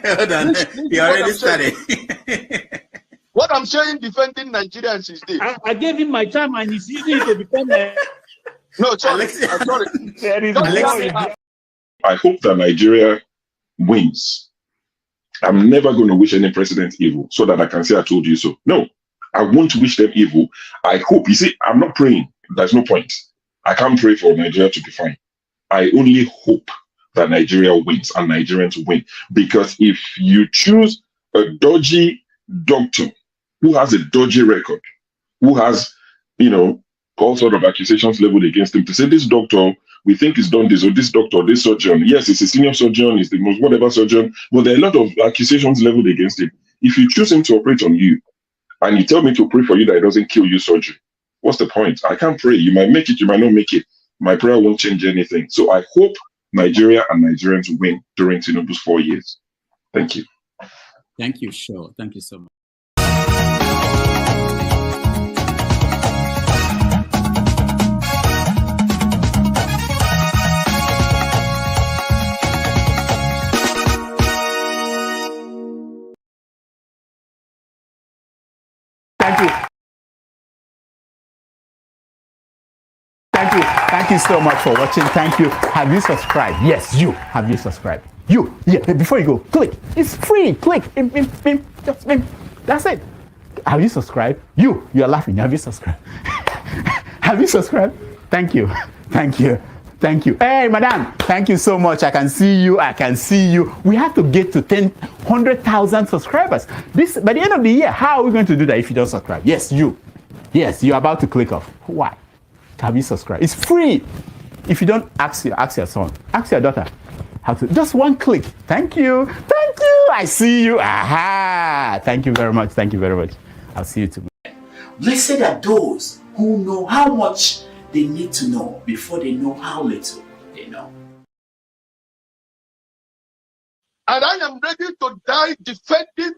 Hold on. He already started. What I'm saying, defending Nigerians is this. I gave him my time and he's using it to become a... No, sorry. I'm sorry. I hope that Nigeria wins. I'm never going to wish any president evil so that I can say I told you so. No, I won't wish them evil. I hope. You see, I'm not praying. There's no point. I can't pray for Nigeria to be fine. I only hope that Nigeria wins and Nigerians win. Because if you choose a dodgy doctor who has a dodgy record, who has, all sort of accusations leveled against him, to say this doctor, we think he's done this, or this doctor, this surgeon, yes, he's a senior surgeon, he's the most whatever surgeon, but there are a lot of accusations leveled against him. If you choose him to operate on you, and you tell me to pray for you that it doesn't kill you surgery, what's the point? I can't pray. You might make it, you might not make it. My prayer won't change anything. So I hope Nigeria and Nigerians win during Tinubu's 4 years. Thank you. Thank you, sure. Thank you so much. Thank you. Thank you. Thank you so much for watching. Thank you. Have you subscribed? Yes, you. Have you subscribed? You. Yeah, before you go, click. It's free. Click. Just that's it. Have you subscribed? You are laughing. Have you subscribed? Have you subscribed? Thank you. Thank you. Thank you. Hey, madam. Thank you so much. I can see you. I can see you. We have to get to 100,000 subscribers. By the end of the year, how are we going to do that if you don't subscribe? Yes, you. Yes, you're about to click off. Why? Have you subscribed? It's free. If you don't, ask your son. Ask your daughter. How to? Just one click. Thank you. Thank you. I see you. Aha. Thank you very much. Thank you very much. I'll see you tomorrow. Blessed are those who know how much they need to know before they know how little they know. And I am ready to die defending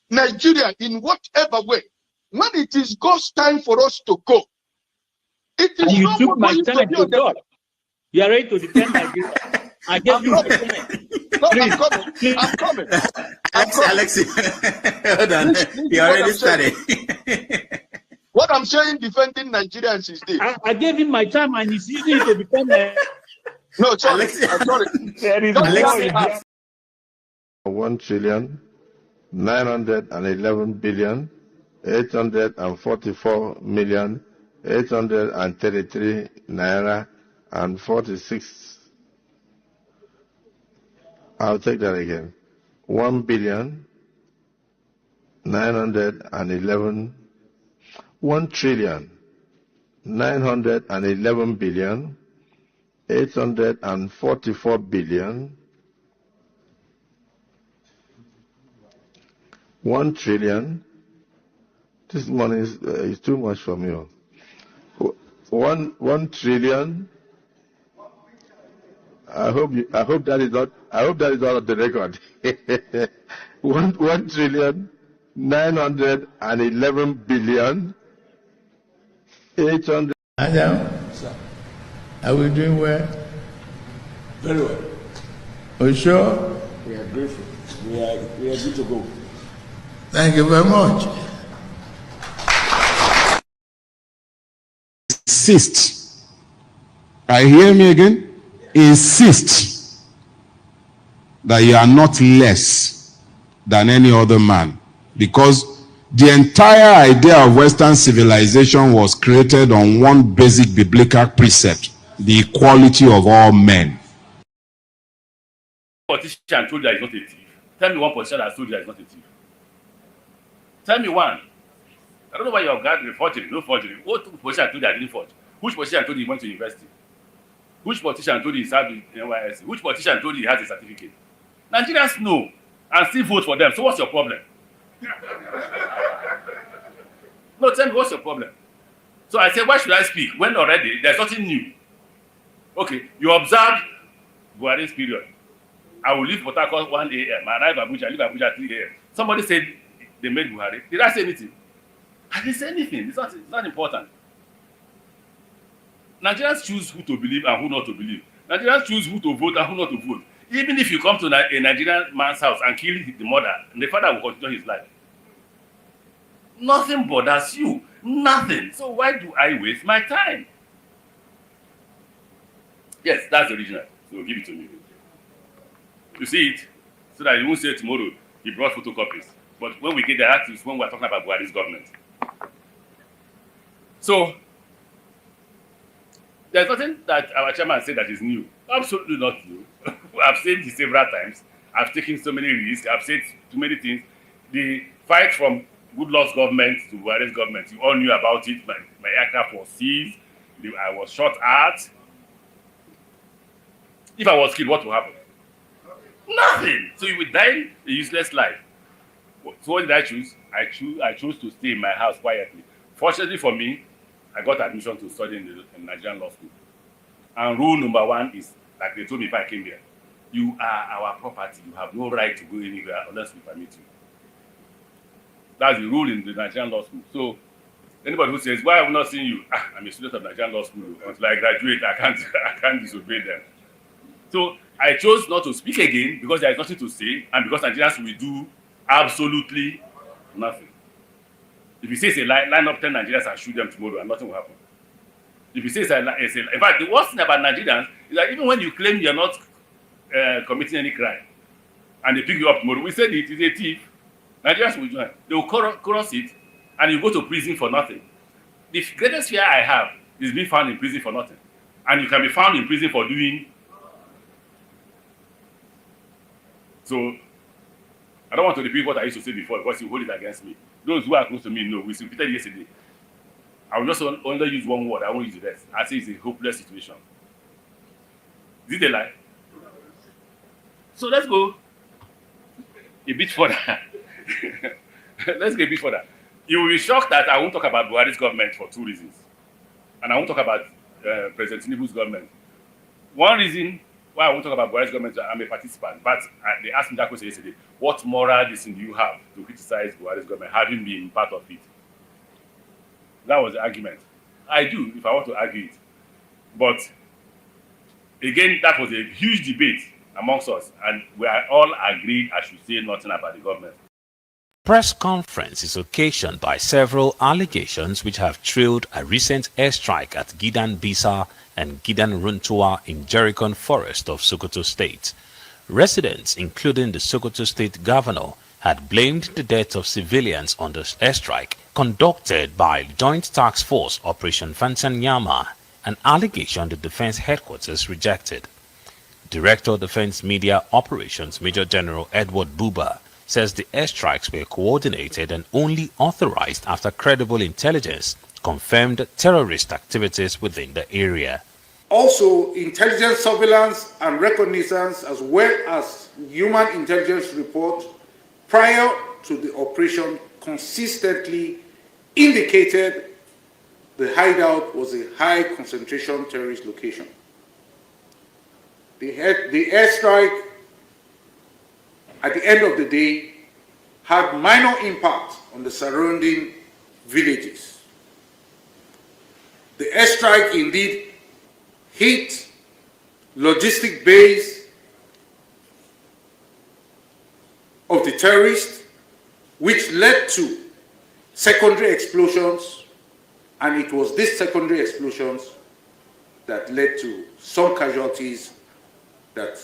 Nigeria in whatever way. When it is God's time for us to go, it is And you no took more my going time to God. You are ready to defend Nigeria. I gave you my time. No, I'm coming. Alexi, hold on. He already started. What I'm saying, defending Nigerians is this. I gave him my time and he's using it to become a... No, sorry. I'm sorry. Alexi. 1,911,844,833 naira and 46. I'll take that again. 1,911,000,000 1,911,844,000,000 1 trillion. This money is too much for me. 1 trillion. I hope that is not on the record. 1 trillion 911 billion 800. Adam, are we doing well? Very well. Are you sure? We are grateful. We are good to go. Thank you very much. Insist. I hear me again? Insist that you are not less than any other man, because the entire idea of Western civilization was created on one basic biblical precept: the equality of all men. Politician told you that he's not a thief. Tell me one politician that told you that he's not a thief. Tell me one. I don't know why you're gathering forgery, no forgery. What politician told you that didn't forge? Which politician told you he went to university? Which politician told you he served in NYSC? Which politician told you he has a certificate? Nigerians know and still vote for them. So what's your problem? No, tell me what's your problem. So I say, why should I speak when already there's nothing new? Okay, you observed Buhari's period. I will leave Port Harcourt 1 a.m. I arrive Abuja, I leave Abuja 3 a.m. Somebody said they made Buhari. Did I say anything? I didn't say anything. It's not important. Nigerians choose who to believe and who not to believe. Nigerians choose who to vote and who not to vote. Even if you come to a Nigerian man's house and kill the mother, the father will continue his life. Nothing bothers you. Nothing. So why do I waste my time? Yes, that's the original. So give it to me. You see it? So that you won't say tomorrow he brought photocopies. But when we get there, that is when we're talking about Buhari's government. So there's nothing that our chairman said that is new. Absolutely not new. I've said this several times. I've taken so many risks. I've said too many things. The fight from Goodluck's government to Buhari's government, you all knew about it. My aircraft was seized. I was shot at. If I was killed, what would happen? Nothing. So you would die a useless life. So what did I choose? I chose to stay in my house quietly. Fortunately for me, I got admission to study in Nigerian law school. And rule number one is, like they told me if I came here, you are our property. You have no right to go anywhere unless we permit you. That's the rule in the Nigerian law school. So anybody who says, why have I not seen you? I'm a student of Nigerian law school. Until I graduate, I can't disobey them. So I chose not to speak again because there is nothing to say, and because Nigerians will do absolutely nothing. If you say it's a line up 10 Nigerians and shoot them tomorrow, and nothing will happen. If you say it's a in fact, the worst thing about Nigerians is that even when you claim you're not committing any crime, and they pick you up tomorrow, we said it is a thief, Nigerians will join. They will cross it, and you go to prison for nothing. The greatest fear I have is being found in prison for nothing. And you can be found in prison for doing. So, I don't want to repeat what I used to say before because you hold it against me. Those who are close to me know. We repeated yesterday. I will just only use one word. I won't use the rest. I say it's a hopeless situation. Is it a lie? So let's go a bit further. Let's go a bit further. You will be shocked that I won't talk about Buhari's government for two reasons. And I won't talk about President Tinubu's government. One reason why I won't talk about Buhari's government, I'm a participant, but they asked me that question yesterday. What moral reason do you have to criticize Buhari's government, having been part of it? That was the argument. I do, if I want to argue it. But again, that was a huge debate amongst us, and we are all agreed I should say nothing about the government. Press conference is occasioned by several allegations which have trailed a recent airstrike at Gidan Bisa and Gidan Runtua in Jericon Forest of Sokoto State. Residents, including the Sokoto State governor, had blamed the death of civilians on the airstrike conducted by Joint Task Force Operation Fansanyama, an allegation the Defense Headquarters rejected. Director of Defense Media Operations Major General Edward Buba says the airstrikes were coordinated and only authorized after credible intelligence confirmed terrorist activities within the area. Also, intelligence surveillance and reconnaissance, as well as human intelligence reports prior to the operation, consistently indicated the hideout was a high concentration terrorist location. The airstrike, at the end of the day, had minor impact on the surrounding villages. The airstrike indeed hit logistic base of the terrorists, which led to secondary explosions, and it was these secondary explosions that led to some casualties that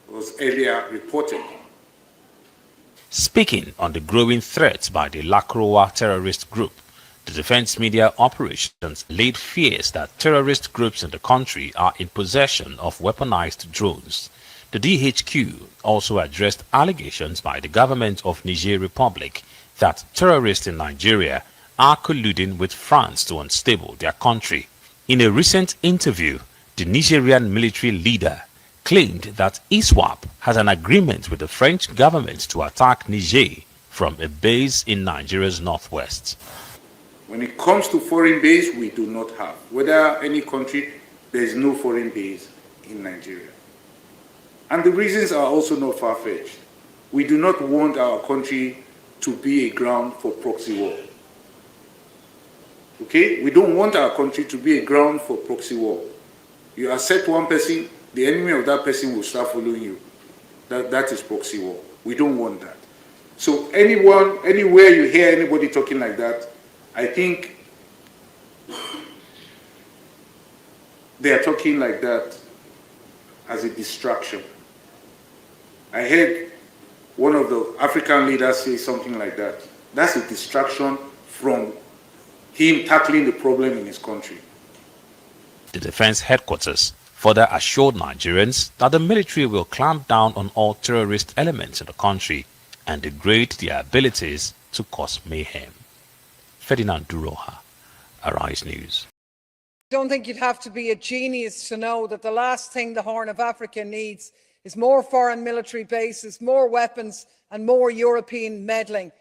was earlier reported. Speaking on the growing threats by the Lakrowa terrorist group, the Defense Media Operations laid fears that terrorist groups in the country are in possession of weaponized drones. The DHQ also addressed allegations by the government of Niger Republic that terrorists in Nigeria are colluding with France to unstable their country. In a recent interview, the Nigerian military leader claimed that ISWAP has an agreement with the French government to attack Niger from a base in Nigeria's northwest. When it comes to foreign base, we do not have. Whether any country, there is no foreign base in Nigeria. And the reasons are also not far-fetched. We do not want our country to be a ground for proxy war. Okay? We don't want our country to be a ground for proxy war. You accept one person, the enemy of that person will start following you. That is proxy war. We don't want that. So anywhere you hear anybody talking like that, I think they are talking like that as a distraction. I heard one of the African leaders say something like that. That's a distraction from him tackling the problem in his country. The defense headquarters further assured Nigerians that the military will clamp down on all terrorist elements in the country and degrade their abilities to cause mayhem. Ferdinand Duroha, Arise News. I don't think you'd have to be a genius to know that the last thing the Horn of Africa needs is more foreign military bases, more weapons and more European meddling.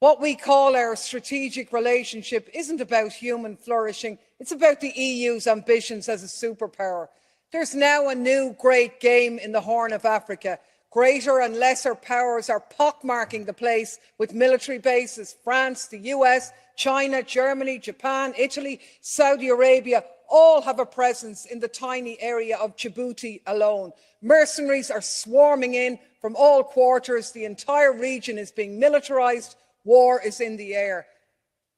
What we call our strategic relationship isn't about human flourishing, it's about the EU's ambitions as a superpower. There's now a new great game in the Horn of Africa. Greater and lesser powers are pockmarking the place with military bases. France, the US, China, Germany, Japan, Italy, Saudi Arabia all have a presence in the tiny area of Djibouti alone. Mercenaries are swarming in from all quarters. The entire region is being militarized. War is in the air.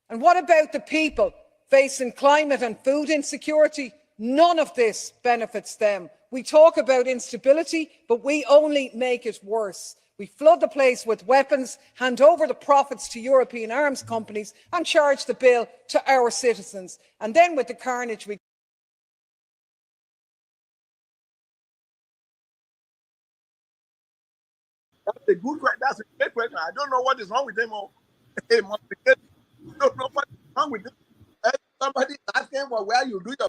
And what about the people facing climate and food insecurity? None of this benefits them. We talk about instability, but we only make it worse. We flood the place with weapons, hand over the profits to European arms companies and charge the bill to our citizens. And then with the carnage we That's a good question. That's a great question. I don't know what is wrong with them all. I don't know what is wrong with them. Somebody asking for where you do your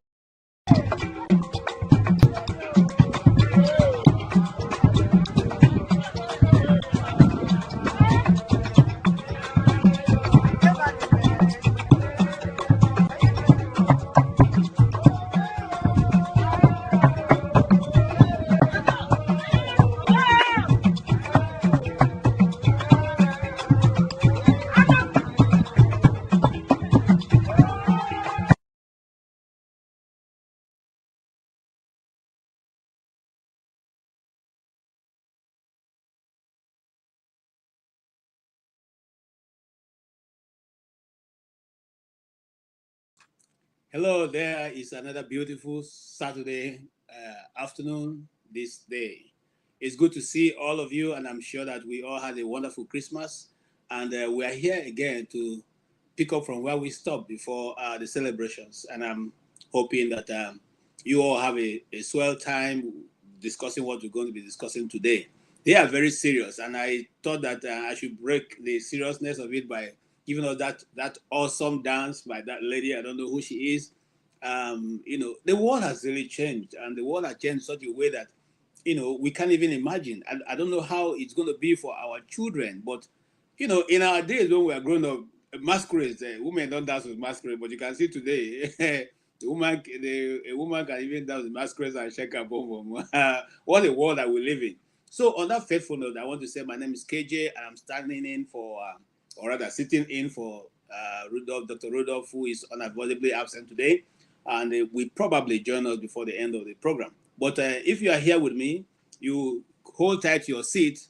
Hello, there is another beautiful Saturday afternoon this day. It's good to see all of you, and I'm sure that we all had a wonderful Christmas. And we are here again to pick up from where we stopped before the celebrations. And I'm hoping that you all have a swell time discussing what we're going to be discussing today. They are very serious, and I thought that I should break the seriousness of it by giving us that awesome dance by that lady. I don't know who she is. The world has really changed, and the world has changed in such a way that, we can't even imagine. I don't know how it's going to be for our children, but, in our days when we are growing up, masquerades, women don't dance with masquerade, but you can see today, a woman can even dance with masquerades and shake her bum bum. What a world that we live in. So on that faithful note, I want to say my name is KJ, and I'm standing in for, or rather sitting in for Dr. Rudolph, who is unavoidably absent today, and will probably join us before the end of the program. But if you are here with me, you hold tight to your seat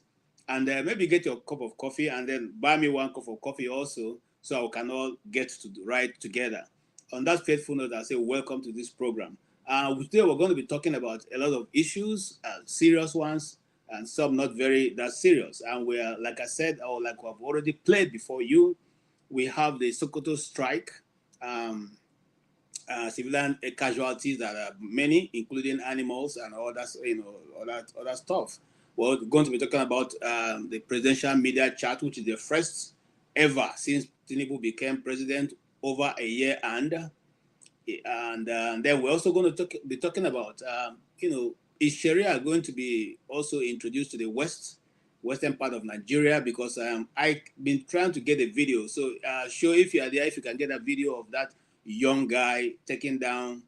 and maybe get your cup of coffee and then buy me one cup of coffee also, so we can all get to ride together. On that faithful note, I say welcome to this program. Today we're going to be talking about a lot of issues, serious ones, and some not very that serious. And we are, like I said, or like we've already played before you, we have the Sokoto strike, civilian casualties that are many, including animals and all that, other stuff. We're going to be talking about the presidential media chat, which is the first ever since Tinubu became president over a year, and then we're also going to be talking about, is Sharia going to be also introduced to the western part of Nigeria? Because I've been trying to get a video. So show if you are there, if you can get a video of that young guy taking down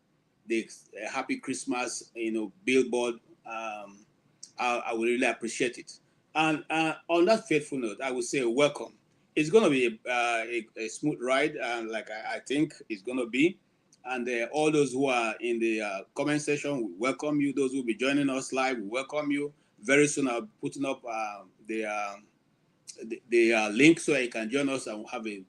the Happy Christmas, billboard. I would really appreciate it. And on that faithful note, I would say welcome. It's going to be a smooth ride, like I think it's going to be. And all those who are in the comment section, we welcome you. Those who will be joining us live, we welcome you. very soon I'll be putting up the link so you can join us and have a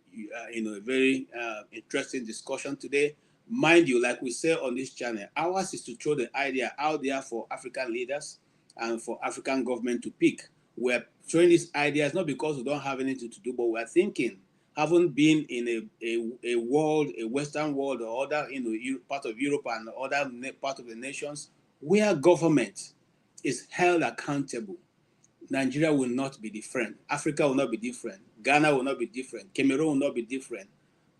a very interesting discussion today. Mind you, like we say on this channel, ours is to throw the idea out there for African leaders and for African government to pick. We're throwing these ideas not because we don't have anything to do, but we're thinking, having been in a world, a Western world or other, part of Europe and other part of the nations, where government is held accountable. Nigeria will not be different. Africa will not be different. Ghana will not be different. Cameroon will not be different.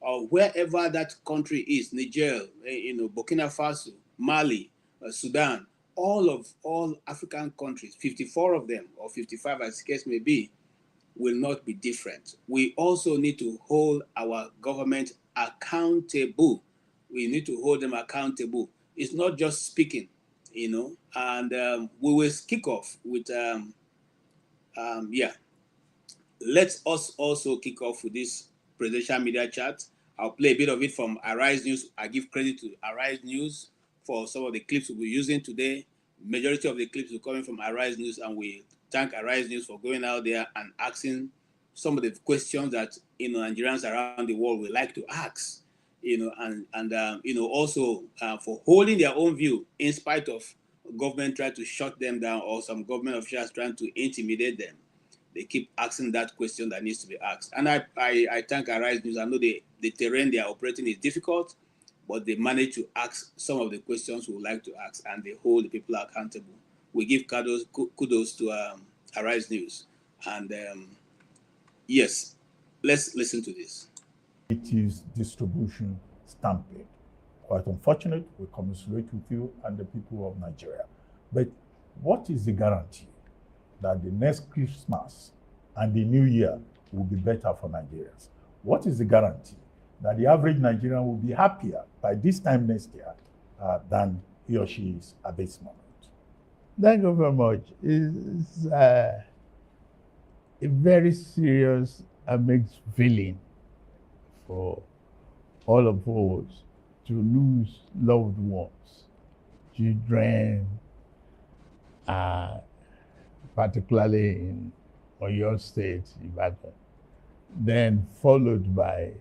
Or wherever that country is, Niger, Burkina Faso, Mali, Sudan, all African countries, 54 of them, or 55 as the case may be, will not be different. We also need to hold our government accountable. We need to hold them accountable. It's not just speaking, and we will kick off with let us also kick off with this presidential media chat. I'll play a bit of it from Arise News. I give credit to Arise News for some of the clips we'll be using today. Majority of the clips are coming from Arise News, and we thank Arise News for going out there and asking some of the questions that Nigerians around the world would like to ask. Also for holding their own view in spite of government trying to shut them down or some government officials trying to intimidate them. They keep asking that question that needs to be asked. And I thank Arise News. I know the terrain they are operating is difficult, but they manage to ask some of the questions we would like to ask, and they hold the people accountable. We give kudos to Arise News. And yes, let's listen to this. It is distribution stampede. Quite unfortunate, we commiserate with you and the people of Nigeria. But what is the guarantee that the next Christmas and the New Year will be better for Nigerians? What is the guarantee that the average Nigerian will be happier by this time next year than he or she is at this moment? Thank you very much. It's a very serious and mixed feeling for all of us to lose loved ones, children, particularly in Oyo State, Ibadan, then followed by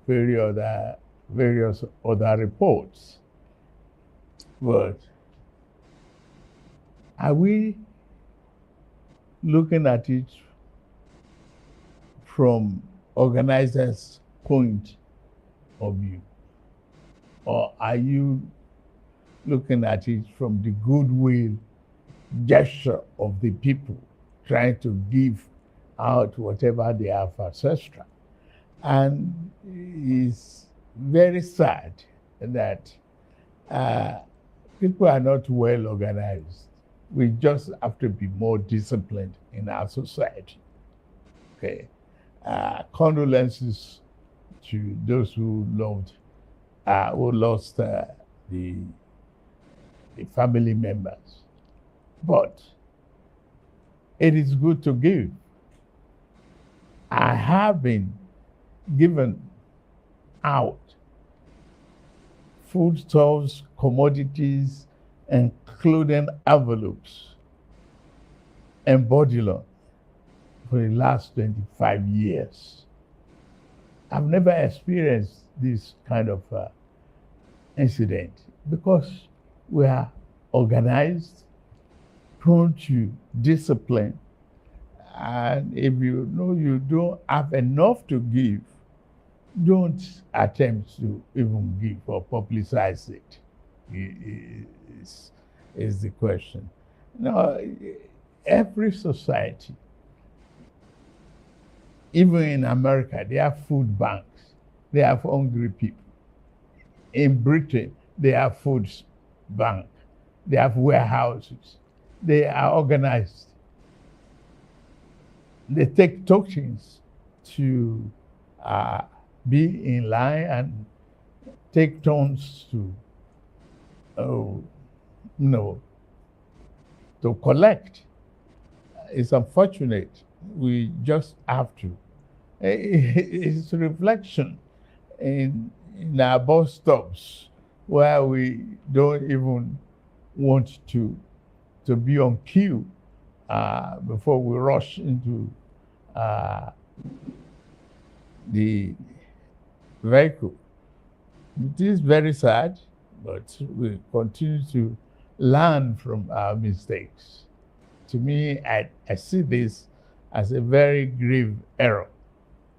various other reports. But are we looking at it from organizers' point of view? Or are you looking at it from the goodwill gesture of the people trying to give out whatever they have ancestral? And it's very sad that people are not well organized. We just have to be more disciplined in our society. Okay. Condolences to those who lost the family members. But it is good to give. I have been given out foodstuffs, commodities, including envelopes and body loan for the last 25 years. I've never experienced this kind of incident because we are organized, prone to discipline, and if you know you don't have enough to give, don't attempt to even give or publicize it. Is the question. Now, every society, even in America, they have food banks. They have hungry people. In Britain, they have food bank. They have warehouses. They are organized. They take tokens to be in line and take turns to collect. It's unfortunate. We just have to. It's a reflection in our bus stops where we don't even want to be on queue before we rush into the vehicle. It is very sad, but we continue to learn from our mistakes. To me, I see this as a very grave error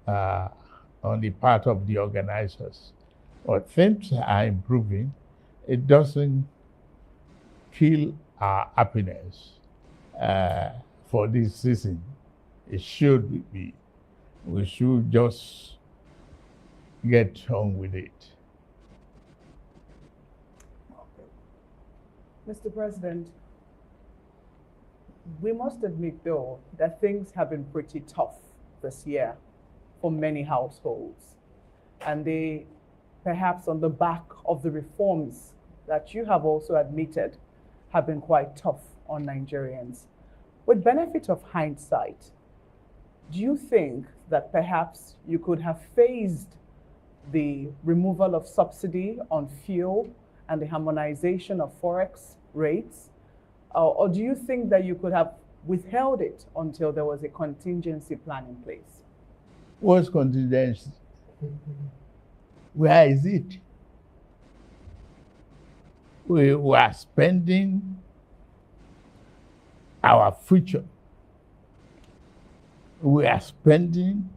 on the part of the organizers. But things are improving. It doesn't kill our happiness for this season. It should be. We should just get on with it. Mr. President, we must admit, though, that things have been pretty tough this year for many households. And they, perhaps on the back of the reforms that you have also admitted, have been quite tough on Nigerians. With benefit of hindsight, do you think that perhaps you could have phased the removal of subsidy on fuel and the harmonization of forex rates? Or do you think that you could have withheld it until there was a contingency plan in place? What's contingency? Where is it? We were spending our future. We are spending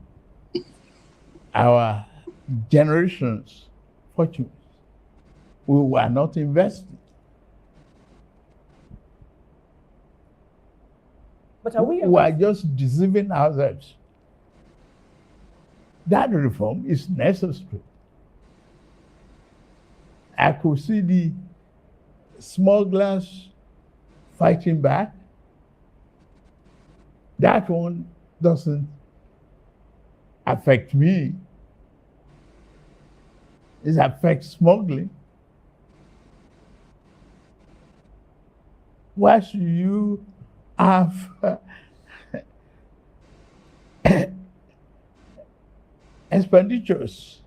our generations' fortunes. We were not investing. But are we are just deceiving ourselves. That reform is necessary. I could see the smugglers fighting back. That one doesn't affect me. It affects smuggling. Why should you have expenditures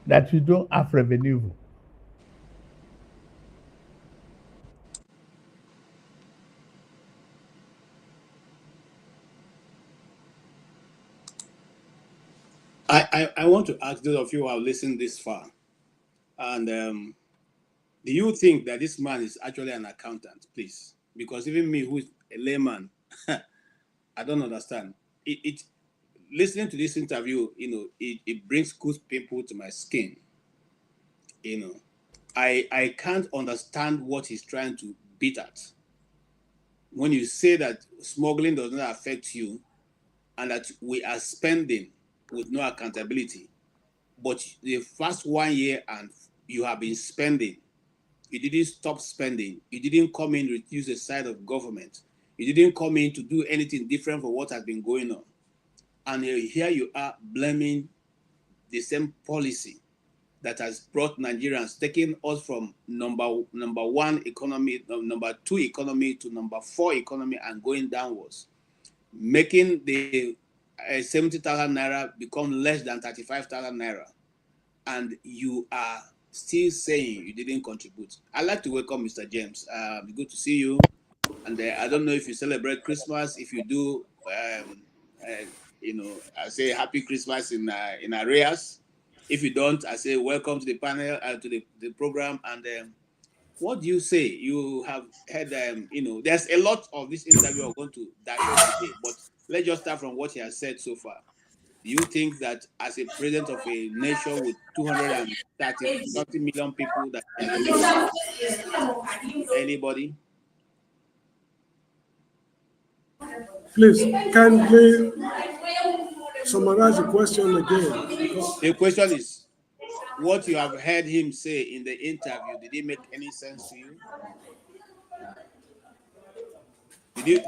that you don't have revenue for? I want to ask those of you who have listened this far, and do you think that this man is actually an accountant, please? Because even me, who is a layman, I don't understand. Listening to this interview, it brings good people to my skin. I can't understand what he's trying to beat at. When you say that smuggling does not affect you and that we are spending with no accountability, but the first 1 year and you have been spending, you didn't stop spending, you didn't come in to reduce the side of government, you didn't come in to do anything different for what has been going on. And here you are blaming the same policy that has brought Nigerians, taking us from number 1 economy, number 2 economy to number 4 economy and going downwards, making the 70,000 naira become less than 35,000 naira. And you are still saying you didn't contribute. I'd like to welcome Mr. James. Good to see you. And I don't know if you celebrate Christmas. If you do, I say happy Christmas in arrears. If you don't, I say welcome to the panel, to the program. And what do you say? You have had, there's a lot of this interview we're going to digest today, but let's just start from what he has said so far. Do you think that as a president of a nation with 230 million people that anybody? Please, can we summarize the question again? The question is, what you have heard him say in the interview, did it make any sense to you? Did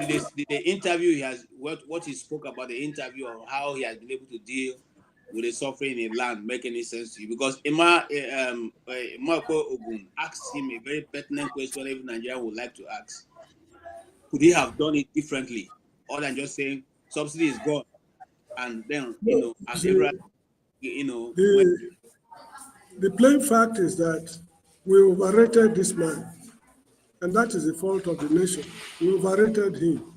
the interview he has, what he spoke about the interview or how he has been able to deal with the suffering in land make any sense to you? Because Marco Ogun asked him a very pertinent question every Nigerian would like to ask. Could he have done it differently, other than just saying subsidy is gone, and then as everyone, the plain fact is that we overrated this man. and that is the fault of the nation. We overrated him.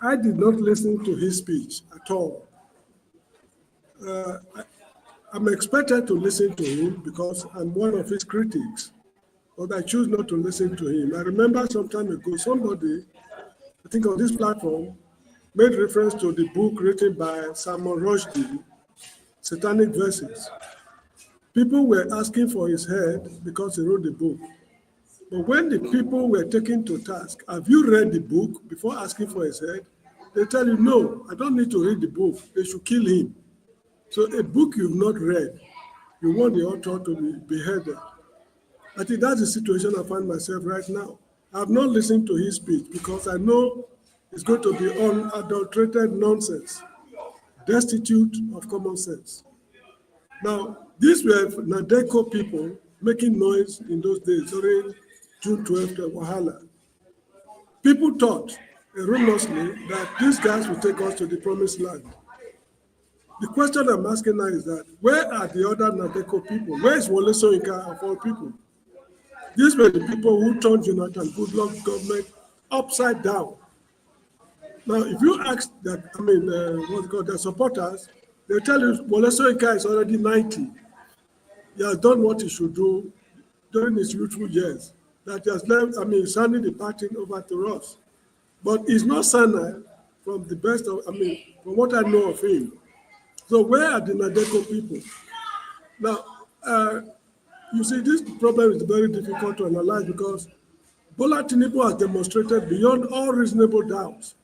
I did not listen to his speech at all. I'm expected to listen to him because I'm one of his critics, but I choose not to listen to him. I remember some time ago, somebody, I think on this platform, made reference to the book written by Salman Rushdie, Satanic Verses. People were asking for his head because he wrote the book. But when the people were taken to task, have you read the book before asking for his head? They tell you, no, I don't need to read the book. They should kill him. So a book you've not read, you want the author to be beheaded. I think that's the situation I find myself right now. I've not listened to his speech because I know it's going to be unadulterated nonsense, destitute of common sense. Now, these were Nadeco people making noise in those days during June 12th Wahala. People thought erroneously that these guys would take us to the promised land. The question I'm asking now is that where are the other Nadeco people? Where is Wole Soyinka of all people? These were the people who turned Jonathan Goodluck's government upside down. Now, if you ask that, their supporters, they tell you Wole Soyinka is already 90. He has done what he should do during his youthful years. That he has left, handing the party over to us. But he's not senile from the best of, from what I know of him. So where are the Nadeco people? Now, you see, this problem is very difficult to analyze because Bola Tinubu has demonstrated beyond all reasonable doubts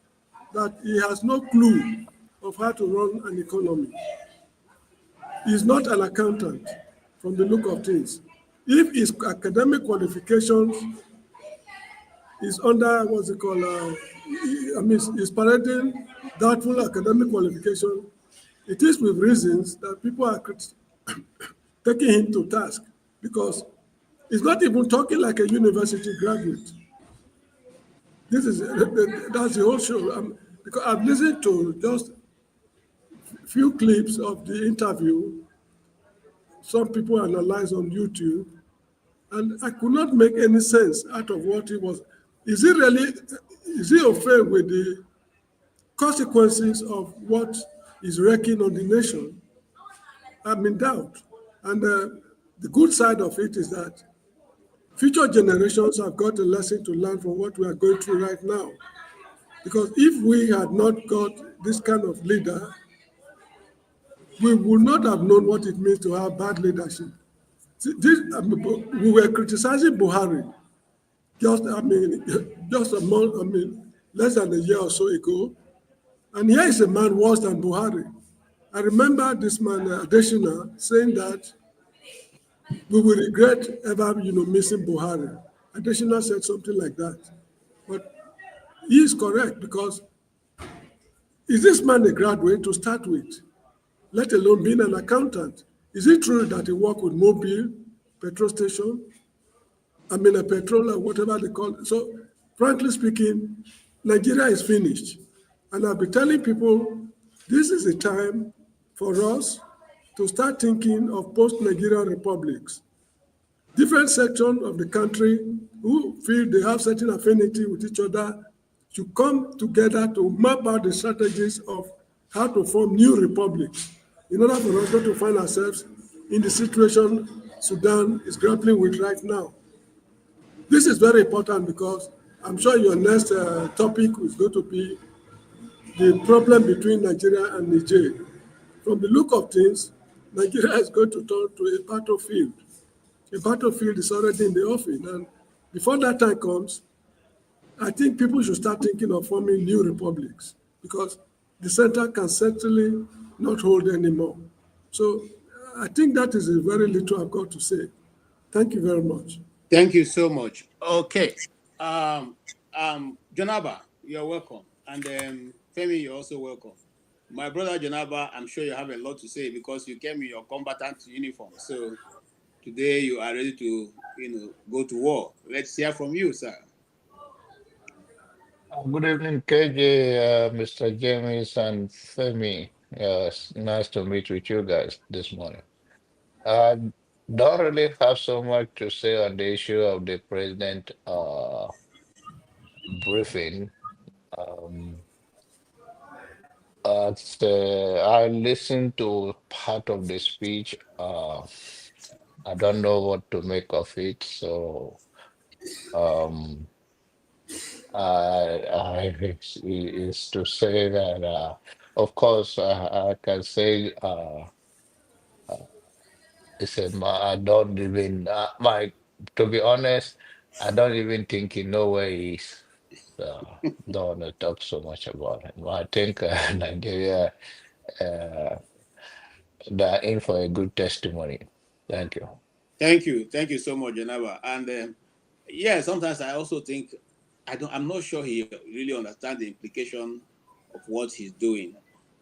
that he has no clue of how to run an economy. He's not an accountant from the look of things. If his academic qualifications is under, he's parading doubtful academic qualification, it is with reasons that people are taking him to task because he's not even talking like a university graduate. That's the whole show. Because I've listened to just a few clips of the interview. Some people analyze on YouTube, and I could not make any sense out of what he was. Is he afraid with the consequences of what is wrecking on the nation? I'm in doubt. And the good side of it is that future generations have got a lesson to learn from what we are going through right now. Because if we had not got this kind of leader, we would not have known what it means to have bad leadership. We were criticizing Buhari just a month, less than a year or so ago. And here is a man worse than Buhari. I remember this man, Adeshina, saying that we will regret ever, missing Buhari. Adeshina said something like that. But he is correct because is this man a graduate to start with, let alone being an accountant? Is it true that he worked with Mobile, petrol station, a petrol or whatever they call it? So, frankly speaking, Nigeria is finished. And I'll be telling people, this is the time for us to start thinking of post-Nigerian republics. Different sections of the country who feel they have certain affinity with each other should come together to map out the strategies of how to form new republics in order for us not to find ourselves in the situation Sudan is grappling with right now. This is very important because I'm sure your next topic is going to be the problem between Nigeria and Niger. From the look of things, Nigeria is going to turn to a battlefield. A battlefield is already in the offing. And before that time comes, I think people should start thinking of forming new republics because the center can certainly not hold anymore. So I think that is a very little I've got to say. Thank you very much. Thank you so much. Okay. Jonaba, you're welcome. And Femi, you're also welcome. My brother Jonaba, I'm sure you have a lot to say because you came in your combatant uniform. So today you are ready to, go to war. Let's hear from you, sir. Good evening, KJ, Mr. James, and Femi. Nice to meet with you guys this morning. don't really have so much to say on the issue of the president briefing. Um, I listened to part of the speech. I don't know what to make of it. So um, is to say that, of course, I can say. He said, I don't even, to be honest, I don't even think he know where he is. So don't want to talk so much about him. I think Nigeria, uh, they're in for a good testimony. Thank you. Thank you so much, Janaba. And yeah, sometimes I also think I'm not sure he really understands the implication of what he's doing.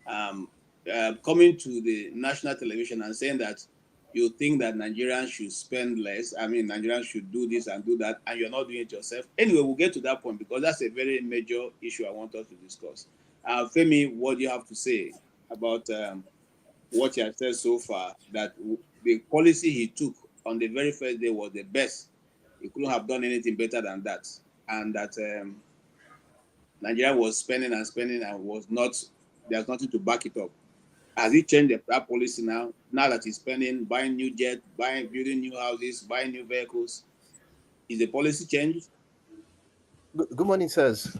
Coming to the national television and saying that you think that Nigerians should spend less. I mean, Nigerians should do this and do that, and you're not doing it yourself. Anyway, we'll get to that point because that's a very major issue I want us to discuss. Femi, what do you have to say about what he has said so far? That the policy he took on the very first day was the best. He couldn't have done anything better than that, and that Nigeria was spending and spending and was not. There's nothing to back it up. Has he changed that policy now? Now that he's spending, buying new jets, building new houses, buying new vehicles, is the policy changed? Good morning, sirs.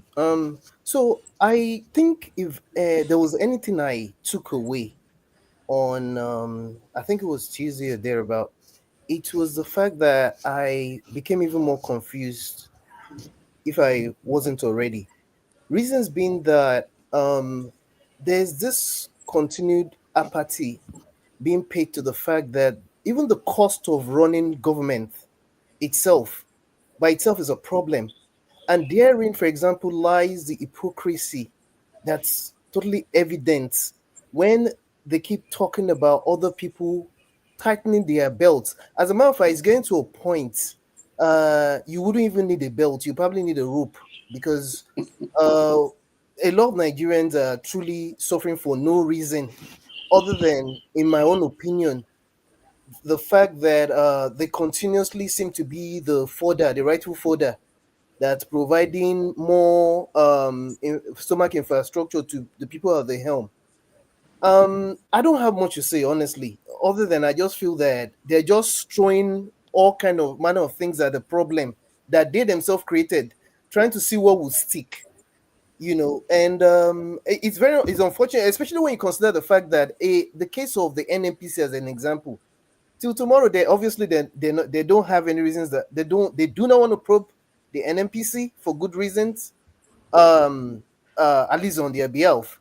So I think if there was anything I took away on, I think it was Tuesday or thereabout, it was the fact that I became even more confused, if I wasn't already. Reasons being that there's this continued apathy being paid to the fact that even the cost of running government itself, by itself, is a problem. And therein, for example, lies the hypocrisy that's totally evident when they keep talking about other people tightening their belts. As a matter of fact, it's getting to a point you wouldn't even need a belt, you probably need a rope, because a lot of Nigerians are truly suffering for no reason other than, in my own opinion, the fact that they continuously seem to be the fodder, the rightful fodder, that's providing more stomach infrastructure to the people at the helm. I don't have much to say, honestly, other than I just feel that they're just throwing all kind of manner of things at the problem that they themselves created, trying to see what will stick. And it's unfortunate, especially when you consider the fact that the case of the NNPC as an example, till tomorrow, they don't have any reasons that they do not want to probe the NNPC for good reasons, at least on their behalf.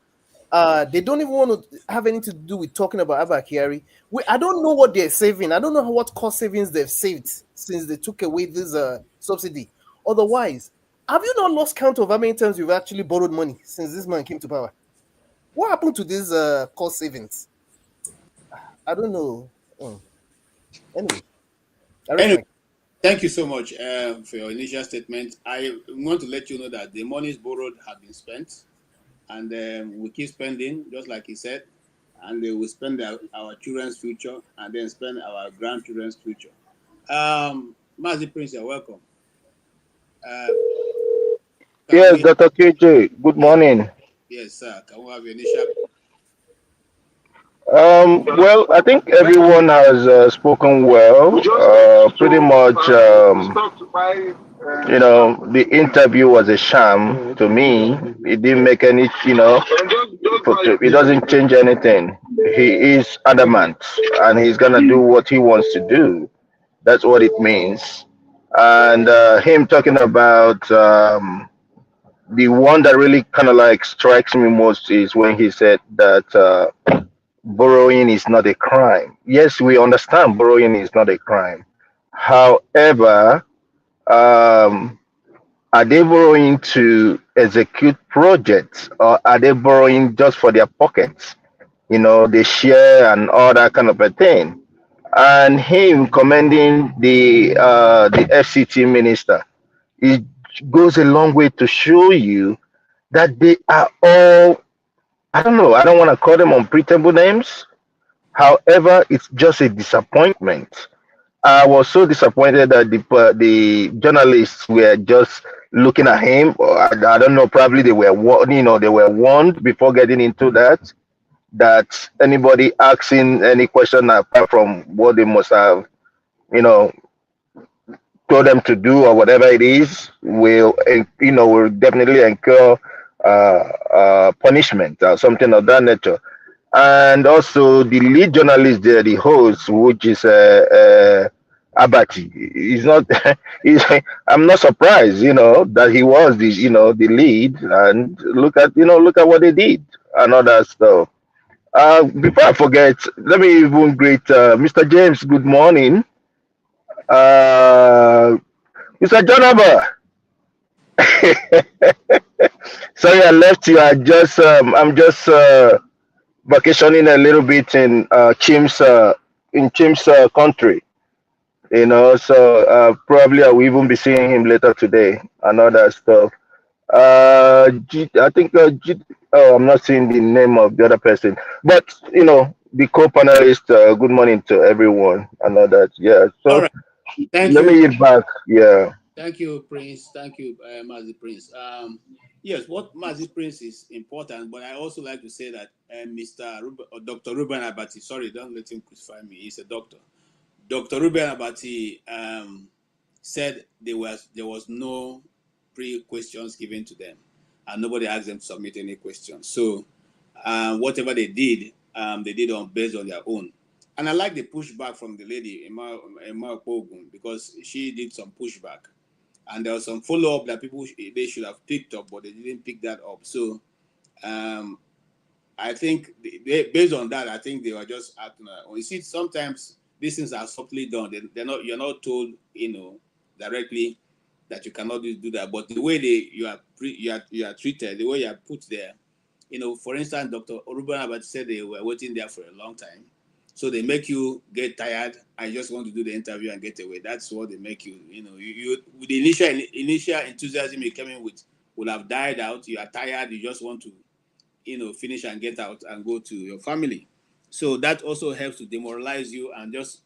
They don't even want to have anything to do with talking about Abba Kyari. I don't know what they're saving. I don't know what cost savings they've saved since they took away this subsidy. Otherwise, have you not lost count of how many times you've actually borrowed money since this man came to power? What happened to these cost savings? I don't know. Anyway, thank you so much for your initial statement. I want to let you know that the monies borrowed have been spent, and we keep spending, just like he said, and we will spend our children's future and then spend our grandchildren's future. Mazi Prince, you're welcome. Yes, Dr. KJ, good morning. Yes, sir. Can we have your initial? Well, I think everyone has spoken well. Pretty much, the interview was a sham to me. It didn't make any, it doesn't change anything. He is adamant and he's going to do what he wants to do. That's what it means. And him talking about the one that really kind of like strikes me most is when he said that borrowing is not a crime. Yes, we understand borrowing is not a crime. However, are they borrowing to execute projects, or are they borrowing just for their pockets? They share and all that kind of a thing. And him commending the FCT minister, it goes a long way to show you that they are all, I don't know, I don't want to call them unpretendable names. However, it's just a disappointment I was so disappointed that the journalists were just looking at him. I don't know. Probably they were they were warned before getting into that anybody asking any question apart from what they must have, told them to do or whatever it is will definitely incur punishment or something of that nature. And also the lead journalist there, the host, which is Abati, is not. I'm not surprised, that he was the lead. And look at what they did and all that stuff. Before I forget, let me even greet Mr. James. Good morning, Mr. Jonaba. Sorry, I left you. I'm just vacationing a little bit in Chim's country. So probably I will even be seeing him later today and all that stuff. I think I'm not seeing the name of the other person, but the co-panelist. Good morning to everyone and all that. Yeah. So all right. Thank let you. me get back. Yeah. Thank you, Prince. Thank you, Mazi Prince. Yes, what Mazi Prince is important, but I also like to say that Dr. Ruben Abati, sorry, don't let him crucify me. He's a doctor. Dr. Ruben Abati said there was no pre-questions given to them, and nobody asked them to submit any questions. So whatever they did based on their own. And I like the pushback from the lady, Emma Ogun, because she did some pushback. And there was some follow-up that they should have picked up, but they didn't pick that up. So I think based on that, I think they were just acting. You see, sometimes these things are subtly done. You're not told, directly that you cannot do that. But the way you are treated, the way you are put there, for instance, Dr. Ruben Abati said they were waiting there for a long time. So they make you get tired and you just want to do the interview and get away. That's what they make you, you with the initial enthusiasm you came in with will have died out. You are tired. You just want to, finish and get out and go to your family. So that also helps to demoralize you and just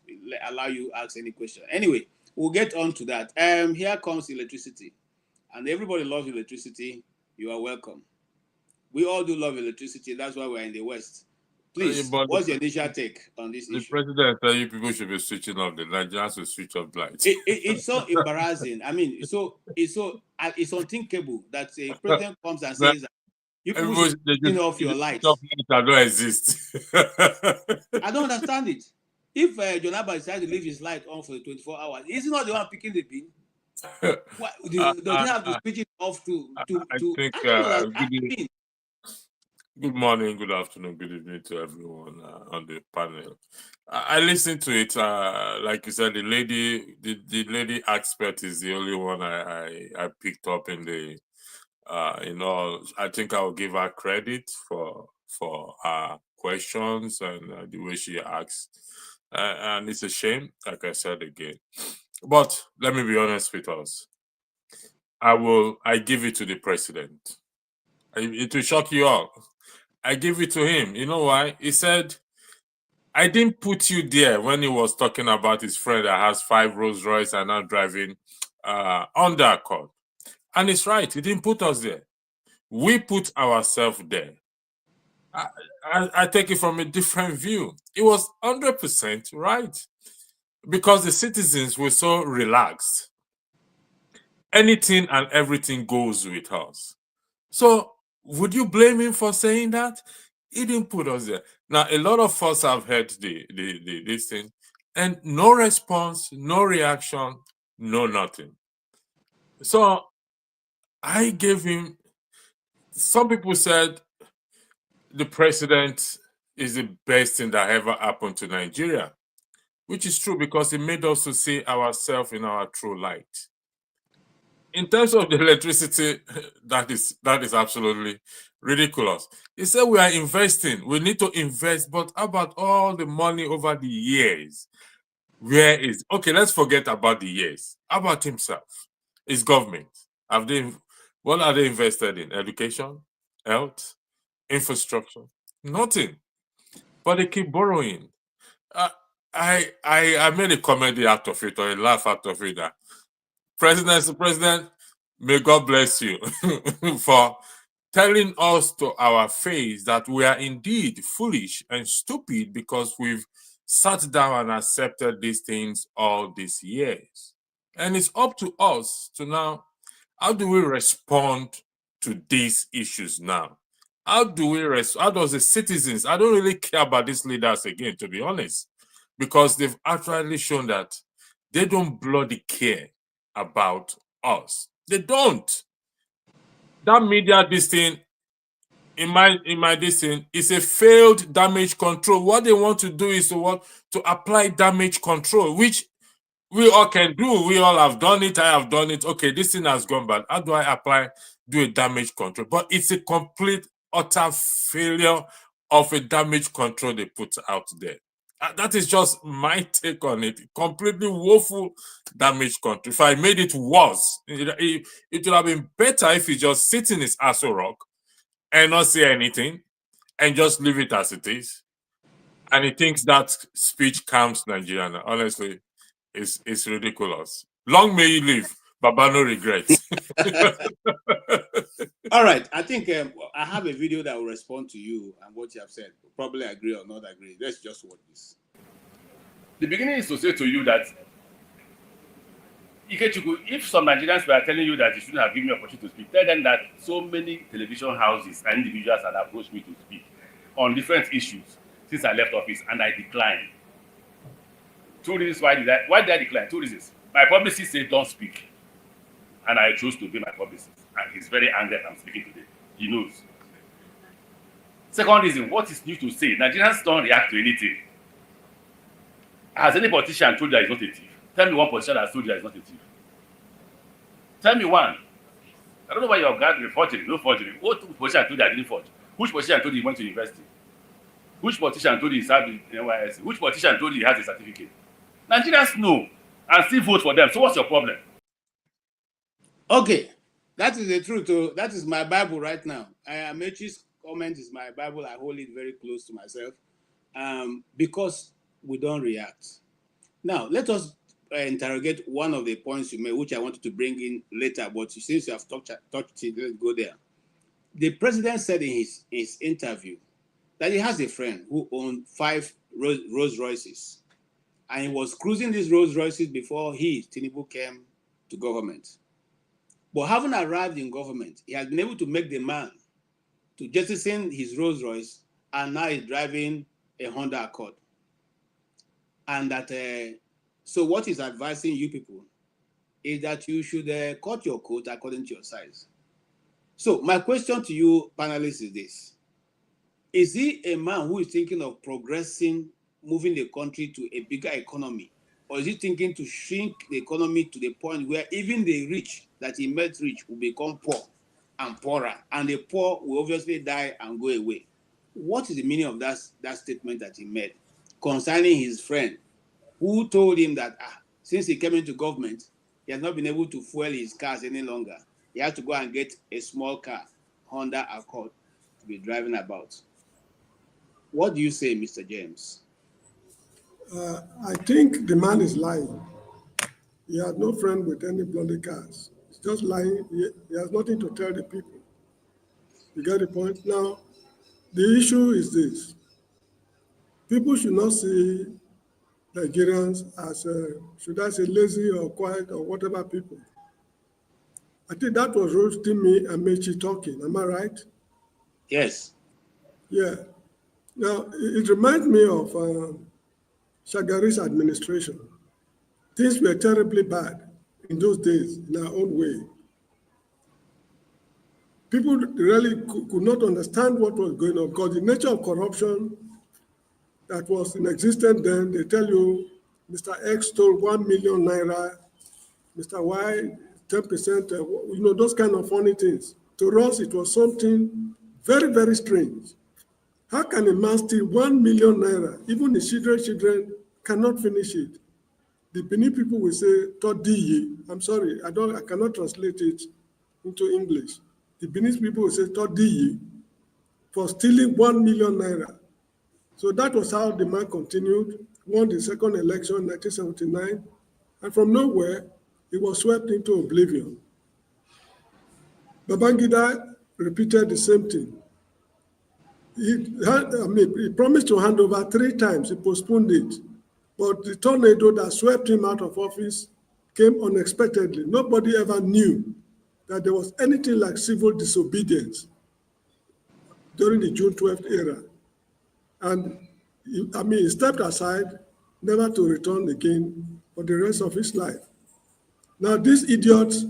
allow you ask any question. Anyway, we'll get on to that. Here comes electricity. And everybody loves electricity. You are welcome. We all do love electricity. That's why we're in the West. Please, what's your initial take on this issue? The president said you people should be switching off the Nigerians to switch off lights. It's so embarrassing. I mean, it's unthinkable that a president comes and says that you people should switch off your lights. That don't exist. I don't understand it. If Jonaba decides to leave his light on for 24 hours, is he not the one picking the pin? Does he have to switch it off to Good morning, good afternoon, good evening to everyone on the panel. I listened to it. Like you said, the lady expert is the only one I picked up in the. I think I will give her credit for her questions and the way she asks. And it's a shame, like I said again. But let me be honest with us. I give it to the president. It will shock you all. I give it to him. You know why? He said, I didn't put you there when he was talking about his friend that has 5 Rolls Royce and now driving under Accord. And it's right. He didn't put us there. We put ourselves there. I take it from a different view. It was 100% right. Because the citizens were so relaxed. Anything and everything goes with us. So, would you blame him for saying that? He didn't put us there. Now, a lot of us have heard this thing, and no response, no reaction, no nothing. So, I gave him. Some people said the president is the best thing that ever happened to Nigeria, which is true because it made us to see ourselves in our true light. In terms of the electricity, that is absolutely ridiculous. He said we are investing. We need to invest, but how about all the money over the years? Where is okay? Let's forget about the years. How about himself? His government. What are they invested in? Education, health, infrastructure? Nothing. But they keep borrowing. I made a comedy out of it or a laugh out of it. That President, may God bless you for telling us to our face that we are indeed foolish and stupid because we've sat down and accepted these things all these years. And it's up to us to now, how do we respond to these issues now? How does the citizens, I don't really care about these leaders again, to be honest, because they've actually shown that they don't bloody care about us. They don't. That media, this thing, in my this thing, is a failed damage control. What they want to do is to apply damage control, which we all can do. We all have done it. I have done it. Okay, this thing has gone bad. How do I do a damage control? But it's a complete, utter failure of a damage control they put out there. That is just my take on it. Completely woeful damage control. If I made it worse, it would have been better if he just sit in his Aso Rock and not say anything and just leave it as it is. And he thinks that speech calms Nigeria. Honestly, it's ridiculous. Long may you live, Baba, no regrets. All right, I think I have a video that will respond to you and what you have said. Probably agree or not agree. Let's just watch this. The beginning is to say to you that if some Nigerians were telling you that you shouldn't have given me opportunity to speak, tell them that so many television houses and individuals had approached me to speak on different issues since I left office, and I declined. Two reasons why did I decline? Two reasons. My publicist said don't speak, and I chose to obey my publicist, and he's very angry that I'm speaking today. He knows. Second reason, what is new to say? Nigerians don't react to anything. Has any politician told you that he's not a thief? Tell me one politician that has told you that he's not a thief. Tell me one. I don't know why you're guarding forgery, no forgery. What politician told you I didn't forge? Which politician told you he went to university? Which politician told you he served in NYSC? Which politician told you he has a certificate? Nigerians know and still vote for them. So what's your problem? Okay, that is the truth. That is my Bible right now. Amechi's comment is my Bible. I hold it very close to myself because we don't react. Now, let us interrogate one of the points you made, which I wanted to bring in later, but since you have touched it, let's go there. The president said in his interview that he has a friend who owned 5 Rolls Royces, and he was cruising these Rolls Royces before Tinubu came to government. But having arrived in government, he has been able to make the man to jettison his Rolls Royce, and now he's driving a Honda Accord. And that, so what he's advising you people is that you should cut your coat according to your size. So my question to you panelists is this. Is he a man who is thinking of progressing, moving the country to a bigger economy? Or is he thinking to shrink the economy to the point where even the rich that he made rich will become poor and poorer, and the poor will obviously die and go away? What is the meaning of that statement that he made concerning his friend who told him that since he came into government, he has not been able to fuel his cars any longer. He has to go and get a small car, Honda Accord, to be driving about. What do you say, Mr. James? I think the man is lying. He has no friend with any bloody cars. He's just lying. He has nothing to tell the people. You get the point? Now, the issue is this. People should not see Nigerians as, should I say, lazy or quiet or whatever people. I think that was Rotimi Amechi talking. Am I right? Yes. Yeah. Now, it reminds me of Shagari's administration. Things were terribly bad in those days in our own way. People really could not understand what was going on because the nature of corruption that was in existence then, they tell you Mr. X stole 1 million naira, Mr. Y 10%, those kind of funny things. To us, it was something very, very strange. How can a man steal 1 million naira? Even the children cannot finish it. The Benin people will say, Todiye. I'm sorry, I cannot translate it into English. The Benin people will say, Todiye, for stealing 1 million naira. So that was how the man continued won the second election in 1979, and from nowhere, he was swept into oblivion. Babangida repeated the same thing. He promised to hand over 3 times. He postponed it. But the tornado that swept him out of office came unexpectedly. Nobody ever knew that there was anything like civil disobedience during the June 12th era. And he stepped aside, never to return again for the rest of his life. Now, these idiots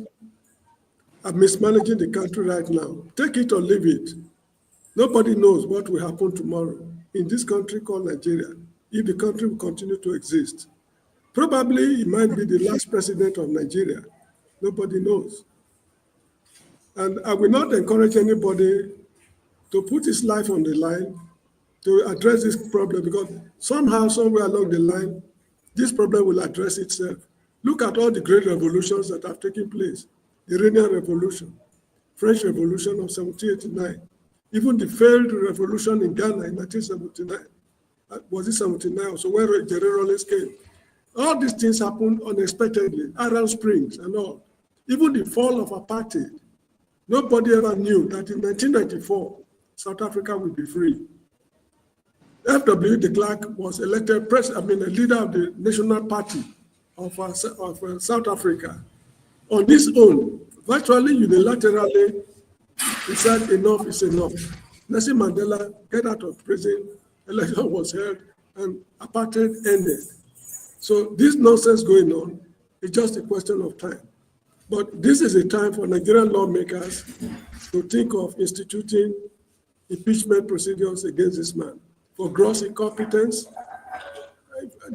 are mismanaging the country right now. Take it or leave it. Nobody knows what will happen tomorrow in this country called Nigeria, if the country will continue to exist. Probably he might be the last president of Nigeria. Nobody knows. And I will not encourage anybody to put his life on the line to address this problem, because somehow, somewhere along the line, this problem will address itself. Look at all the great revolutions that have taken place. The Iranian Revolution, French Revolution of 1789, even the failed revolution in Ghana in 1979. Was it 79? So where Jerry Rawlings came. All these things happened unexpectedly, Arab Springs and all. Even the fall of apartheid. Nobody ever knew that in 1994, South Africa would be free. F.W. de Klerk was elected a leader of the National Party of South Africa. On his own, virtually unilaterally, he said enough is enough. Nelson Mandela got out of prison, election was held, and apartheid ended. So this nonsense going on is just a question of time. But this is a time for Nigerian lawmakers to think of instituting impeachment procedures against this man for gross incompetence.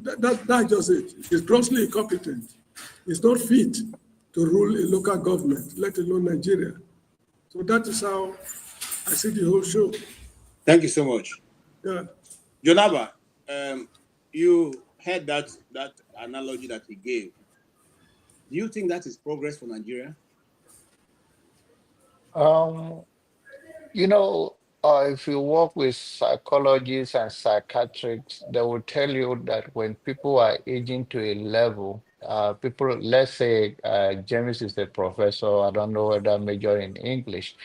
That's just it. He's grossly incompetent. He's not fit to rule a local government, let alone Nigeria. So that is how I see the whole show. Thank you so much. Yeah. Jonaba, you heard that analogy that he gave. Do you think that is progress for Nigeria? If you work with psychologists and psychiatrists, they will tell you that when people are aging to a level, people, let's say James is a professor, I don't know whether major in English,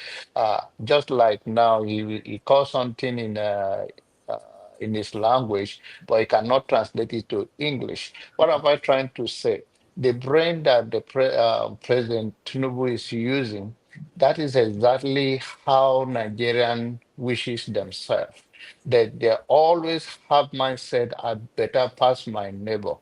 just like now he calls something in his language, but he cannot translate it to English. What am I trying to say? The brain that the President Tinubu is using, that is exactly how Nigerian wishes themselves. That they always have mindset, I better pass my neighbor.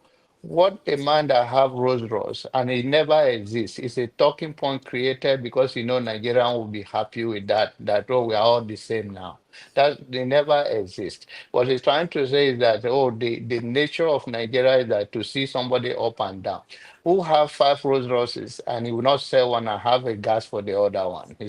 What a man that have Rolls Royce and it never exists. It's a talking point created because Nigerian will be happy with that. That we are all the same now. That they never exist. What he's trying to say is that the nature of Nigeria is that to see somebody up and down. Who have 5 Rolls Royces and he will not sell one and have a gas for the other one. In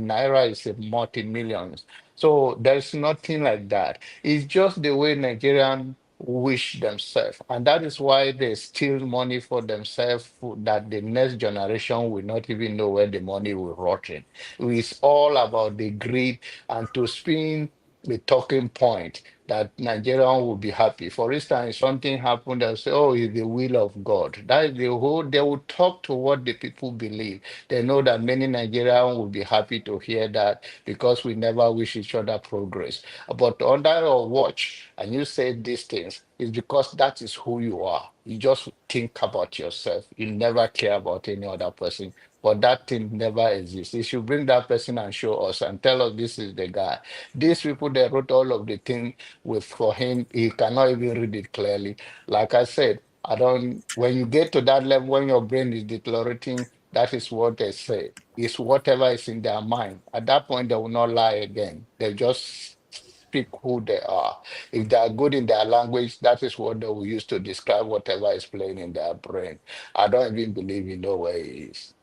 Naira is a multi-millions. So there's nothing like that. It's just the way Nigerian wish themselves. And that is why they steal money for themselves that the next generation will not even know where the money will rot in. It's all about the greed and to spin the talking point that Nigerian will be happy. For instance, something happened, they'll say, oh, it's the will of God. That is the whole, they will talk to what the people believe. They know that many Nigerians will be happy to hear that because we never wish each other progress. But under your watch, and you say these things, it's because that is who you are. You just think about yourself. You never care about any other person. But that thing never exists. You should bring that person and show us and tell us this is the guy. These people, they wrote all of the things for him. He cannot even read it clearly. Like I said, when you get to that level, when your brain is deteriorating, that is what they say. It's whatever is in their mind. At that point, they will not lie again. They just speak who they are. If they are good in their language, that is what they will use to describe whatever is playing in their brain. I don't even believe you know where he is.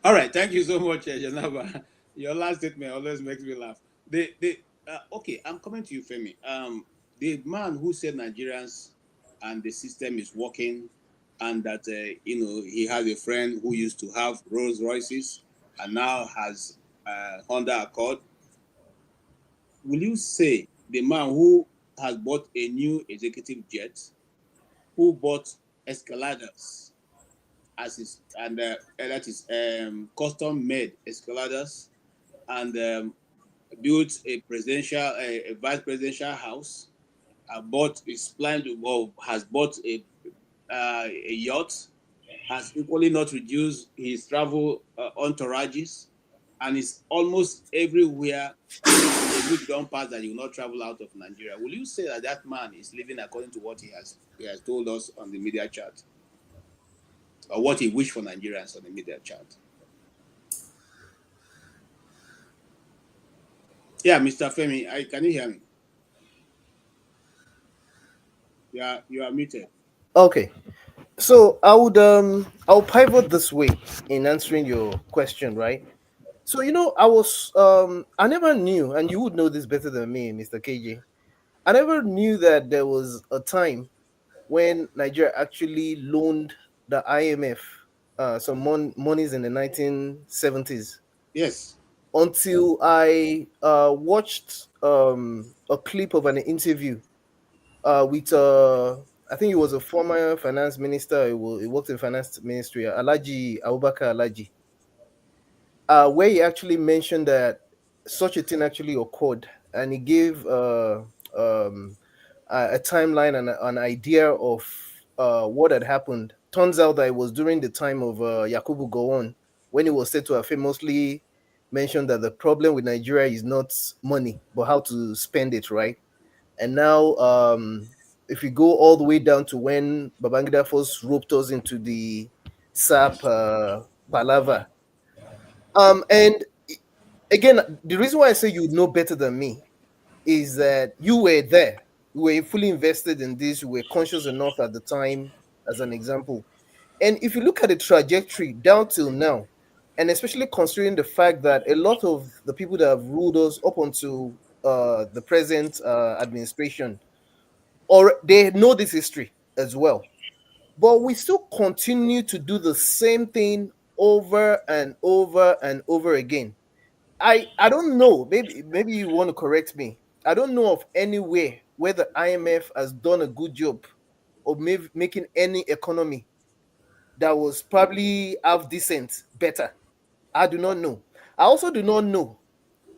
All right, thank you so much, Janaba. Your last statement always makes me laugh. Okay, I'm coming to you, Femi. The man who said Nigerians and the system is working, and that he has a friend who used to have Rolls Royces and now has Honda Accord. Will you say the man who has bought a new executive jet, who bought escalators as his, and that is custom-made escalators, and built a vice presidential house, has bought a yacht, has equally not reduced his travel entourages, and is almost everywhere a week don't pass that he will not travel out of Nigeria. Will you say that that man is living according to what he has told us on the media chat, or what he wished for Nigerians on the media chat? Yeah, Mr. Femi, can you hear me? Yeah, you are muted. Okay. So I'll pivot this way in answering your question, right? So I never knew, and you would know this better than me, Mr. KJ. I never knew that there was a time when Nigeria actually loaned the IMF some monies in the 1970s. Yes. Until I watched a clip of an interview with I think he was a former finance minister. He worked in finance ministry, Alhaji Abubakar Alhaji, where he actually mentioned that such a thing actually occurred, and he gave a timeline and an idea of what had happened. Turns out that it was during the time of Yakubu Gowon, when he was said to have famously mentioned that the problem with Nigeria is not money, but how to spend it, right? And now, if we go all the way down to when Babangida first roped us into the SAP palaver, and again, the reason why I say you know better than me is that you were there, you were fully invested in this, you were conscious enough at the time, as an example. And if you look at the trajectory down till now, and especially considering the fact that a lot of the people that have ruled us up onto the present administration, or they know this history as well, but we still continue to do the same thing over and over and over again. I don't know. Maybe you want to correct me. I don't know of anywhere where the IMF has done a good job of making any economy that was probably half decent better. I do not know. I also do not know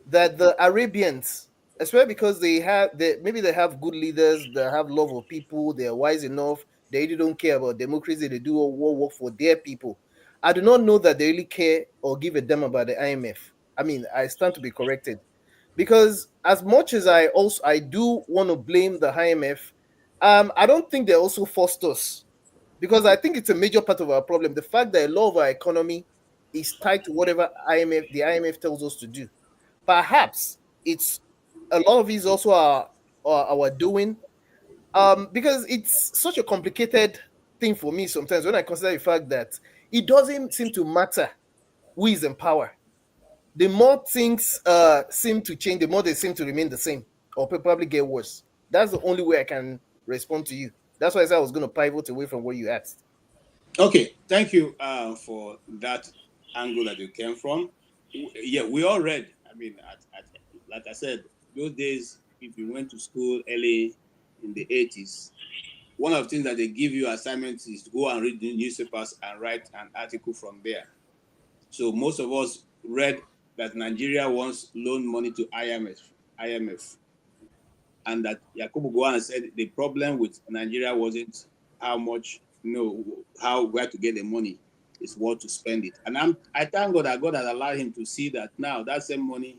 that the Arabians, especially because maybe they have good leaders, they have love of people, they are wise enough, they really don't care about democracy, they do what work for their people. I do not know that they really care or give a damn about the IMF. I mean, I stand to be corrected. Because as much as I do want to blame the IMF, I don't think they also forced us. Because I think it's a major part of our problem. The fact that a lot of our economy is tied to whatever the IMF tells us to do. Perhaps it's a lot of these also are our doing, because it's such a complicated thing for me sometimes when I consider the fact that it doesn't seem to matter who is in power. The more things seem to change, the more they seem to remain the same or probably get worse. That's the only way I can respond to you. That's why I said I was going to pivot away from what you asked. Okay, thank you for that angle that you came from. Yeah, we all read. I mean, like I said, those days, if you went to school early in the 80s, one of the things that they give you assignments is to go and read the newspapers and write an article from there. So most of us read that Nigeria once loaned money to IMF, and that Yakubu Gowon said the problem with Nigeria wasn't how much, where to get the money, is what to spend it. And I thank God that God has allowed him to see that now that same money,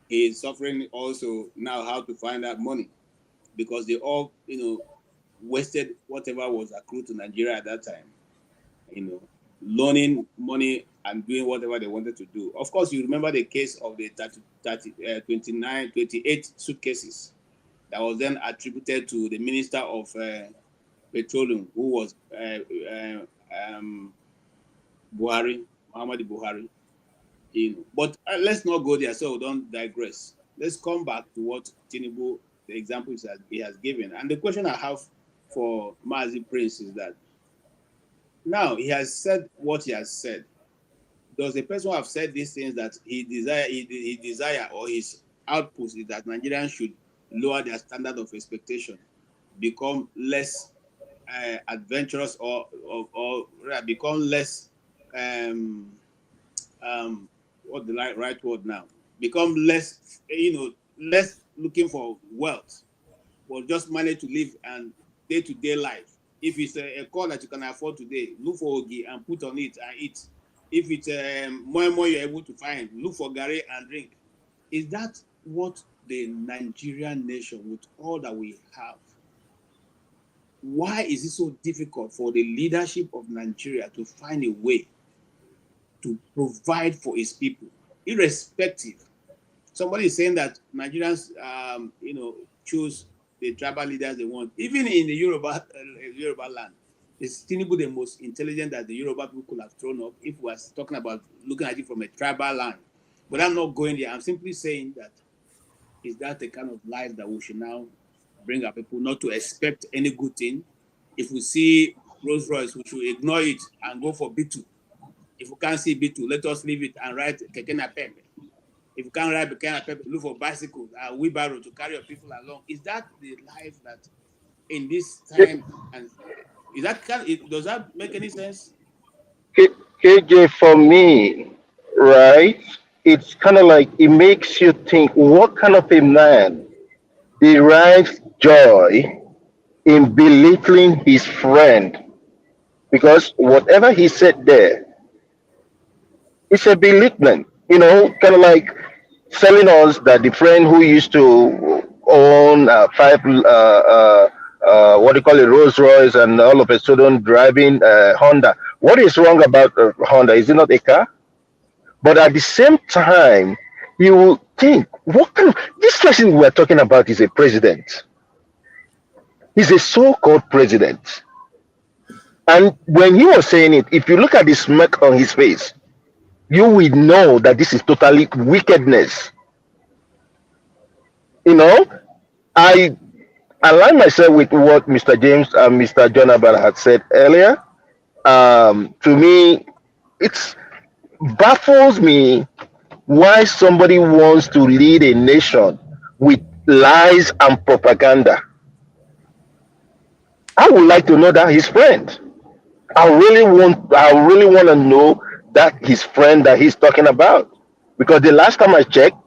he is suffering also now how to find that money, because they all, wasted whatever was accrued to Nigeria at that time, loaning money and doing whatever they wanted to do. Of course, you remember the case of the 28 suitcases that was then attributed to the Minister of Petroleum, who was Muhammadu Buhari. But let's not go there, so we don't digress. Let's come back to what Tinubu, the examples that he has given. And the question I have for Mazi Prince is that now he has said what he has said. Does the person who have said these things that he desire or his output is that Nigerians should lower their standard of expectation, become less adventurous, or become less what the right word now? Become less, less looking for wealth, but just manage to live and day-to-day life. If it's a call that you can afford today, look for ogi and put on it and eat. If it's more and more you're able to find, look for gari and drink. Is that what the Nigerian nation, with all that we have, why is it so difficult for the leadership of Nigeria to find a way to provide for its people, irrespective? Somebody is saying that Nigerians, choose the tribal leaders they want. Even in the Yoruba land, is Tinubu the most intelligent that the Yoruba people could have thrown up if we are talking about looking at it from a tribal land? But I'm not going there. I'm simply saying that, is that the kind of life that we should now bring our people, not to expect any good thing? If we see Rolls Royce, we should ignore it and go for B2. If we can't see B2, let us leave it and ride Keke Napep. If you can't ride Keke Napep, look for bicycle and wheelbarrow to carry your people along. Is that the life that in this time? And is that does that make any sense? KJ, for me, right? It's kind of like it makes you think, what kind of a man derives joy in belittling his friend? Because whatever he said there, it's a belittlement, kind of like telling us that the friend who used to own what do you call it, Rolls Royce, and all of a sudden driving Honda. What is wrong about Honda? Is it not a car? But at the same time, you will think, what kind of, this person we're talking about is a president. He's a so-called president. And when he was saying it, if you look at the smirk on his face, you will know that this is totally wickedness. I align myself with what Mr. James and Mr. John Abara had said earlier. To me, it baffles me why somebody wants to lead a nation with lies and propaganda. I would like to know that his friend. I really want to know that his friend that he's talking about, because the last time I checked,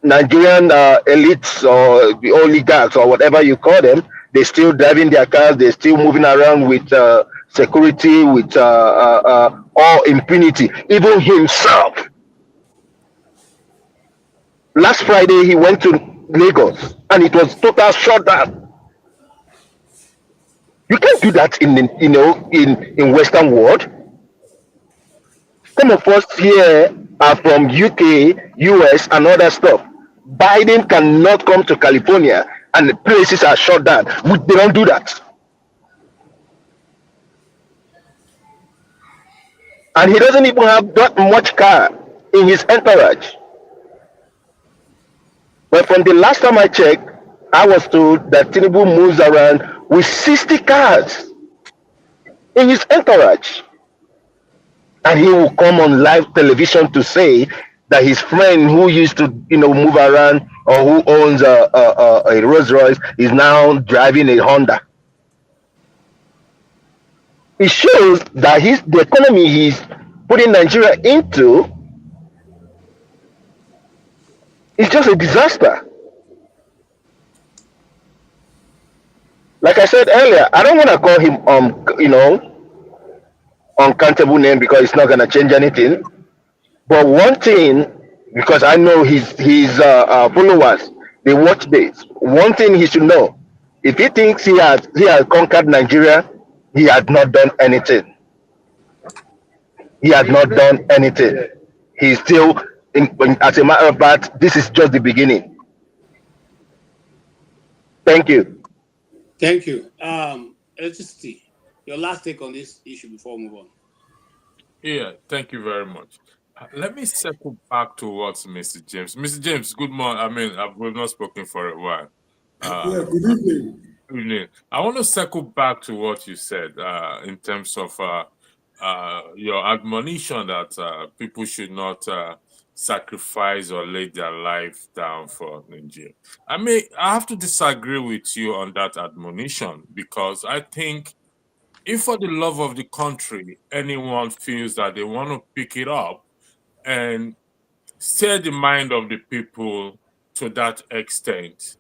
Nigerian elites or the oligarchs or whatever you call them, they're still driving their cars, they're still moving around with security, with all impunity. Even himself. Last Friday he went to Lagos and it was total shutdown. You can't do that in Western world. Some of us here are from UK, US, and other stuff. Biden cannot come to California and the places are shut down. They don't do that. And he doesn't even have that much car in his entourage. But from the last time I checked, I was told that Tinubu moves around with 60 cars in his entourage. And he will come on live television to say that his friend who used to, move around, or who owns a Rolls Royce, is now driving a Honda. It shows that the economy he's putting Nigeria into is just a disaster. Like I said earlier, I don't want to call him, uncountable name, because it's not going to change anything. But one thing, because I know his followers, they watch this. One thing he should know: if he thinks he has conquered Nigeria, he had not done anything. He had not done anything. He's still, as a matter of fact, this is just the beginning. Thank you. Thank you. Electricity, your last take on this issue before we move on. Yeah, thank you very much. Let me circle back towards Mr. James. Mr. James, good morning. I mean, we've not spoken for a while. Yeah, good evening. Good evening. I want to circle back to what you said in terms of your admonition that people should not sacrifice or lay their life down for Nigeria. I have to disagree with you on that admonition, because I think if for the love of the country, anyone feels that they want to pick it up and steer the mind of the people to that extent,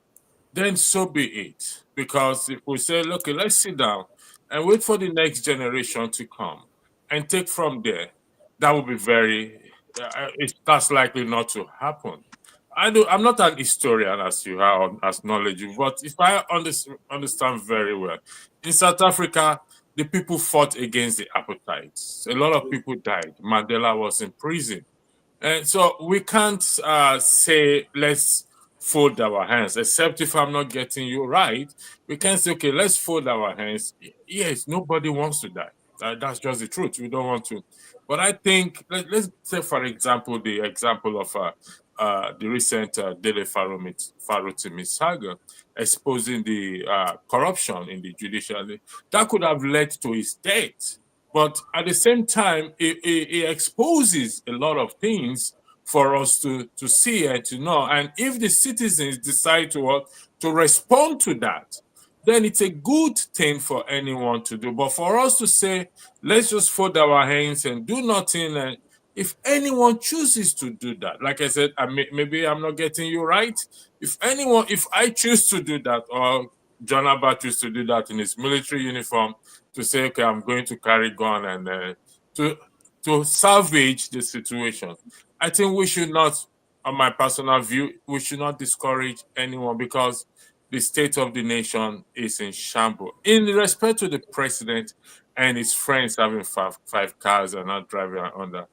then so be it. Because if we say, okay, let's sit down and wait for the next generation to come and take from there, that would be that's likely not to happen. I'm not an historian as you are, as knowledgeable, but if I understand very well, in South Africa, the people fought against the appetites. A lot of people died. Mandela was in prison. And so we can't say, let's fold our hands, except if I'm not getting you right. We can say, okay, let's fold our hands. Yes, nobody wants to die. That's just the truth. We don't want to. But I think, let's say, for example, the example of the recent Dele Farotimi saga, exposing the corruption in the judiciary. That could have led to his death. But at the same time, it exposes a lot of things for us to see and to know. And if the citizens decide to respond to that, then it's a good thing for anyone to do. But for us to say, let's just fold our hands and do nothing, and if anyone chooses to do that, like I said, maybe I'm not getting you right. If I choose to do that, or John Abba chooses to do that in his military uniform, to say, okay, I'm going to carry gun and to salvage the situation, I think we should not, on my personal view, we should not discourage anyone, because the state of the nation is in shambles. In respect to the president and his friends having five cars and not driving under,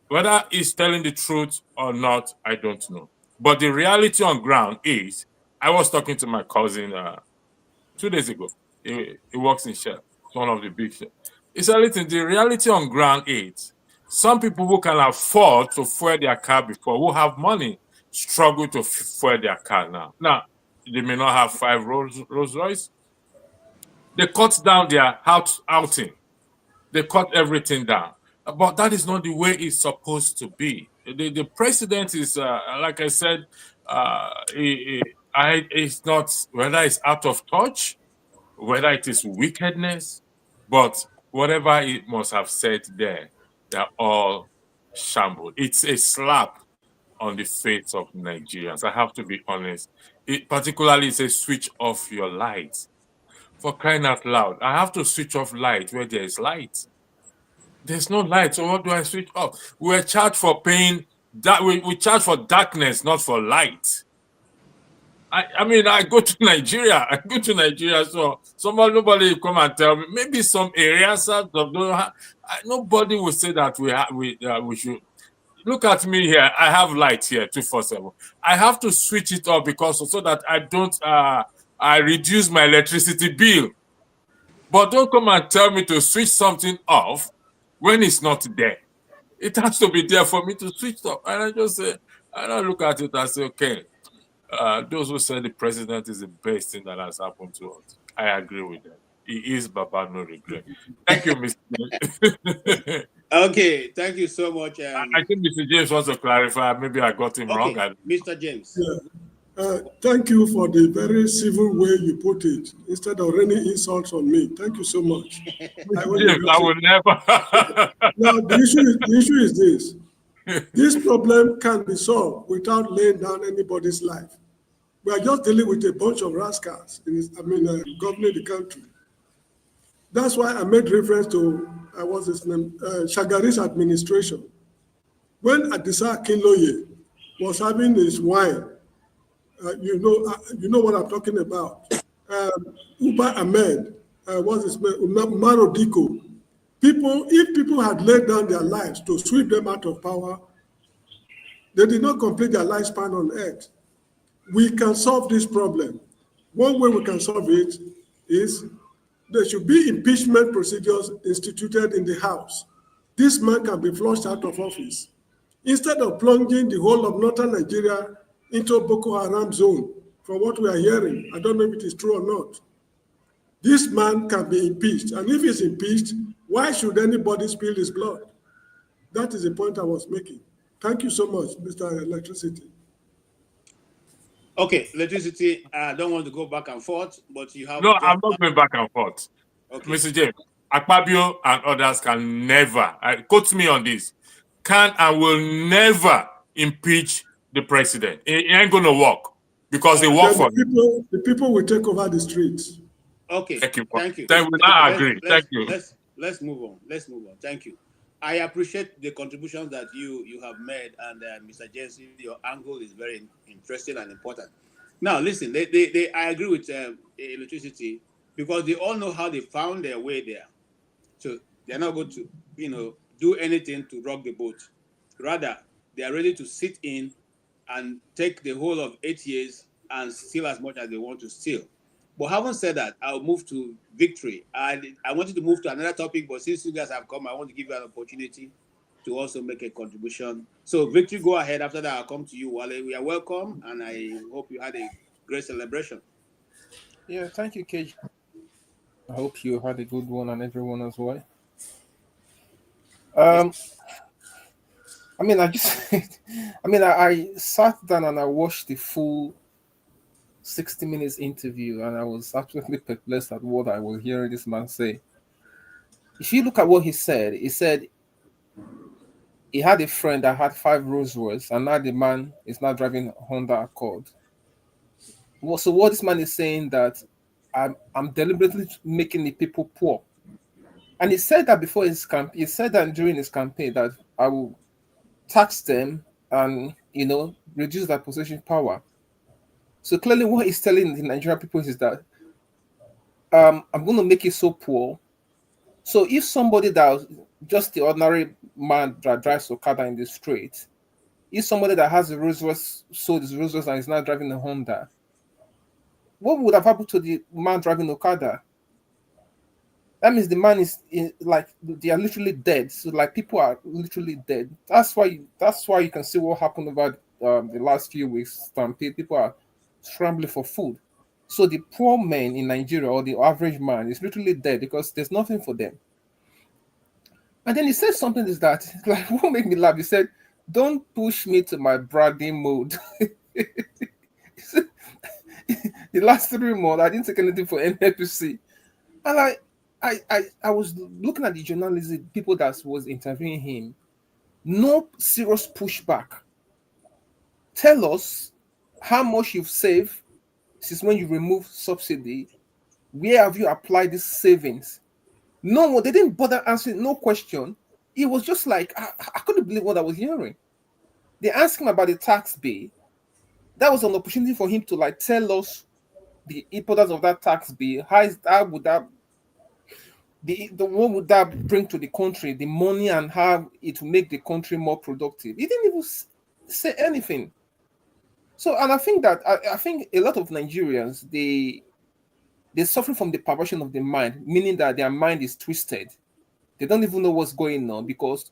whether he's telling the truth or not, I don't know. But the reality on ground is, I was talking to my cousin 2 days ago. He works in Shell. It's one of the big Shell. He said, listen, the reality on ground is, some people who can afford to fuel their car before, who have money, struggle to fuel their car now. Now, they may not have 5 Rolls Royce. They cut down their outing. They cut everything down. But that is not the way it's supposed to be. The president is, like I said, it's not, whether it's out of touch, whether it is wickedness, but whatever it must have said there, they're all shambled. It's a slap on the face of Nigerians. I have to be honest. Particularly, it's a switch off your lights. For crying out loud, I have to switch off light where there is light. There's no light, so what do I switch off? We're charged for paying that. We charge for darkness, not for light. I mean, I go to Nigeria. So nobody come and tell me. Maybe some areas nobody will say that we should. Look at me here. I have light here 24/7. I have to switch it off so that I don't I reduce my electricity bill. But don't come and tell me to switch something off when it's not there. It has to be there for me to switch off. And I just say, I don't look at it and say, okay. Those who say the president is the best thing that has happened to us, I agree with them. He is Baba no regret. Thank you, Mr. Okay, thank you so much. I think Mr. James wants to clarify. Maybe I got him wrong. Mr. James. Yeah. Thank you for the very civil way you put it, instead of raining insults on me. Thank you so much. I will never. Now, the issue is this. This problem can be solved without laying down anybody's life. We are just dealing with a bunch of rascals governing the country. That's why I made reference to, what's his name, Shagari's administration. When Adisa Akinloye was having his wine, you know what I'm talking about. Uba Ahmed, what's his name, Umaro Diko. If people had laid down their lives to sweep them out of power, they did not complete their lifespan on earth. We can solve this problem. One way we can solve it is there should be impeachment procedures instituted in the House. This man can be flushed out of office. Instead of plunging the whole of northern Nigeria into Boko Haram zone, from what we are hearing, I don't know if it is true or not. This man can be impeached. And if he's impeached, why should anybody spill his blood? That is the point I was making. Thank you so much, Mr. Electricity. Okay, Electricity, I don't want to go back and forth, but you have No, just... I'm not going back and forth. Okay. Mr. James, Akpabio and others can never, quote me on this, can and will never impeach the president. It ain't going to work because they work for him. The people will take over the streets. Okay, thank you. Thank you. Then we now agree. Thank you. Let's move on. Let's move on. Thank you. I appreciate the contributions that you have made, and Mr. Jensen, your angle is very interesting and important. Now, listen, I agree with Electricity, because they all know how they found their way there. So they're not going to, do anything to rock the boat. Rather, they are ready to sit in and take the whole of 8 years and steal as much as they want to steal. But having said that, I'll move to Victory. I wanted to move to another topic, but since you guys have come, I want to give you an opportunity to also make a contribution. So Victory, go ahead. After that, I'll come to you, Wale. We are welcome, and I hope you had a great celebration. Yeah, thank you, KJ. I hope you had a good one, and everyone as well. I sat down and I watched the full 60 minutes interview, and I was absolutely perplexed at what I was hearing this man say. If you look at what he said he had a friend that had 5 Rolls Royce, and now the man is now driving a Honda Accord. So what this man is saying that I'm deliberately making the people poor. And he said that before his campaign. He said that during his campaign that I will tax them and reduce their possession power. So clearly what he's telling the Nigerian people is that I'm going to make you so poor. So if somebody that just the ordinary man that drives Okada in the street, if somebody that has a Rolls Royce sold his Rolls Royce and is now driving a Honda, what would have happened to the man driving Okada? That means the man is they are literally dead. So people are literally dead. That's why you can see what happened over the last few weeks. Stampede. People are scrambling for food. So the poor man in Nigeria, or the average man, is literally dead because there's nothing for them. And then he said something is that what made me laugh. He said, "Don't push me to my bragging mode." The last 3 months, I didn't take anything for NPC. And I was looking at the journalism, people that was interviewing him. No serious pushback. Tell us how much you've saved since when you removed subsidy. Where have you applied these savings? No, they didn't bother answering, no question. It was just like, I couldn't believe what I was hearing. They asked him about the tax bill. That was an opportunity for him to tell us the importance of that tax bill. What would that bring to the country, the money, and how it will make the country more productive? He didn't even say anything. So, and I think that I think a lot of Nigerians, they suffer from the perversion of the mind, meaning that their mind is twisted. They don't even know what's going on, because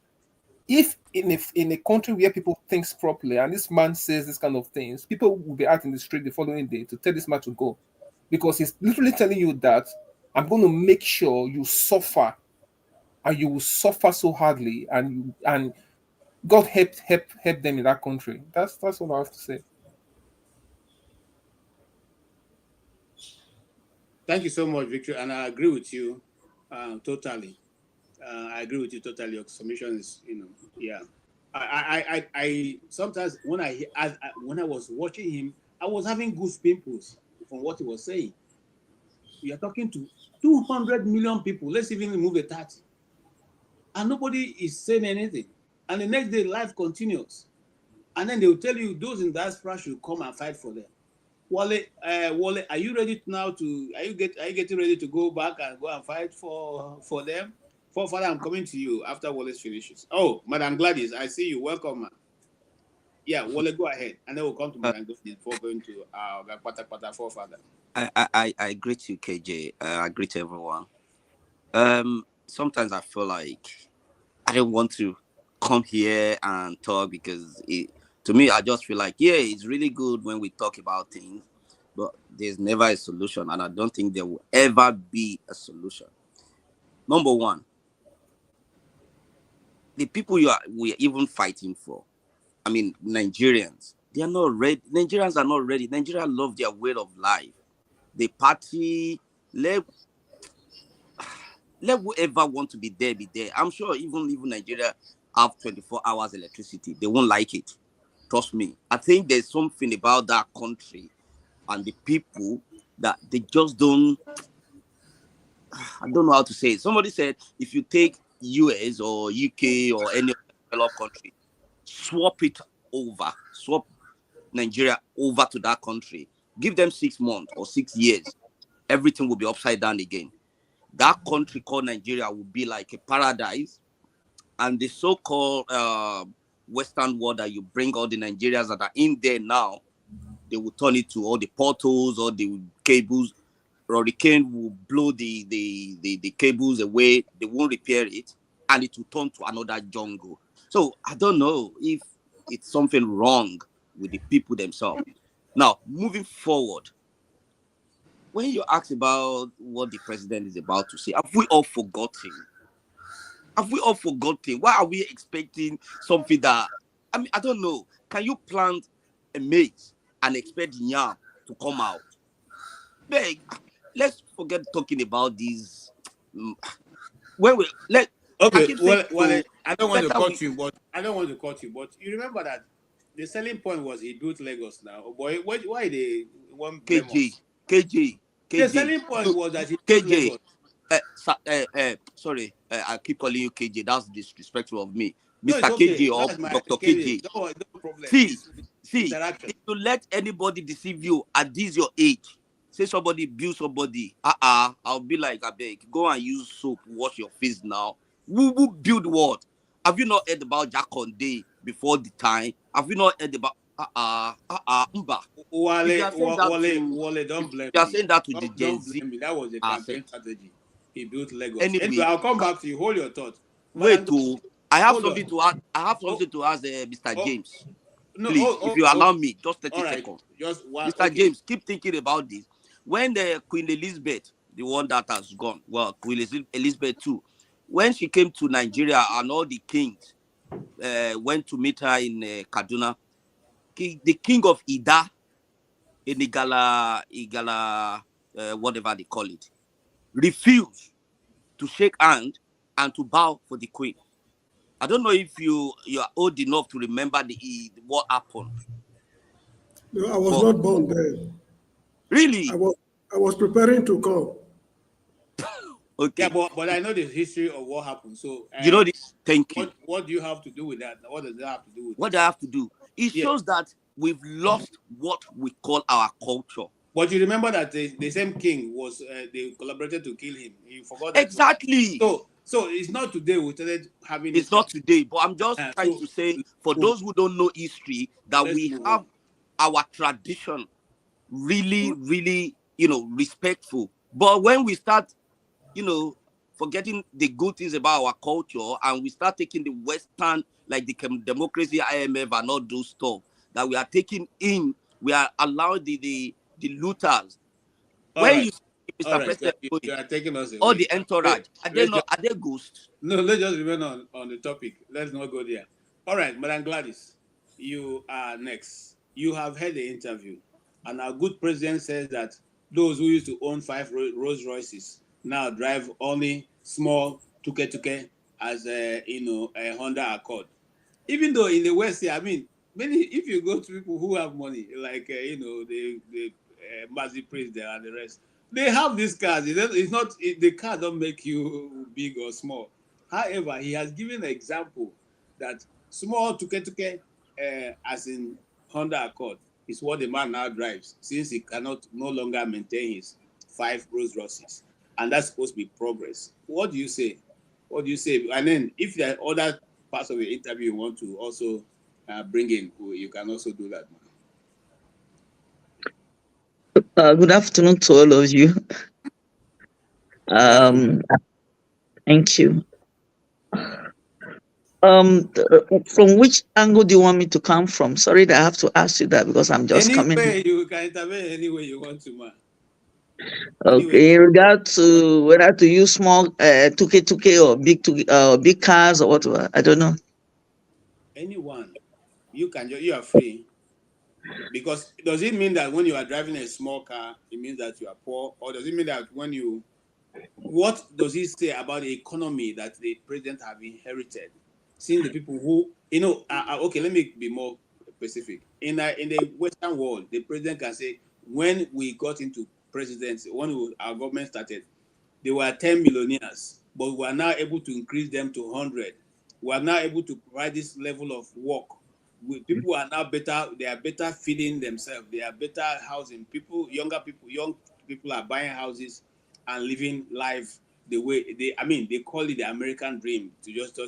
if in a country where people think properly and this man says this kind of things, people will be out in the street the following day to tell this man to go, because he's literally telling you that I'm going to make sure you suffer, and you will suffer so hardly, and God help them in that country. That's what I have to say. Thank you so much, Victor, and I agree with you totally. I agree with you totally. Your submission is, yeah. I sometimes when I was watching him, I was having goose pimples from what he was saying. We are talking to 200 million people. Let's even remove the 30, and nobody is saying anything. And the next day, life continues, and then they will tell you those in diaspora should come and fight for them. Wale, are you ready now are you getting ready to go back and fight for them? Father, I'm coming to you after Wallace finishes. Oh, Madam Gladys, I see you. Welcome, man. Yeah, Wale, go ahead, and then we'll come to Madam Gladys before going to our Pata forefather. I greet you, KJ. I greet everyone. Sometimes I feel like I don't want to come here and talk, because to me, I just feel like, yeah, it's really good when we talk about things, but there's never a solution, and I don't think there will ever be a solution. Number one, the people we are even fighting for, I mean, Nigerians, they are not ready. Nigerians are not ready. Nigerians love their way of life. They party. Let whoever want to be there, be there. I'm sure even Nigeria have 24 hours electricity, they won't like it. Trust me. I think there's something about that country and the people that they just don't. I don't know how to say it. Somebody said if you take US or UK or any developed country, swap Nigeria over to that country, give them 6 months or 6 years, everything will be upside down again. That country called Nigeria will be like a paradise, and the so-called Western world that you bring all the Nigerians that are in there now, they will turn it to all the portals or the cables. Hurricane will blow the cables away. They won't repair it, and it will turn to another jungle. So I don't know if it's something wrong with the people themselves. Now, moving forward, when you ask about what the president is about to say, have we all forgotten? Have we all forgotten? Why are we expecting something that, I mean, I don't know. Can you plant a maize and expect yam to come out? Let's forget talking about these. Okay, well, I don't want to cut you, but you remember that the selling point was he built Lagos now. Oh boy, why they want KJ. The selling point was that he built Lagos. Sorry, I keep calling you KJ. That's disrespectful of me. No, Mr. okay. KJ or Dr. KJ. No problem. See, if you let anybody deceive you at this your age, say somebody build somebody, I'll be like, I beg, go and use soap, wash your face now. Who build what? Have you not heard about Jack on Day before the time? Have you not heard about Mba? Wale, don't blame me. You are saying that to the Gen Z. That was a campaign strategy. He built Lagos. Anyway, I'll come back to you. Hold your thought. Wait, I have something to ask. I have something to ask Mr. James. Please, if you allow me, just 30 seconds. Mr. James, keep thinking about this. When the Queen Elizabeth, the one that has gone, well, Queen Elizabeth too, when she came to Nigeria and all the kings went to meet her in Kaduna, the king of Ida, in Igala, whatever they call it, refused to shake hand and to bow for the queen. I don't know if you are old enough to remember what happened. No, I was not born then. Really? I was preparing to come. Okay. Yeah, but I know the history of what happened. So you know this. Thank you. What do you have to do with that? What does that have to do with what do I have to do? It shows that we've lost what we call our culture. But you remember that the same king was they collaborated to kill him. You forgot that. Exactly. So it's not today we started having. It's not today, but I'm just trying to say for those who don't know history that we have our tradition really, really, respectful. But when we start, forgetting the good things about our culture and we start taking the Western, like the democracy, IMF, and all those stuff that we are taking in, we are allowing the looters. When you see Mr. President, you are taking us away. All the entourage, are they ghosts? No, let's just remain on the topic. Let's not go there. All right, Madam Gladys, you are next. You have heard the interview, and our good president says that those who used to own 5 Rolls Royces now drive only small tuke as a Honda Accord. Even though in the West here, I mean, if you go to people who have money, like the Mazi Prince there and the rest, they have these cars. The car don't make you big or small. However, he has given an example that small tuke as in Honda Accord is what the man now drives, since he cannot no longer maintain his 5 Rolls Royces. And that's supposed to be progress. What do you say? What do you say? And then if there are other parts of the interview you want to also bring in, you can also do that. Good afternoon to all of you. Thank you. From which angle do you want me to come from? Sorry that I have to ask you that because I'm just coming. You can intervene any way you want to, man. Okay, in regard to whether to use small 2K or big cars or whatever, I don't know. Anyone. you are free. Because does it mean that when you are driving a small car, it means that you are poor, or does it mean that when you what does he say about the economy that the president have inherited? Seeing the people who, okay, let me be more specific. In the Western world, the president can say, when we got into presidency, our government started, they were 10 millionaires, but we are now able to increase them to 100. We are now able to provide this level of work. People are now better, they are better feeding themselves, they are better housing. Young people are buying houses and living life the way they call it the American dream, to just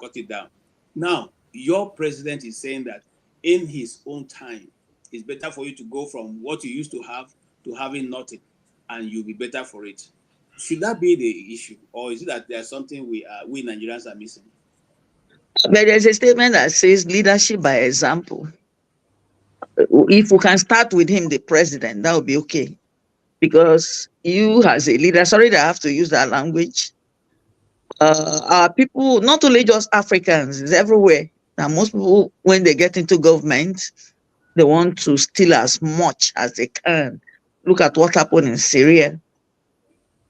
cut it down. Now, your president is saying that in his own time, it's better for you to go from what you used to have to having nothing, and you'll be better for it. Should that be the issue, or is it that there's something we Nigerians are missing? But there's a statement that says leadership by example. If we can start with him, the president, that would be okay. Because you as a leader, sorry that I have to use that language, our people, not only just Africans, it's everywhere. Now, most people, when they get into government, they want to steal as much as they can. Look at what happened in Syria,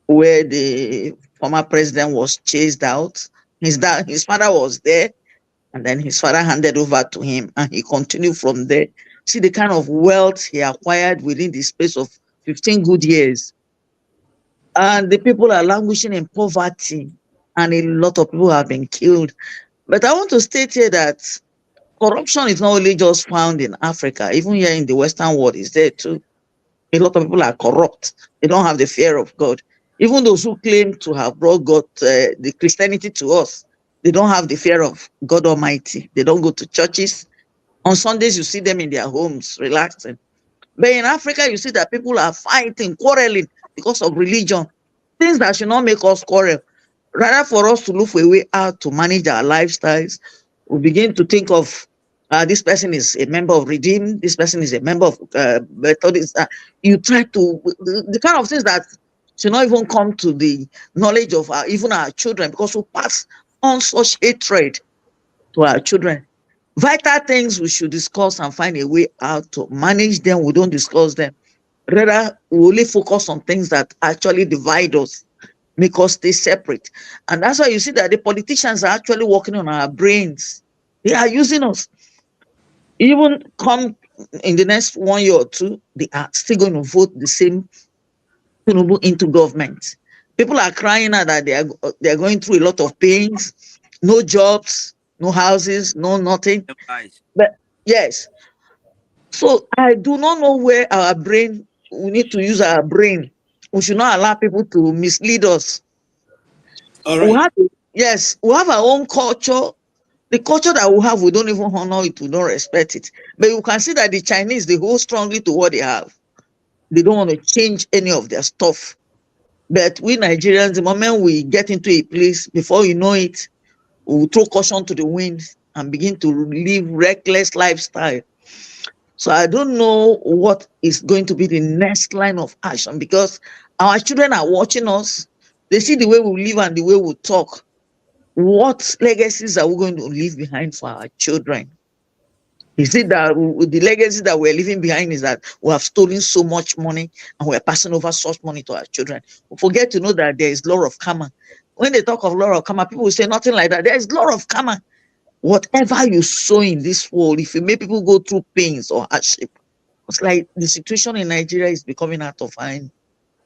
where the former president was chased out. His father was there, and then his father handed over to him, and he continued from there. See the kind of wealth he acquired within the space of 15 good years. And the people are languishing in poverty, and a lot of people have been killed. But I want to state here that corruption is not only just found in Africa, even here in the Western world is there too. A lot of people are corrupt. They don't have the fear of God. Even those who claim to have brought God, the Christianity to us, they don't have the fear of God Almighty. They don't go to churches. On Sundays, you see them in their homes, relaxing. But in Africa, you see that people are fighting, quarreling because of religion. Things that should not make us quarrel. Rather for us to look for a way out to manage our lifestyles, we begin to think of this person is a member of Redeem, this person is a member of Methodist. You try to, the kind of things that should not even come to the knowledge of even our children, because we pass on such hatred to our children. Vital things we should discuss and find a way out to manage them. We don't discuss them. Rather, we only focus on things that actually divide us, make us stay separate. And that's why you see that the politicians are actually working on our brains. They are using us. Even come in the next 1 year or two, they are still going to vote the same Tinubu into government. People are crying out that they are going through a lot of pains, no jobs, no houses, no nothing. But yes, so I do not know where our brain, we need to use our brain. We should not allow people to mislead us. All right. We have our own culture. The culture that we have, we don't even honor it, we don't respect it. But you can see that the Chinese, they hold strongly to what they have. They don't want to change any of their stuff. But we Nigerians, the moment we get into a place, before you know it, we throw caution to the wind and begin to live reckless lifestyle. So I don't know what is going to be the next line of action, because our children are watching us. They see the way we live and the way we talk. What legacies are we going to leave behind for our children? Is it that the legacy that we're leaving behind is that we have stolen so much money and we're passing over such money to our children? We forget to know that there is law of karma. When they talk of law of karma, people will say nothing like that. There is law of karma. Whatever you sow in this world, if you make people go through pains or hardship, it's like the situation in Nigeria is becoming out of hand.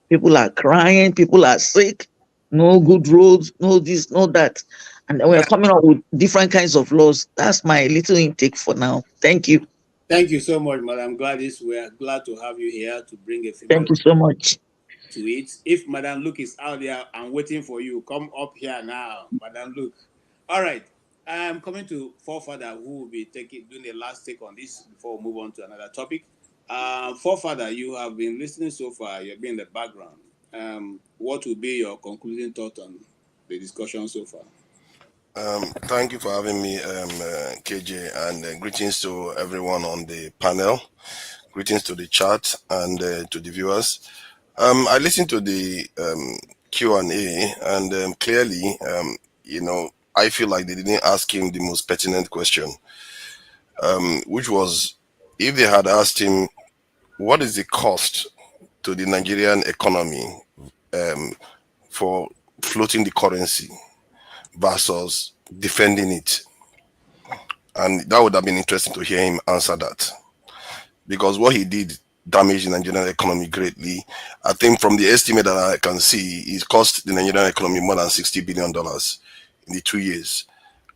People are crying, people are sick, no good roads, no this, no that. And we're coming up with different kinds of laws. That's my little intake for now. Thank you. Thank you so much, Madam Gladys. We are glad to have you here to bring a female. Thank you so much. To it. If Madam Luke is out there and waiting for you, come up here now, Madam Luke. All right. I'm coming to Forefather, who will be doing the last take on this before we move on to another topic. Forefather, you have been listening so far. You've been in the background. What will be your concluding thought on the discussion so far? Thank you for having me, KJ, and greetings to everyone on the panel. Greetings to the chat and to the viewers. I listened to the Q&A, and clearly, I feel like they didn't ask him the most pertinent question. which was if they had asked him what is the cost to the Nigerian economy for floating the currency versus defending it, and that would have been interesting to hear him answer that, because what he did damaged the Nigerian economy greatly. I think from the estimate that I can see, it cost the Nigerian economy more than $60 billion in the 2 years,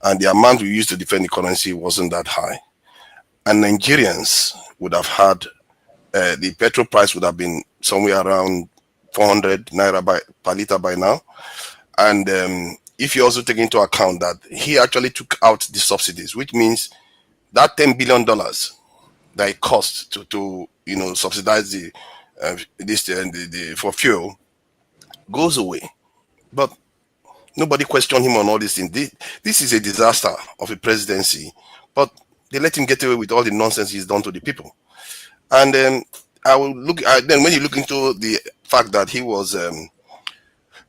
and the amount we used to defend the currency wasn't that high, and Nigerians would have had the petrol price would have been somewhere around 400 naira per liter by now. And if you also take into account that he actually took out the subsidies, which means that $10 billion that it cost to subsidize the for fuel goes away. But nobody questioned him on all these things. This is a disaster of a presidency, but they let him get away with all the nonsense he's done to the people. And then then when you look into the fact that he was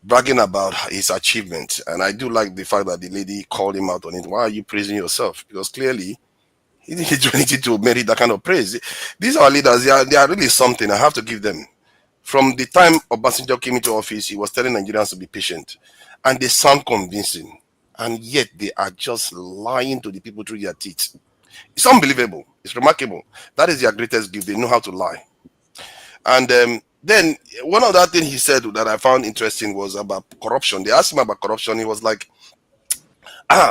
bragging about his achievement, and I do like the fact that the lady called him out on it. Why are you praising yourself? Because clearly he didn't do anything to merit that kind of praise. These are leaders, they are really something. I have to give them. From the time Obasanjo came into office, he was telling Nigerians to be patient, and they sound convincing, and yet they are just lying to the people through their teeth. It's unbelievable. It's remarkable. That is their greatest gift. They know how to lie. And then one other thing he said that I found interesting was about corruption. They asked him about corruption. He was like,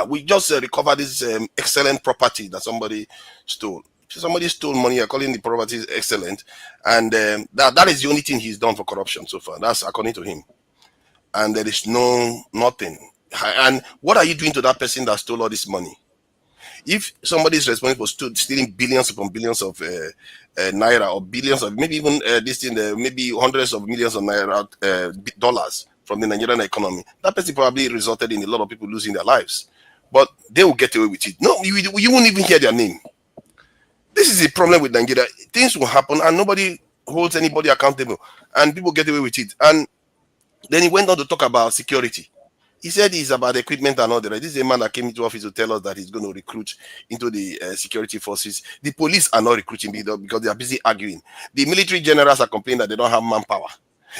we just recovered this excellent property that somebody stole. Somebody stole money. You're calling the property excellent. And that is the only thing he's done for corruption so far. That's according to him. And there is nothing. And what are you doing to that person that stole all this money? If somebody is responsible for stealing billions upon billions of naira, or billions of, maybe even maybe hundreds of millions of naira dollars from the Nigerian economy, that person probably resulted in a lot of people losing their lives. But they will get away with it. No, you won't even hear their name. This is the problem with Nigeria. Things will happen and nobody holds anybody accountable, and people get away with it. And then he went on to talk about security. He said it's about equipment and all that. This is a man that came into office to tell us that he's going to recruit into the security forces. The police are not recruiting because they are busy arguing. The military generals are complaining that they don't have manpower.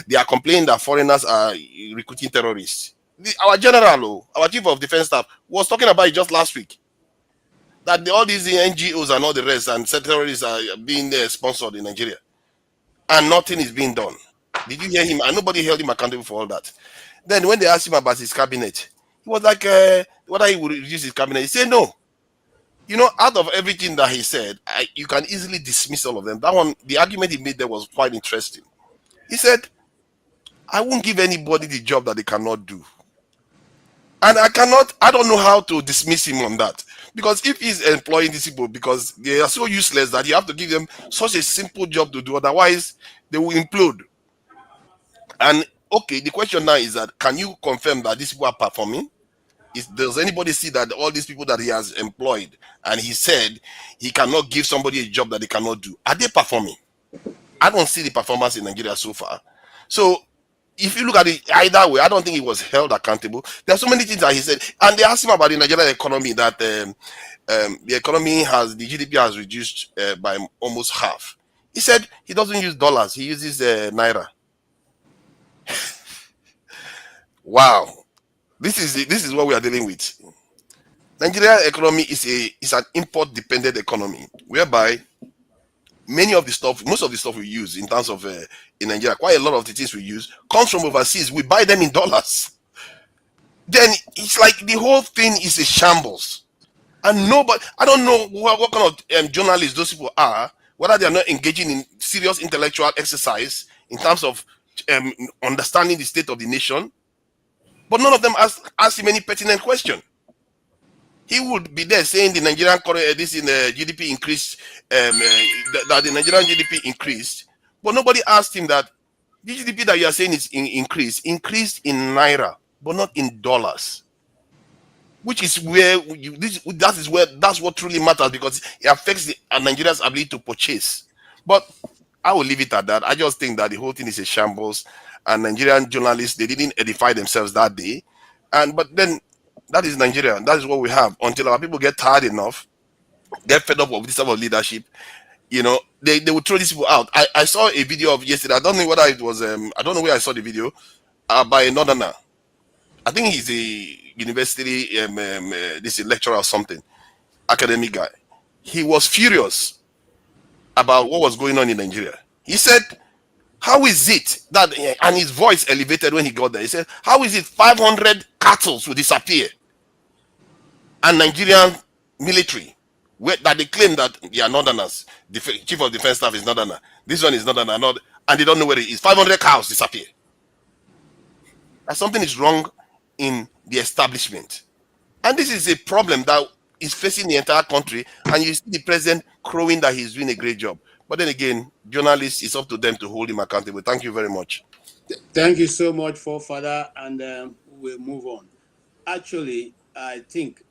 They are complaining that foreigners are recruiting terrorists. Our general, our chief of defense staff, was talking about it just last week. That all these NGOs and all the rest and terrorists are being sponsored in Nigeria. And nothing is being done. Did you hear him? And nobody held him accountable for all that. Then when they asked him about his cabinet, he was like, whether he would reduce his cabinet. He said no. Out of everything that he said, you can easily dismiss all of them. That one, the argument he made there was quite interesting. He said, I won't give anybody the job that they cannot do. And I don't know how to dismiss him on that. Because if he's employing these people because they are so useless that you have to give them such a simple job to do, otherwise they will implode. And okay, the question now is that, can you confirm that these people are performing? Does anybody see that all these people that he has employed, and he said he cannot give somebody a job that they cannot do, are they performing? I don't see the performance in Nigeria so far. So if you look at it either way, I don't think he was held accountable. There are so many things that he said, and they asked him about the Nigerian economy, that the GDP has reduced by almost half. He said he doesn't use dollars, he uses naira. Wow, this is what we are dealing with. Nigerian economy is an import dependent economy, whereby most of the stuff we use in terms of in Nigeria, quite a lot of the things we use comes from overseas. We buy them in dollars. Then it's like the whole thing is a shambles, and nobody. I don't know what kind of journalists those people are. Whether they are not engaging in serious intellectual exercise in terms of understanding the state of the nation. But none of them ask him any pertinent question. He would be there saying the Nigerian GDP increased, that the Nigerian GDP increased, but nobody asked him that the GDP that you are saying is increased in naira, but not in dollars. Which is where that's what truly matters, because it affects Nigeria's ability to purchase. But I will leave it at that. I just think that the whole thing is a shambles. And Nigerian journalists, they didn't edify themselves that day. But then that is Nigeria. That is what we have until our people get tired enough get fed up with this type of leadership, you know, they will throw these people out. I saw a video of yesterday. I don't know whether it was I don't know where I saw the video by a northerner. I think he's a university this is lecturer or something, academic guy. He was furious about what was going on in Nigeria. He said, how is it that, and his voice elevated when he got there. He said, how is it 500 cattle will disappear and Nigerian military, that they claim that they are northerners, the chief of defense staff is northerner, this one is northerner, and they don't know where it is. 500 cows disappear. That something is wrong in the establishment. And this is a problem that is facing the entire country, and you see the president crowing that he's doing a great job. But then again, journalists, it's up to them to hold him accountable. Thank you very much. Thank you so much, Father, and we'll move on. Actually, I think,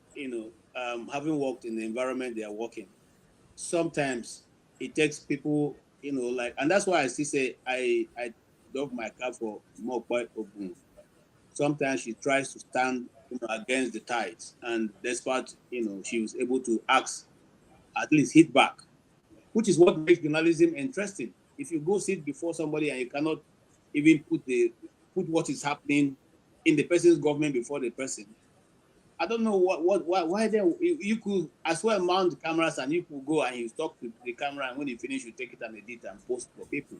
having worked in the environment they are working, sometimes it takes people, and that's why I still say I dog my cap for more quite open. Sometimes she tries to stand, against the tides, and despite, she was able to ask, at least hit back, which is what makes journalism interesting. If you go sit before somebody and you cannot even put what is happening in the person's government before the person, I don't know why then you could as well mount the cameras and you could go and you talk to the camera, and when you finish, you take it and edit and post for people.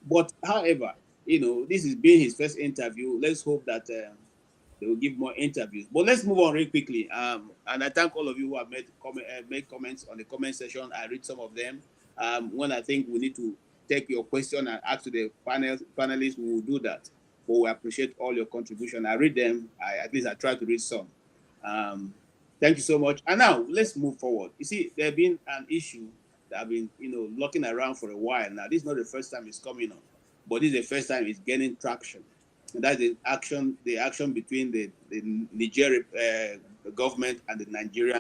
But however, this is being his first interview. Let's hope that they will give more interviews. But let's move on really quickly. And I thank all of you who have made comments on the comment section. I read some of them. When I think we need to take your question and ask to the panelists, we will do that. But we appreciate all your contribution. I read them. At least I try to read some. Thank you so much. And now let's move forward. You see, there have been an issue that I've been, looking around for a while now. This is not the first time it's coming up, but this is the first time it's gaining traction. And that's the action between the Nigerian government and the Nigerian.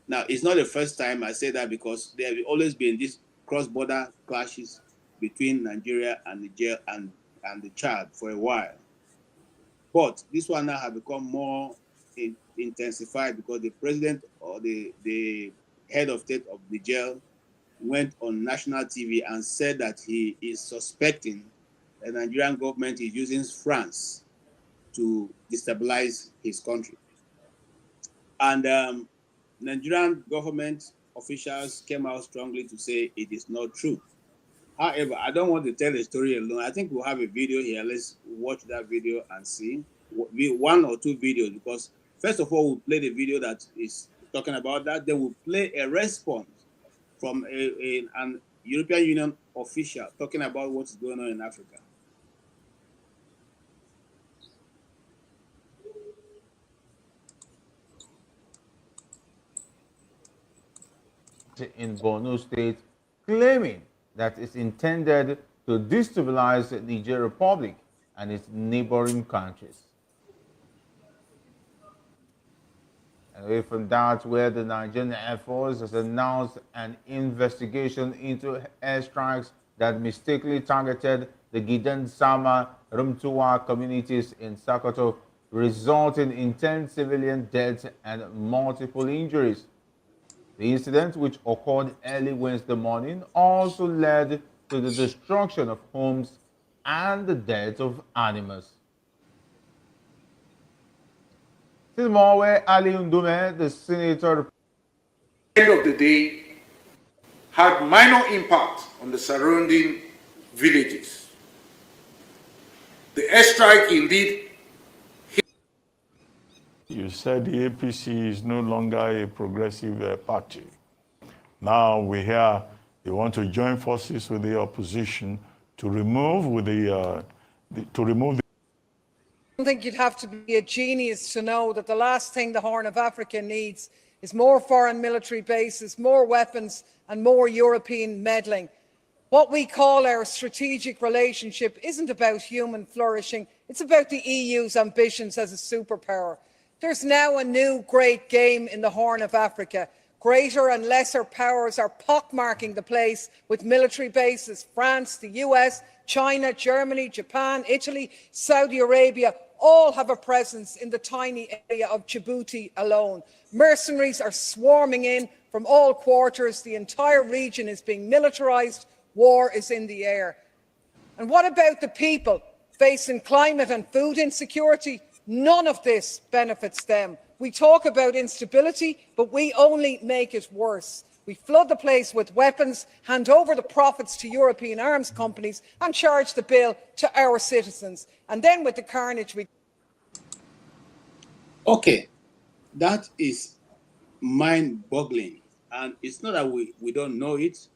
Now, it's not the first time I say that, because there have always been these cross-border clashes between Nigeria and Niger and the Chad for a while. But this one now has become more intensified because the president or the head of state of Niger went on national TV and said that he is suspecting the Nigerian government is using France to destabilize his country. And Nigerian government officials came out strongly to say it is not true. However, I don't want to tell the story alone. I think we'll have a video here. Let's watch that video and see. One or two videos, because first of all, we'll play the video that is talking about that. Then we'll play a response from an European Union official talking about what's going on in Africa. In Borno State, claiming that it's intended to destabilize the Niger Republic and its neighboring countries. And away from that, where the Nigerian Air Force has announced an investigation into airstrikes that mistakenly targeted the Gidan Sama Rumtuwa communities in Sokoto, resulting in 10 civilian deaths and multiple injuries. The incident, which occurred early Wednesday morning, also led to the destruction of homes and the death of animals. Tilmowe Ali Ndume, the senator, At the end of the day, had minor impact on the surrounding villages. The airstrike indeed. You said the APC is no longer a progressive party. Now we hear they want to join forces with the opposition to remove the. I don't think you'd have to be a genius to know that the last thing the Horn of Africa needs is more foreign military bases, more weapons, and more European meddling. What we call our strategic relationship isn't about human flourishing, it's about the EU's ambitions as a superpower. There's now a new great game in the Horn of Africa. Greater and lesser powers are pockmarking the place with military bases. France, the US, China, Germany, Japan, Italy, Saudi Arabia all have a presence in the tiny area of Djibouti alone. Mercenaries are swarming in from all quarters. The entire region is being militarised. War is in the air. And what about the people facing climate and food insecurity? None of this benefits them. We talk about instability, but we only make it worse. We flood the place with weapons, hand over the profits to European arms companies and charge the bill to our citizens. And then with the carnage we... Okay, that is mind-boggling. And it's not that we don't know it,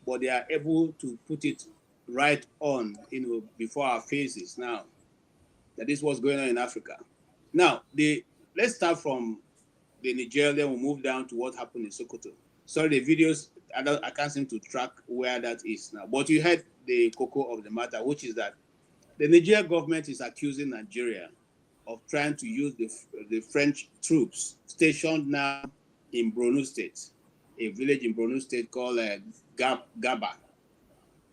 but they are able to put it right on, before our faces now. That is what's going on in Africa. Now, let's start from the Niger, then we'll move down to what happened in Sokoto. Sorry, the videos, I can't seem to track where that is now. But you heard the cocoa of the matter, which is that the Niger government is accusing Nigeria of trying to use the French troops stationed now in Borno State, a village in Borno State called Gaba,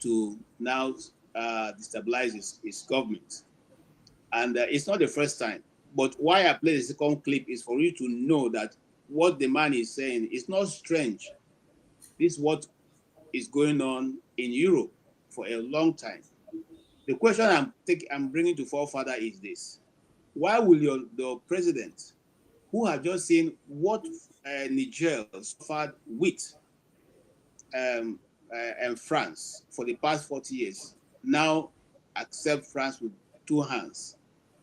to now destabilize its government. And it's not the first time. But why I play the second clip is for you to know that what the man is saying is not strange. This is what is going on in Europe for a long time. The question I'm bringing to forefather is this: why will the president, who has just seen what Niger suffered with and France for the past 40 years, now accept France with two hands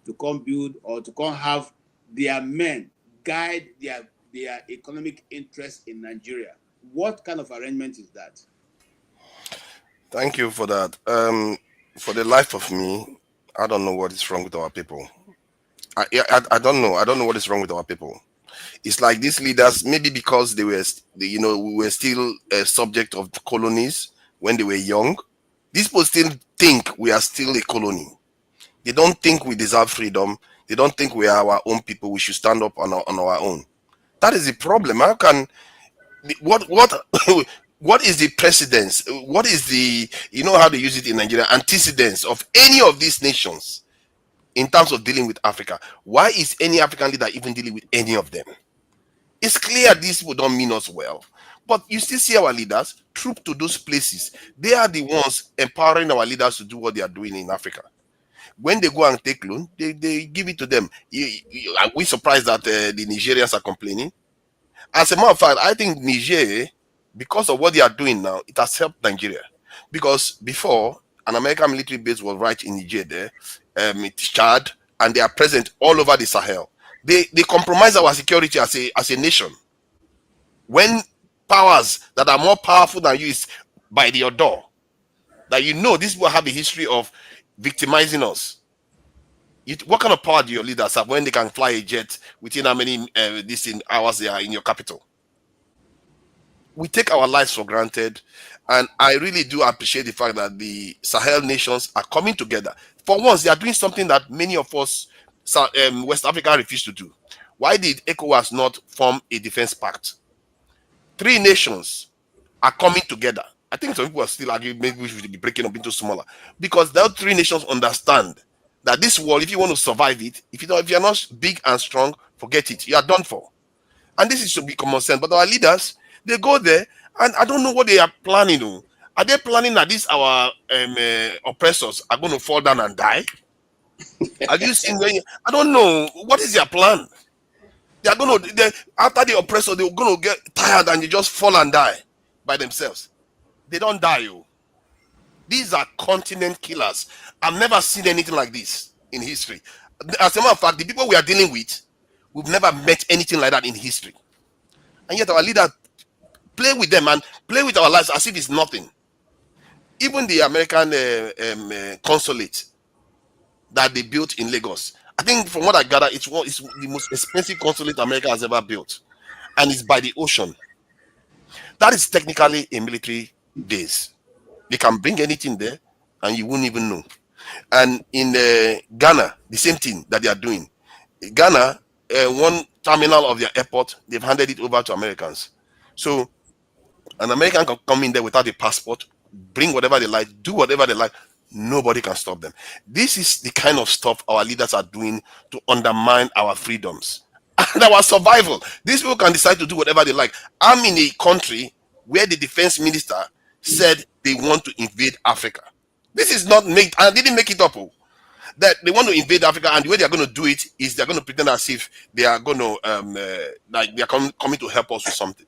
to come build or to come have their men guide their economic interests in Nigeria? What kind of arrangement is that? Thank you for that. For the life of me, I don't know what is wrong with our people. I don't know. I don't know what is wrong with our people. It's like these leaders, maybe because we were still a subject of the colonies when they were young. These people still think we are still a colony. They don't think we deserve freedom. They don't think we are our own people. We should stand up on our own. That is the problem. How can what is the precedence? What is the, how they use it in Nigeria, antecedents of any of these nations in terms of dealing with Africa? Why is any African leader even dealing with any of them? It's clear these people don't mean us well. But you still see our leaders troop to those places. They are the ones empowering our leaders to do what they are doing in Africa. When they go and take loan, they give it to them. Are we surprised that the Nigerians are complaining? As a matter of fact, I think Niger, because of what they are doing now, it has helped Nigeria. Because before, an American military base was right in Niger there, it's Chad, and they are present all over the Sahel. They compromise our security as a nation. When powers that are more powerful than you is by your door, that these people have a history of victimizing us. What kind of power do your leaders have when they can fly a jet within how many hours they are in your capital? We take our lives for granted, and I really do appreciate the fact that the Sahel nations are coming together. For once, they are doing something that many of us, West Africa, refuse to do. Why did ECOWAS not form a defense pact? 3 nations are coming together. I think some people are still arguing maybe we should be breaking up into smaller, because those 3 nations understand that this world, if you want to survive it, if you're not big and strong, forget it. You are done for. And this should be common sense. But our leaders, they go there, and I don't know what they are planning. Are they planning that these our oppressors are going to fall down and die? Have you seen? I don't know. What is their plan? They are going to, after the oppressor, they're going to get tired and they just fall and die by themselves. They don't die. These are continent killers. I've never seen anything like this in history. As a matter of fact, the people we are dealing with, we've never met anything like that in history. And yet our leaders play with them and play with our lives as if it's nothing. Even the American consulate that they built in Lagos, I think from what I gather, it's the most expensive consulate America has ever built. And it's by the ocean. That is technically a military base. They can bring anything there and you wouldn't even know. And in Ghana, the same thing that they are doing. Ghana, one terminal of their airport, they've handed it over to Americans. So an American can come in there without a passport, bring whatever they like, do whatever they like. Nobody can stop them. This is the kind of stuff our leaders are doing to undermine our freedoms. and our survival. These people can decide to do whatever they like. I'm in a country where the defense minister said they want to invade Africa. This is not made, I didn't make it up. That they want to invade Africa, and the way they are going to do it is they're going to pretend as if they are going to like they are coming to help us with something.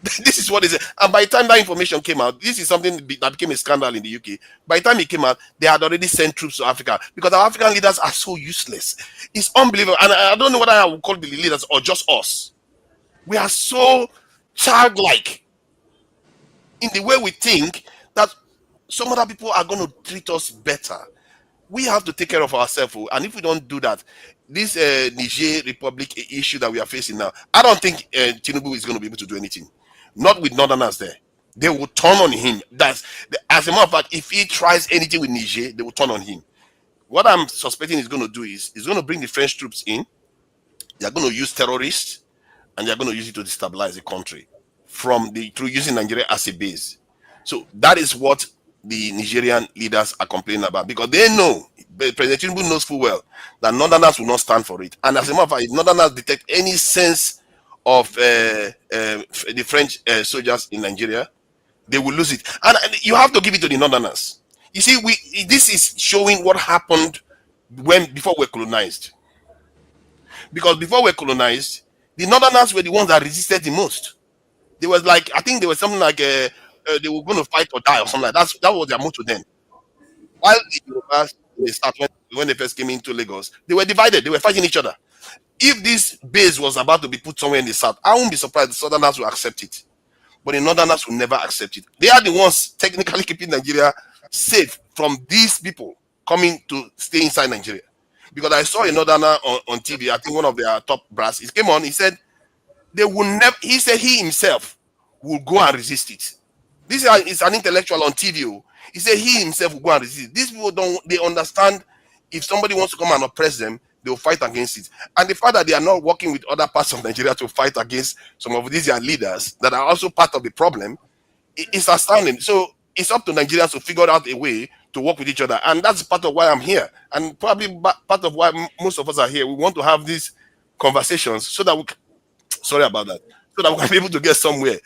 This is what is it. And by the time that information came out, this is something that became a scandal in the UK. By the time it came out, they had already sent troops to Africa because our African leaders are so useless. It's unbelievable. And I don't know whether I would call the leaders or just us. We are so childlike in the way we think that some other people are going to treat us better. We have to take care of ourselves, and if we don't do that, this Niger Republic issue that we are facing now, I don't think Tinubu is going to be able to do anything. Not with Northerners there. They will turn on him. As a matter of fact, if he tries anything with Niger, they will turn on him. What I'm suspecting he's going to do is he's going to bring the French troops in. They're going to use terrorists, and they're going to use it to destabilize the country through using Nigeria as a base. So that is what the Nigerian leaders are complaining about, because they know, President Tinubu knows full well that Northerners will not stand for it. And as a matter of fact, if Northerners detect any sense of the French soldiers in Nigeria, they will lose it. And you have to give it to the Northerners. You see, this is showing what happened before we were colonized. Because before we were colonized, the Northerners were the ones that resisted the most. There was like, I think there was something like they were going to fight or die or something like that. That was their motto then. While the Yorubas in the start, when they first came into Lagos, they were divided. They were fighting each other. If this base was about to be put somewhere in the south, I won't be surprised the Southerners will accept it. But the Northerners will never accept it. They are the ones technically keeping Nigeria safe from these people coming to stay inside Nigeria. Because I saw a Northerner on TV, I think one of their top brass, he came on, he said, they will never, he said he himself will go and resist it. This is an intellectual on TV. He said he himself will go and resist it. These people they understand if somebody wants to come and oppress them, they will fight against it. And the fact that they are not working with other parts of Nigeria to fight against some of these leaders that are also part of the problem, it's astounding. So it's up to Nigerians to figure out a way to work with each other. And that's part of why I'm here. And probably part of why most of us are here. We want to have these conversations so that we sorry about that. So that we can be able to get somewhere.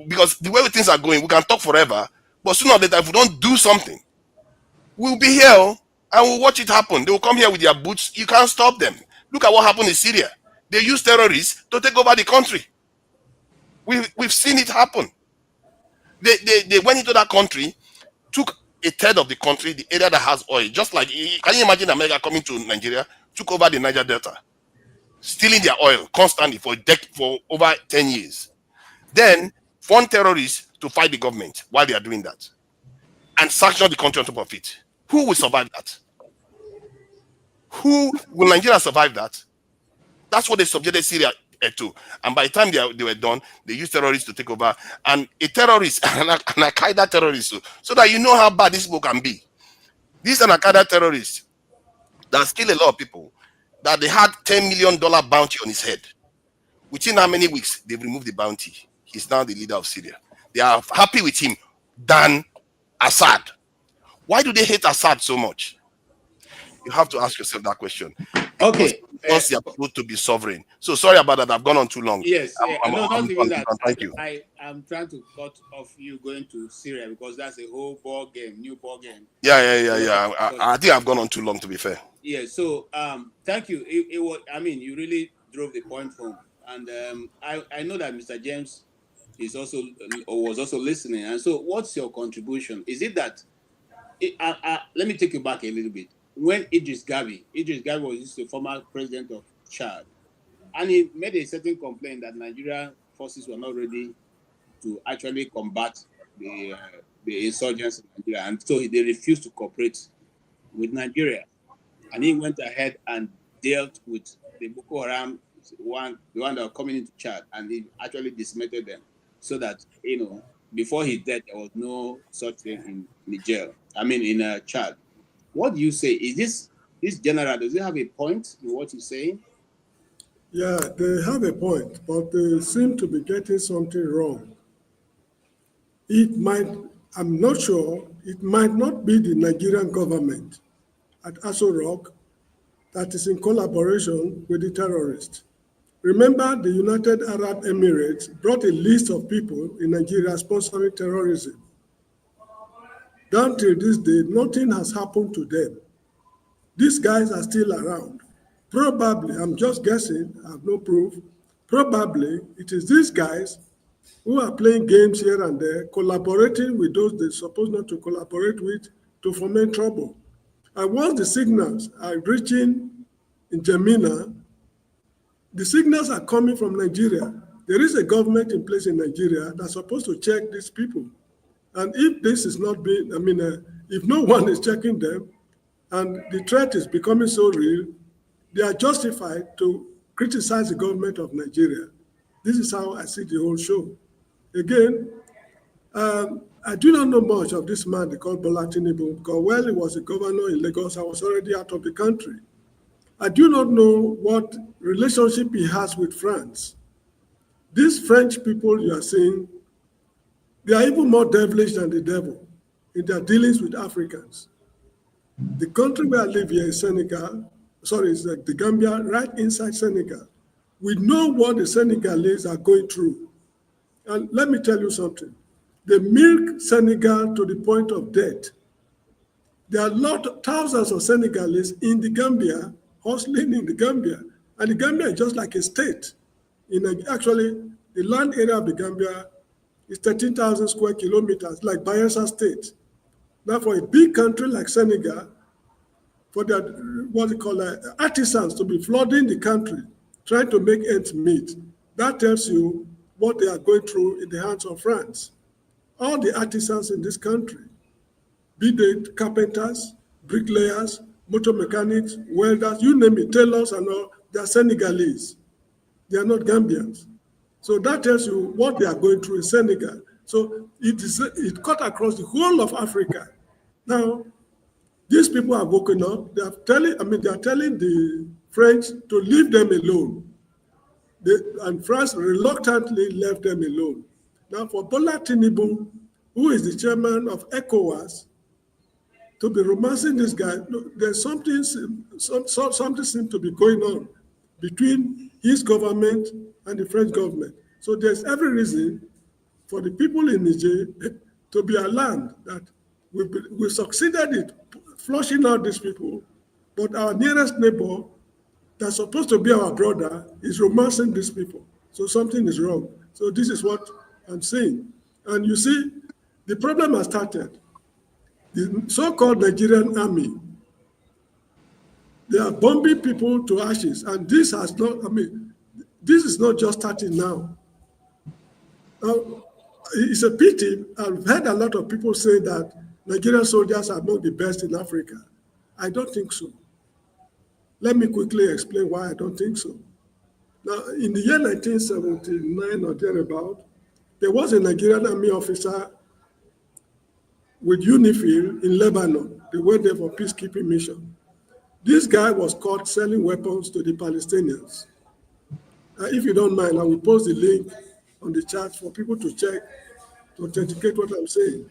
Because the way things are going, we can talk forever, but sooner or later, if we don't do something, we'll be here and we'll watch it happen. They will come here with their boots. You can't stop them. Look at what happened in Syria. They used terrorists to take over the country. We've seen it happen. They went into that country, took a third of the country, the area that has oil. Just like, can you imagine America coming to Nigeria, took over the Niger Delta, stealing their oil constantly for over 10 years. Then fund terrorists to fight the government while they are doing that. And sanction the country on top of it. Who will survive that? Who will Nigeria survive that? That's what they subjected Syria to. And by the time they were done, they used terrorists to take over. And a terrorist, an Al-Qaeda terrorist, so that you know how bad this people can be. These are Al-Qaeda terrorists that kill a lot of people, that they had $10 million bounty on his head. Within how many weeks, they've removed the bounty. He's now the leader of Syria. They are happy with him than Assad. Why do they hate Assad so much? You have to ask yourself that question. Okay. Because they are supposed to be sovereign. So sorry about that. I've gone on too long. Yes. Not even that. Thank you. I'm trying to cut off you going to Syria because that's a whole ball game, new ball game. Yeah. I think I've gone on too long, to be fair. Yeah. So thank you. It was. I mean, you really drove the point home, and I know that Mr. James is also was also listening. And so, what's your contribution? Is it that? Let me take you back a little bit. When Idris Gabi was the former president of Chad, and he made a certain complaint that Nigerian forces were not ready to actually combat the insurgents in Nigeria, and so they refused to cooperate with Nigeria. And he went ahead and dealt with the Boko Haram, the one that were coming into Chad, and he actually decimated them, so that before his death there was no such thing in Niger. In Chad. What do you say? Is this general, does he have a point in what he's saying? Yeah, they have a point, but they seem to be getting something wrong. I'm not sure, it might not be the Nigerian government at Aso Rock that is in collaboration with the terrorists. Remember, the United Arab Emirates brought a list of people in Nigeria sponsoring terrorism. Down till this day, nothing has happened to them. These guys are still around. Probably, I'm just guessing, I have no proof, probably it is these guys who are playing games here and there, collaborating with those they're supposed not to collaborate with to foment trouble. And once the signals are reaching in Gemina, the signals are coming from Nigeria. There is a government in place in Nigeria that's supposed to check these people. And if this is not being, if no one is checking them, and the threat is becoming so real, they are justified to criticize the government of Nigeria. This is how I see the whole show. Again, I do not know much of this man they call Bola Tinubu, because while he was a governor in Lagos, I was already out of the country. I do not know what relationship he has with France. These French people you are seeing, they are even more devilish than the devil in their dealings with Africans. The country where I live here is Senegal, it's the Gambia, right inside Senegal. We know what the Senegalese are going through. And let me tell you something. They milk Senegal to the point of death. There are thousands of Senegalese in the Gambia, hustling in the Gambia. And the Gambia is just like a state. Actually, the land area of the Gambia is 13,000 square kilometers, like Bayelsa State. Now, for a big country like Senegal, for their, artisans to be flooding the country, trying to make ends meet, that tells you what they are going through in the hands of France. All the artisans in this country, be they carpenters, bricklayers, motor mechanics, welders, you name it, tailors and all, they are Senegalese. They are not Gambians. So that tells you what they are going through in Senegal. So it cut across the whole of Africa. Now, these people have woken up. They are telling the French to leave them alone. And France reluctantly left them alone. Now, for Bola Tinubu, who is the chairman of ECOWAS, to be romancing this guy, there's something seems to be going on between his government and the French government. So there's every reason for the people in Niger to be alarmed that we succeeded in flushing out these people, but our nearest neighbor that's supposed to be our brother is romancing these people. So something is wrong. So this is what I'm saying. And you see, the problem has started. The so-called Nigerian army, they are bombing people to ashes. And this has not, this is not just starting now. Now, it's a pity. I've heard a lot of people say that Nigerian soldiers are among the best in Africa. I don't think so. Let me quickly explain why I don't think so. Now, in the year 1979 or thereabout, there was a Nigerian army officer with UNIFIL in Lebanon. They went there for peacekeeping mission. This guy was caught selling weapons to the Palestinians. If you don't mind, I will post the link on the chat for people to check, to authenticate what I'm saying.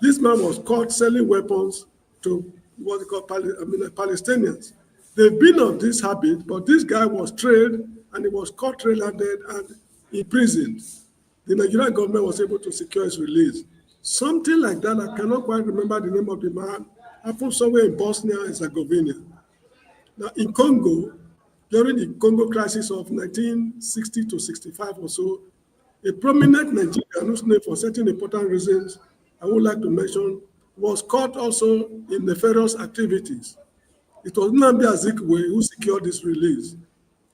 This man was caught selling weapons to what they call Palestinians. They've been of this habit, but this guy was trailed and he was caught red-handed and imprisoned. The Nigerian government was able to secure his release. Something like that, I cannot quite remember the name of the man, happened somewhere in Bosnia and Herzegovina. Now, in Congo, during the Congo crisis of 1960 to 65 or so, a prominent Nigerian whose name for certain important reasons I would like to mention was caught also in nefarious activities. It was Nnamdi Azikiwe who secured this release.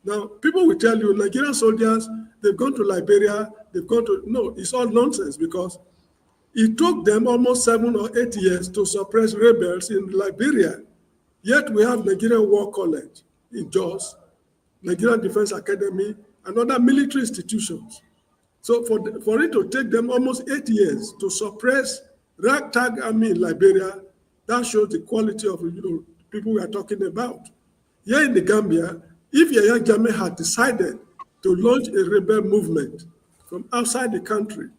Now, people will tell you, Nigerian soldiers, they've gone to Liberia, no, it's all nonsense because it took them almost 7 or 8 years to suppress rebels in Liberia. Yet we have Nigerian War College in Jos, Nigerian Defense Academy, and other military institutions. So for it to take them almost 8 years to suppress ragtag army in Liberia, that shows the quality of people we are talking about. Here in the Gambia, if Yahya Jammeh had decided to launch a rebel movement from outside the country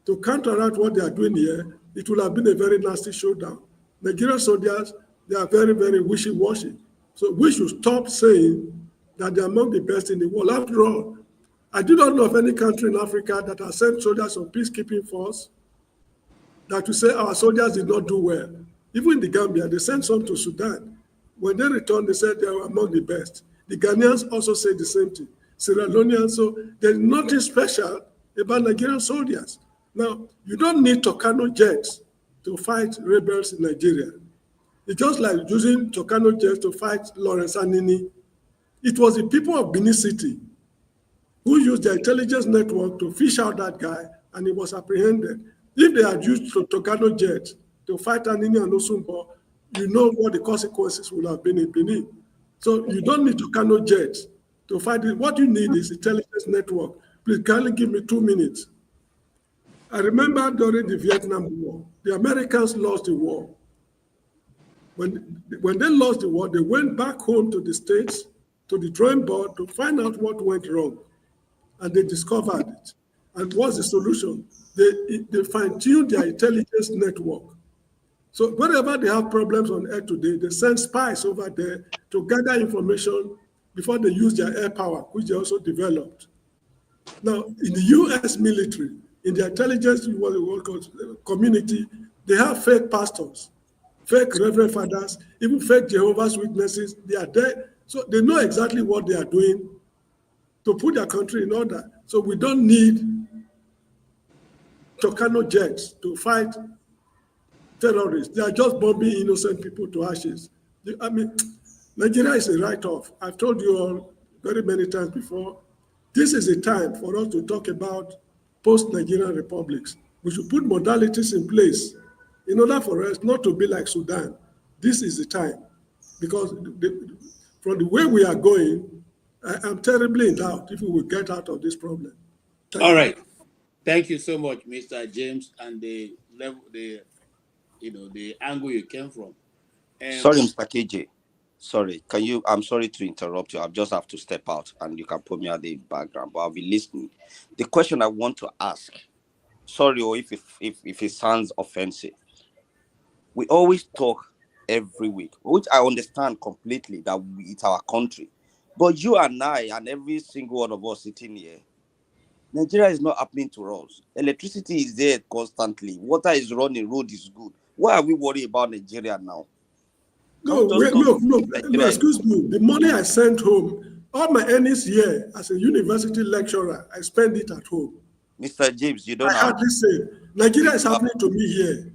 to counteract what they are doing here, it would have been a very nasty showdown. Nigerian soldiers, they are very, very wishy-washy. So we should stop saying that they're among the best in the world. After all, I do not know of any country in Africa that has sent soldiers on peacekeeping force that to say our soldiers did not do well. Even in the Gambia, they sent some to Sudan. When they returned, they said they were among the best. The Ghanaians also said the same thing. Sierra Leoneans, so there's nothing special about Nigerian soldiers. Now, you don't need Tucano jets to fight rebels in Nigeria. It's just like using Tucano jets to fight Lawrence Anini. It was the people of Benin City who used their intelligence network to fish out that guy, and he was apprehended. If they had used Tucano jets to fight Anini and Osumbo, you know what the consequences would have been in Benin. So you don't need Tucano jets to fight it. What you need is intelligence network. Please kindly give me 2 minutes. I remember during the Vietnam War, the Americans lost the war. When they lost the war, they went back home to the States, to the drawing board to find out what went wrong. And they discovered it. And what's the solution? They fine-tuned their intelligence network. So wherever they have problems on air today, they send spies over there to gather information before they use their air power, which they also developed. Now, in the US military, in the intelligence community, they have fake pastors, fake reverend fathers, even fake Jehovah's Witnesses. They are there. So they know exactly what they are doing to put their country in order. So we don't need Tucano jets to fight terrorists. They are just bombing innocent people to ashes. I mean, Nigeria is a write-off. I've told you all very many times before, this is a time for us to talk about post-Nigerian republics. We should put modalities in place in order for us not to be like Sudan. This is the time. Because from the way we are going, I'm terribly in doubt if we will get out of this problem. All right. Thank you so much, Mr. James, and the level, the angle you came from. Sorry, Mr. KJ. Sorry, I'm sorry to interrupt you. I just have to step out and you can put me at the background, but I'll be listening. The question I want to ask, sorry, or if it sounds offensive, we always talk every week, which I understand completely that it's our country. But you and I and every single one of us sitting here, Nigeria is not happening to us. Electricity is there constantly. Water is running, road is good. Why are we worried about Nigeria now? No, excuse me. The money I sent home, all my earnings here as a university lecturer, I spend it at home. Mr. James, you don't I hardly say Nigeria is happening to me here.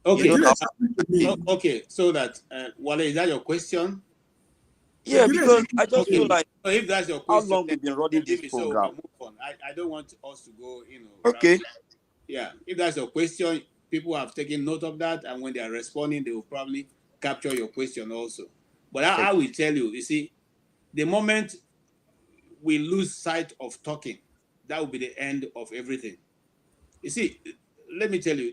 Okay. To me. Okay, so that Wale, is that your question? Yeah, because I just feel like so if that's your question, how long we've been running this program. So move on. I don't want us to go, Okay. Yeah, if that's your question, people have taken note of that, and when they are responding, they will probably capture your question also. But I will tell you, you see, the moment we lose sight of talking, that will be the end of everything. You see, let me tell you,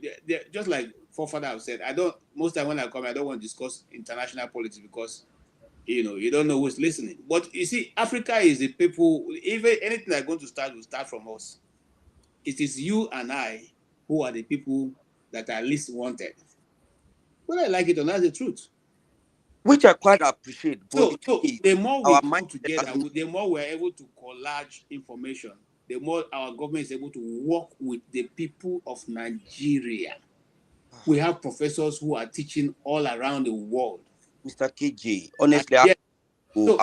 just like forefather have said, most time when I come, I don't want to discuss international politics because you don't know who's listening. But you see, Africa is the people, even anything that's going to start will start from us. It is you and I who are the people that are least wanted. Whether I like it or not, that's the truth. Which I quite appreciate. So the more we come together, the more we're able to collage information, the more our government is able to work with the people of Nigeria. We have professors who are teaching all around the world. Mr. KJ, honestly, so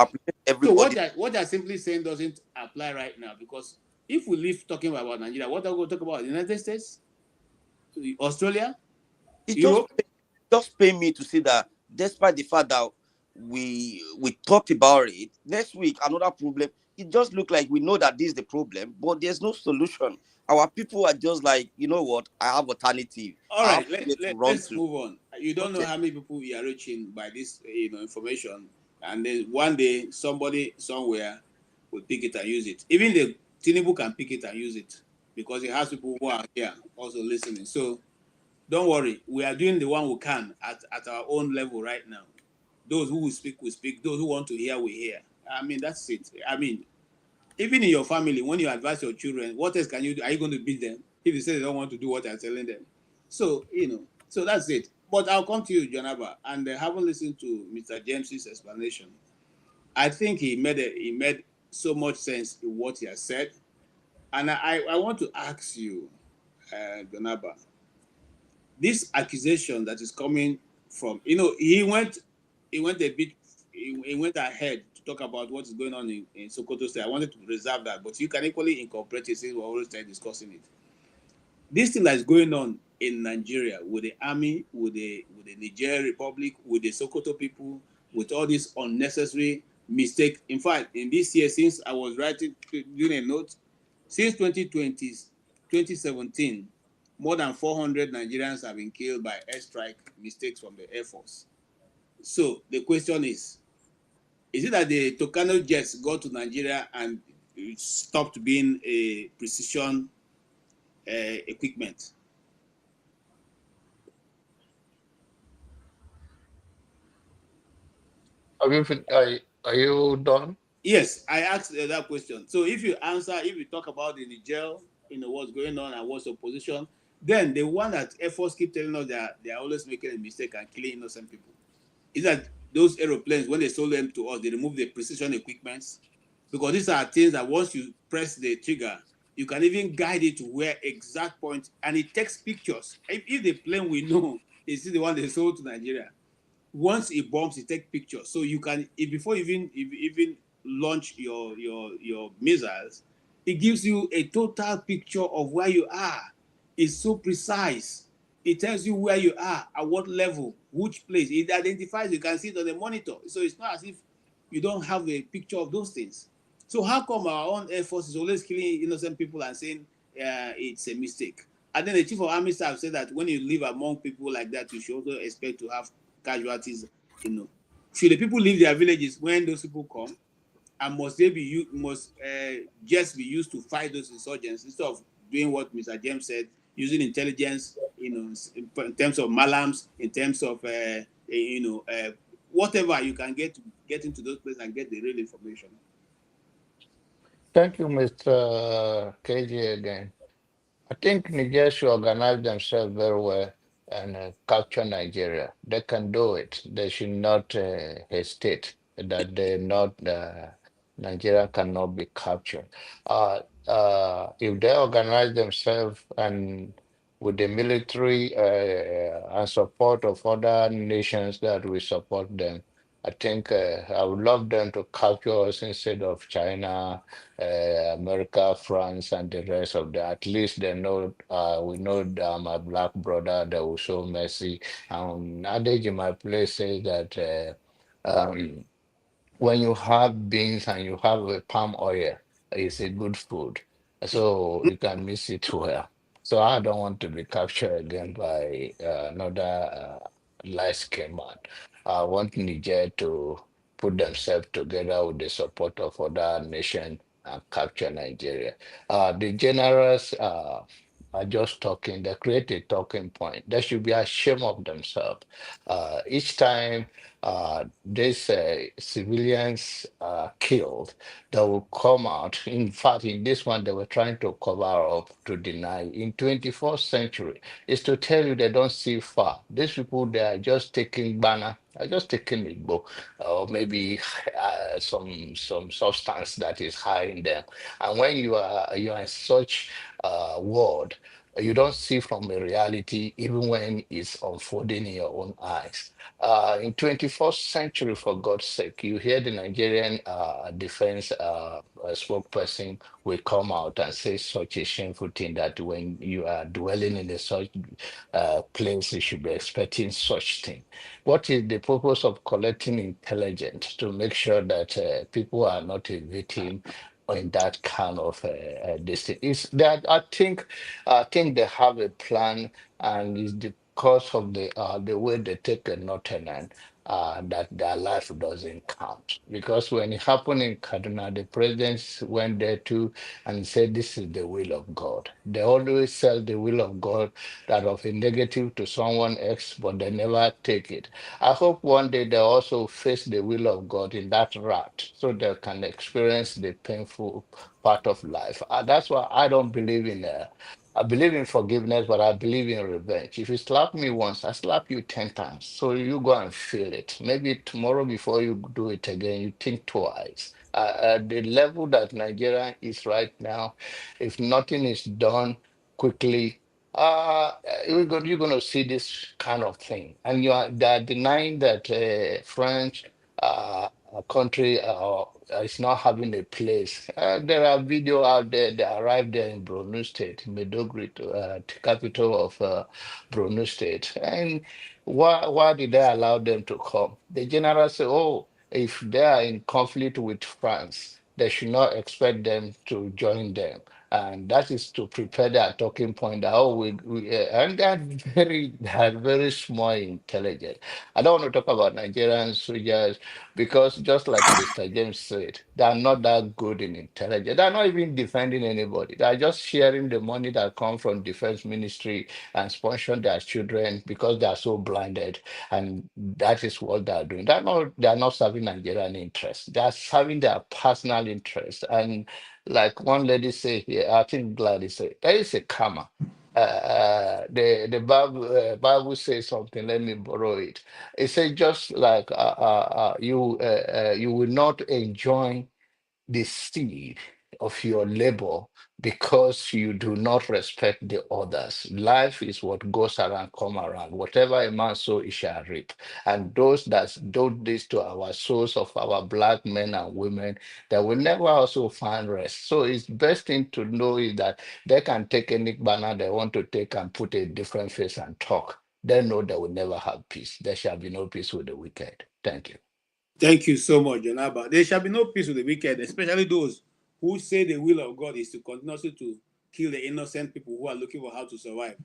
everybody. what you're simply saying doesn't apply right now, because if we leave talking about Nigeria, what are we going to talk about? The United States? Australia? Europe? Just pay me to see that despite the fact that we talked about it, next week another problem. It just looks like we know that this is the problem, but there's no solution. Our people are just like, you know what, I have alternative. All right, let's move on. You don't know how many people we are reaching by this information, and then one day somebody somewhere will pick it and use it. Even the Tinubu can pick it and use it because he has people who are here also listening. So don't worry, we are doing the one we can at our own level right now. Those who will speak, those who want to hear, will hear. I mean, that's it. I mean, even in your family, when you advise your children, what else can you do? Are you going to beat them if you say they don't want to do what you're telling them? So, so that's it. But I'll come to you, Janaba, and having listened to Mr. James's explanation, I think he made so much sense in what he has said, and I want to ask you, Ganaba, this accusation that is coming from, he went a bit, he went ahead to talk about what is going on in Sokoto State. I wanted to reserve that, but you can equally incorporate it since we're always discussing it. This thing that is going on in Nigeria with the army, with the Niger Republic, with the Sokoto people, with all these unnecessary mistakes. In fact, in this year, since I was doing a note, since 2020, 2017, more than 400 Nigerians have been killed by airstrike mistakes from the Air Force. So the question is it that the Tucano jets got to Nigeria and it stopped being a precision equipment? Are you done? Yes, I asked that question. So if you talk about the Niger, what's going on and what's opposition, then the one that Air Force keep telling us that they are always making a mistake and killing innocent people. Is that those aeroplanes, when they sold them to us, they removed the precision equipments? Because these are things that once you press the trigger, you can even guide it to where exact point, and it takes pictures. If the plane we know is the one they sold to Nigeria, once it bombs, it takes pictures. So you can, before you even launch your missiles, it gives you a total picture of where you are. It's so precise. It tells you where you are, at what level, which place. It identifies. You can see it on the monitor. So it's not as if you don't have a picture of those things. So how come our own Air Force is always killing innocent people and saying it's a mistake? And then the Chief of Army Staff said that when you live among people like that, you should also expect to have casualties. Should the people leave their villages when those people come, and must they be just be used to fight those insurgents instead of doing what Mr. James said, using intelligence, in terms of malams, in terms of whatever you can get into those places and get the real information. Thank you, Mr. KG again. I think Nigeria should organize themselves very well and capture Nigeria. They can do it. They should not hesitate that Nigeria cannot be captured. If they organize themselves and with the military and support of other nations that will support them, I think I would love them to capture us instead of China, America, France, and the rest of them. At least they know we know my black brother that will show mercy. Adage in my place says that when you have beans and you have palm oil, it's a good food. So you can mix it well. So I don't want to be captured again by another light-skinned man. I want Niger to put themselves together with the support of other nations and capture Nigeria. The generals are just talking, they create a talking point. They should be ashamed of themselves. Each time these civilians are killed, they will come out. In fact, in this one, they were trying to cover up to deny. In 21st century, is to tell you they don't see far. These people, they are just taking banner, are just taking Igbo, or maybe some substance that is high in them. And when you are in such world, you don't see from a reality, even when it's unfolding in your own eyes. In 21st century, for God's sake, you hear the Nigerian defense spokesperson will come out and say such a shameful thing that when you are dwelling in a such place, you should be expecting such thing. What is the purpose of collecting intelligence to make sure that people are not a victim in that kind of this thing? Is that I think they have a plan, and it's because of the way they take a northern that their life doesn't count. Because when it happened in Kaduna, the presidents went there too and said this is the will of God. They always sell the will of God that of a negative to someone else, but they never take it. I hope one day they also face the will of God in that route so they can experience the painful part of life. That's why I don't believe in I believe in forgiveness, but I believe in revenge. If you slap me once, I slap you 10 times. So you go and feel it. Maybe tomorrow before you do it again, you think twice. At the level that Nigeria is right now, if nothing is done quickly, you're going to see this kind of thing. And they're denying that French country is not having a place. There are video out there. They arrived there in Borno State, Maiduguri, the capital of Borno State. And why did they allow them to come? The general said, "Oh, if they are in conflict with France, they should not expect them to join them." And that is to prepare their talking point that, oh, and they are very small intelligent. I don't want to talk about Nigerian soldiers because just like Mr. James said, they are not that good in intelligence. They're not even defending anybody. They're just sharing the money that comes from defense ministry and sponsoring their children because they are so blinded. And that is what they are doing. They are not serving Nigerian interests. They are serving their personal interests. And like one lady said here, I think Gladys said, there is a karma. The Bible says something. Let me borrow it. It says just like you will not enjoy the seed of your labor because you do not respect the others. Life is what goes around, come around. Whatever a man sow, he shall reap. And those that do this to our souls of our black men and women, they will never also find rest. So it's best thing to know is that they can take any banner they want to take and put a different face and talk. They know they will never have peace. There shall be no peace with the wicked. Thank you. Thank you so much, Jonaba. There shall be no peace with the wicked, especially those who say the will of God is to continuously to kill the innocent people who are looking for how to survive.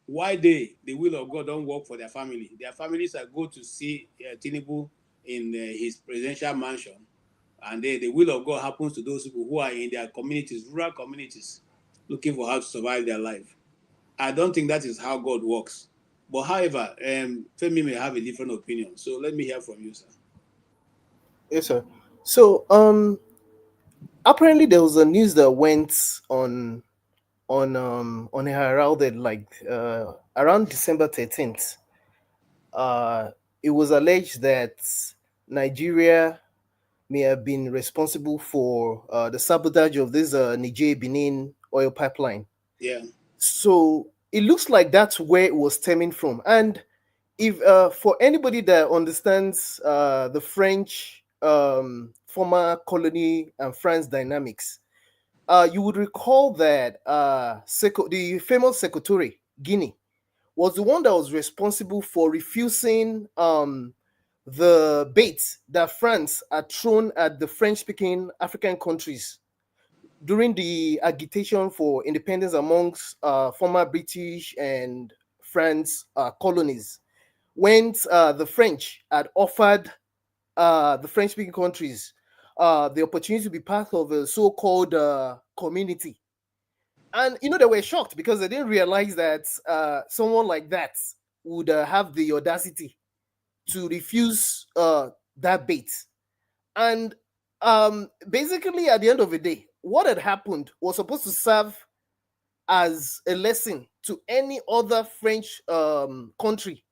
Why the will of God don't work for their family? Their families are go to see Tinubu in his presidential mansion, and the will of God happens to those people who are in their communities, rural communities, looking for how to survive their life. I don't think that is how God works. But however, Femi may have a different opinion. So let me hear from you, sir. Yes, sir. So, apparently there was a news that went on Heralded like around December 13th. It was alleged that Nigeria may have been responsible for the sabotage of this Niger Benin oil pipeline. Yeah. So it looks like that's where it was stemming from. And if for anybody that understands the French former colony and France dynamics, you would recall that the famous Sokoto, Guinea, was the one that was responsible for refusing the bait that France had thrown at the French-speaking African countries during the agitation for independence amongst former British and France colonies. When the French had offered the French-speaking countries the opportunity to be part of a so-called community. And, they were shocked because they didn't realize that someone like that would have the audacity to refuse that bait. And basically, at the end of the day, what had happened was supposed to serve as a lesson to any other French country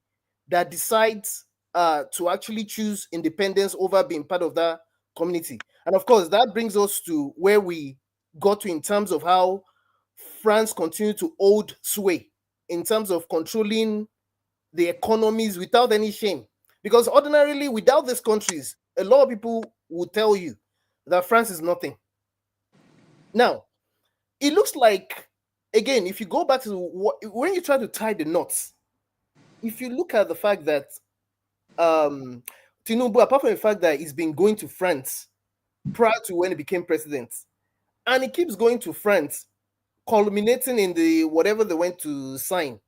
that decides to actually choose independence over being part of that community. And of course, that brings us to where we got to in terms of how France continued to hold sway in terms of controlling the economies without any shame. Because ordinarily, without these countries, a lot of people will tell you that France is nothing. Now, it looks like, again, if you go back to when you try to tie the knots, if you look at the fact that Tinubu, apart from the fact that he's been going to France prior to when he became president, and he keeps going to France, culminating in the whatever they went to sign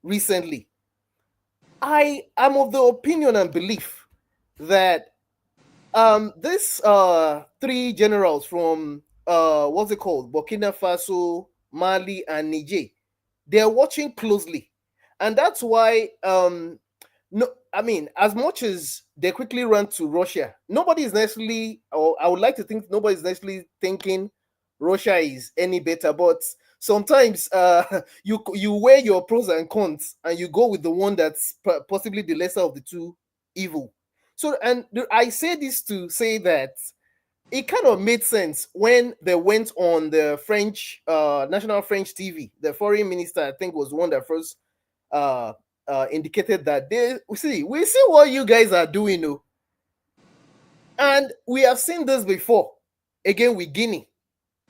recently, I am of the opinion and belief that this three generals from what's it called, Burkina Faso, Mali, and Niger, they're watching closely, and that's why no, I mean, as much as they quickly run to Russia, nobody is necessarily, or I would like to think nobody is necessarily thinking Russia is any better, but sometimes you weigh your pros and cons and you go with the one that's possibly the lesser of the two evil. So, and I say this to say that it kind of made sense when they went on the French national French TV. The foreign minister, I think, was one that first indicated that we see what you guys are doing, oh. And we have seen this before, again with Guinea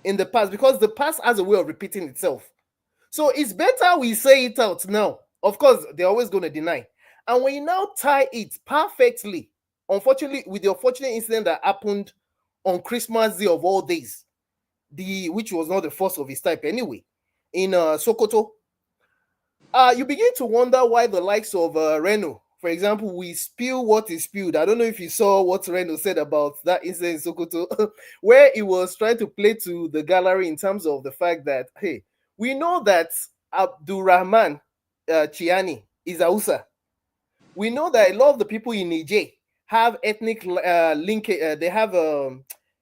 in the past, because the past has a way of repeating itself. So it's better we say it out now. Of course, they're always going to deny. And when you now tie it perfectly, unfortunately, with the unfortunate incident that happened on Christmas Day of all days, which was not the first of its type anyway, in Sokoto, you begin to wonder why the likes of Reno, for example, we spill what is spilled. I don't know if you saw what Reno said about that incident in Sokoto, where he was trying to play to the gallery in terms of the fact that, hey, we know that Abdul Rahman Chiani is Hausa. We know that a lot of the people in Niger have ethnic link. They have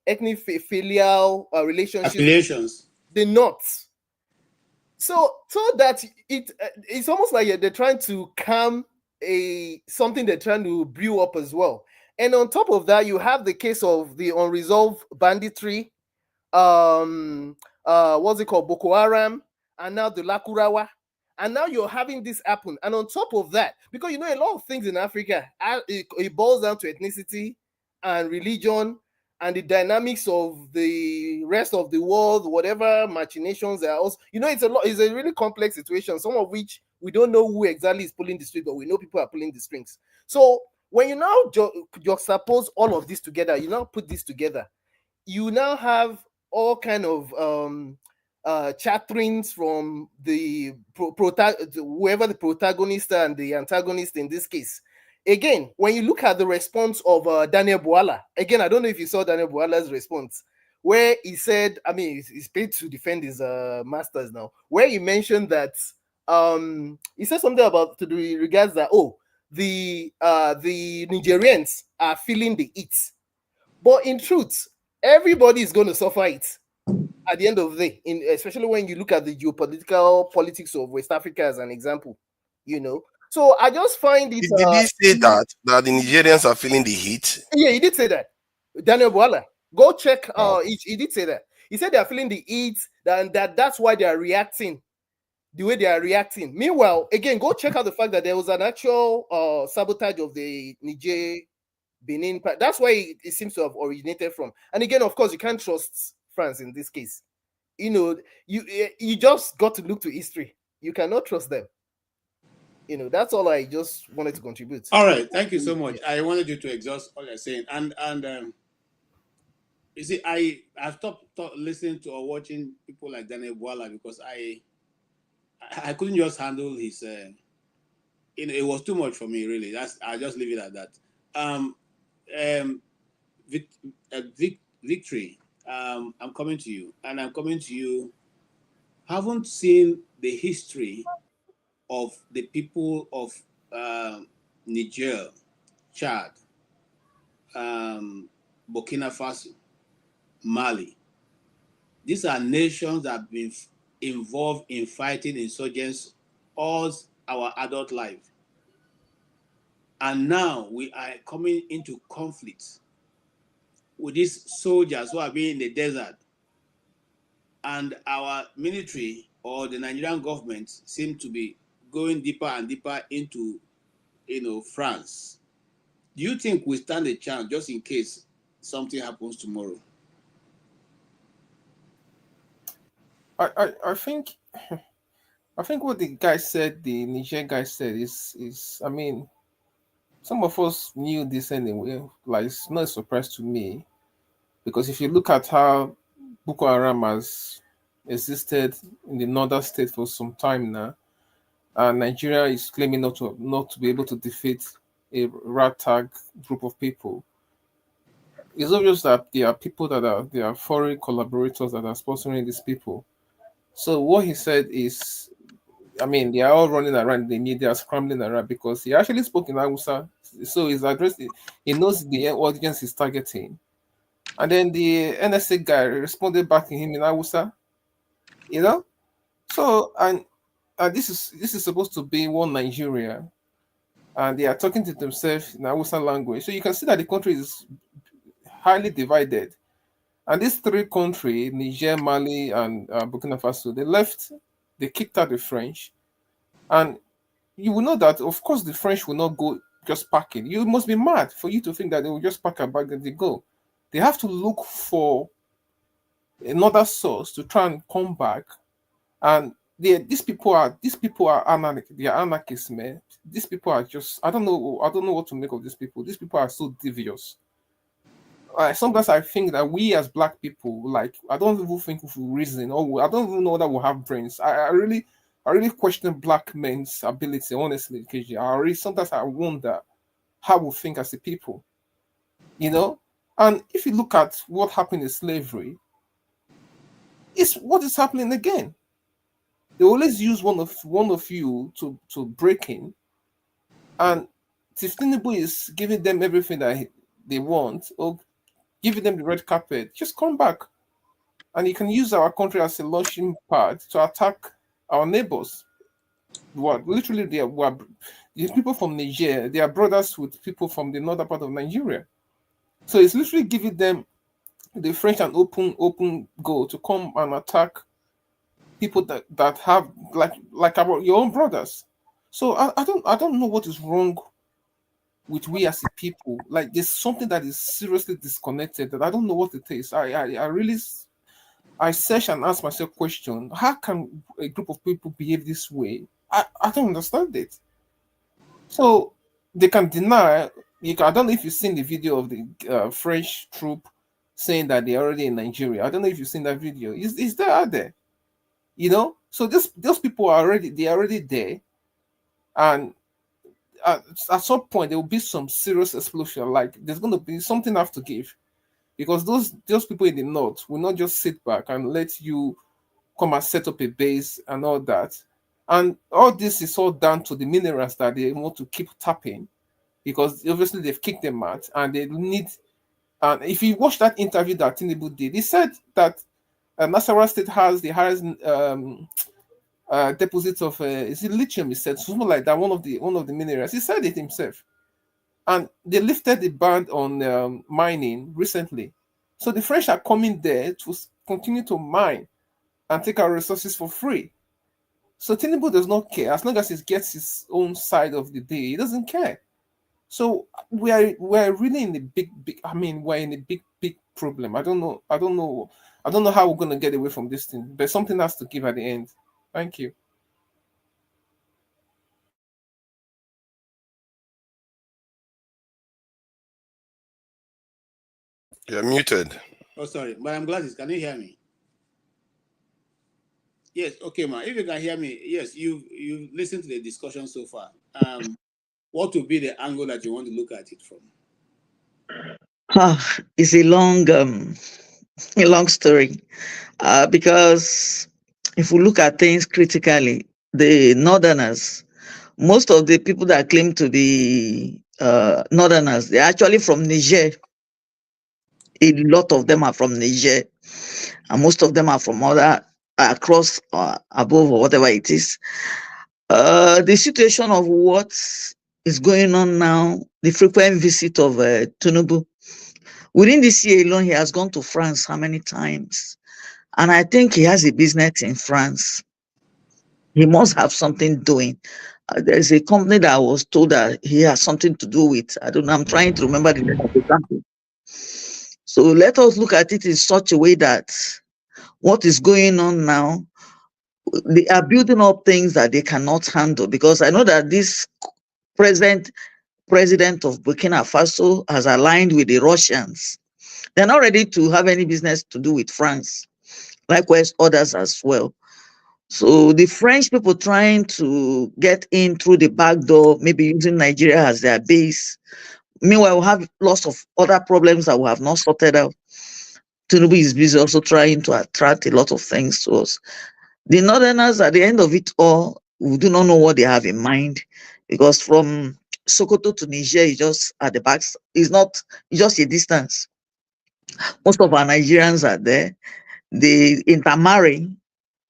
ethnic filial relationships. Affiliations. The North. So that it's almost like they're trying to calm something they're trying to brew up as well. And on top of that, you have the case of the unresolved banditry, what's it called, Boko Haram, and now the Lakurawa. And now you're having this happen. And on top of that, because a lot of things in Africa, it boils down to ethnicity and religion and the dynamics of the rest of the world, whatever machinations there are also. It's a really complex situation, some of which we don't know who exactly is pulling the strings, but we know people are pulling the strings. So when you now juxtapose all of this together, you now put this together, you now have all kind of chatterings from the whoever the protagonist and the antagonist in this case. Again, when you look at the response of Daniel Bwala, again, I don't know if you saw Daniel Bwala's response, where he said, he's paid to defend his masters now, where he mentioned that he said something about to the regards that the Nigerians are feeling the heat, but in truth, everybody is going to suffer it at the end of the day, especially when you look at the geopolitical politics of West Africa as an example, So I just find it. Did he say that the Nigerians are feeling the heat? Yeah, he did say that. Daniel Bwala, go check. He did say that. He said they are feeling the heat, and that's why they are reacting the way they are reacting. Meanwhile, again, go check out the fact that there was an actual sabotage of the Niger Benin. That's why it seems to have originated from. And again, of course, you can't trust France in this case. You just got to look to history. You cannot trust them. That's all I just wanted to contribute. All right, thank you so much. I wanted you to exhaust all you're saying, and you see, I've stopped listening to or watching people like Daniel Bwala because I couldn't just handle his. It was too much for me, really. I'll just leave it at that. Victory. I'm coming to you, and I'm coming to you. Haven't seen the history of the people of Niger, Chad, Burkina Faso, Mali. These are nations that have been involved in fighting insurgents all our adult life. And now we are coming into conflict with these soldiers who are being in the desert. And our military or the Nigerian government seem to be going deeper and deeper into, France. Do you think we stand a chance just in case something happens tomorrow? I think what the guy said, the Niger guy said, is some of us knew this anyway. Like, it's not a surprise to me, because if you look at how Boko Haram has existed in the northern state for some time now, and Nigeria is claiming not to be able to defeat a ragtag group of people. It's obvious that there are people there are foreign collaborators that are sponsoring these people. So what he said is, they are all running around the media, scrambling around, because he actually spoke in Hausa. So he's addressing, he knows the audience he's targeting. And then the NSA guy responded back to him in Hausa, So, and this is supposed to be one Nigeria, and they are talking to themselves in Hausa language. So you can see that the country is highly divided. And these three countries, Niger, Mali, and Burkina Faso, they kicked out the French. And you will know that, of course, the French will not go just packing. You must be mad for you to think that they will just pack a bag and they go. They have to look for another source to try and come back. And these people are they are anarchists, man. These people are just I don't know what to make of these people. These people are so devious. Sometimes I think that we as black people, like I don't even think we reason, or I don't even know that we have brains. I really question black men's ability, honestly, KJ. Sometimes I wonder how we think as a people, you know. And if you look at what happened in slavery, it's what is happening again. They always use one of you to break in, and Tinubu is giving them everything that they want, or giving them the red carpet. Just come back, and you can use our country as a launching pad to attack our neighbors. What literally the people from Niger, they are brothers with people from the northern part of Nigeria. So it's literally giving them the French an open go to come and attack people that have like your own brothers. So I don't know what is wrong with we as a people. Like there's something that is seriously disconnected that I don't know what it is. I really search and ask myself question: how can a group of people behave this way? I don't understand it. So they can deny. I don't know if you've seen the video of the French troop saying that they're already in Nigeria. I don't know if you've seen that video. Is there out there? You know, so those people are already there, and at some point there will be some serious explosion. Like there's going to be something have to give, because those people in the north will not just sit back and let you come and set up a base and all that. And all this is all down to the minerals that they want to keep tapping, because obviously they've kicked them out and they need. And if you watch that interview that Tinubu did, he said that Nasarawa State has the highest deposits of is it lithium? He said something like that. One of the minerals. He said it himself, and they lifted the ban on mining recently. So the French are coming there to continue to mine and take our resources for free. So Tinubu does not care as long as he gets his own side of the day. He doesn't care. So we're really in a big. I mean, we're in a big problem. I don't know how we're gonna get away from this thing. But something has to give at the end. Thank you. You're muted. Oh, sorry, but I'm glad. Can you hear me? Yes. Okay, ma. If you can hear me, yes. You listened to the discussion so far. What would be the angle that you want to look at it from? It's a long story, because if we look at things critically, the Northerners, most of the people that claim to be Northerners, they're actually from Niger. A lot of them are from Niger, and most of them are from other across above or whatever it is. The situation of what is going on now, the frequent visit of Tinubu. Within this year alone, he has gone to France how many times? And I think he has a business in France. He must have something doing. There's a company that I was told that he has something to do with. I don't know. I'm trying to remember the name of the company. So let us look at it in such a way that what is going on now, they are building up things that they cannot handle, because I know that this president of Burkina Faso has aligned with the Russians. They're not ready to have any business to do with France. Likewise, others as well. So the French people trying to get in through the back door, maybe using Nigeria as their base. Meanwhile, we have lots of other problems that we have not sorted out. Tinubu is busy also trying to attract a lot of things to us. The Northerners, at the end of it all, we do not know what they have in mind, because from Sokoto to Niger is just at the back. It's just a distance. Most of our Nigerians are there. They intermarry.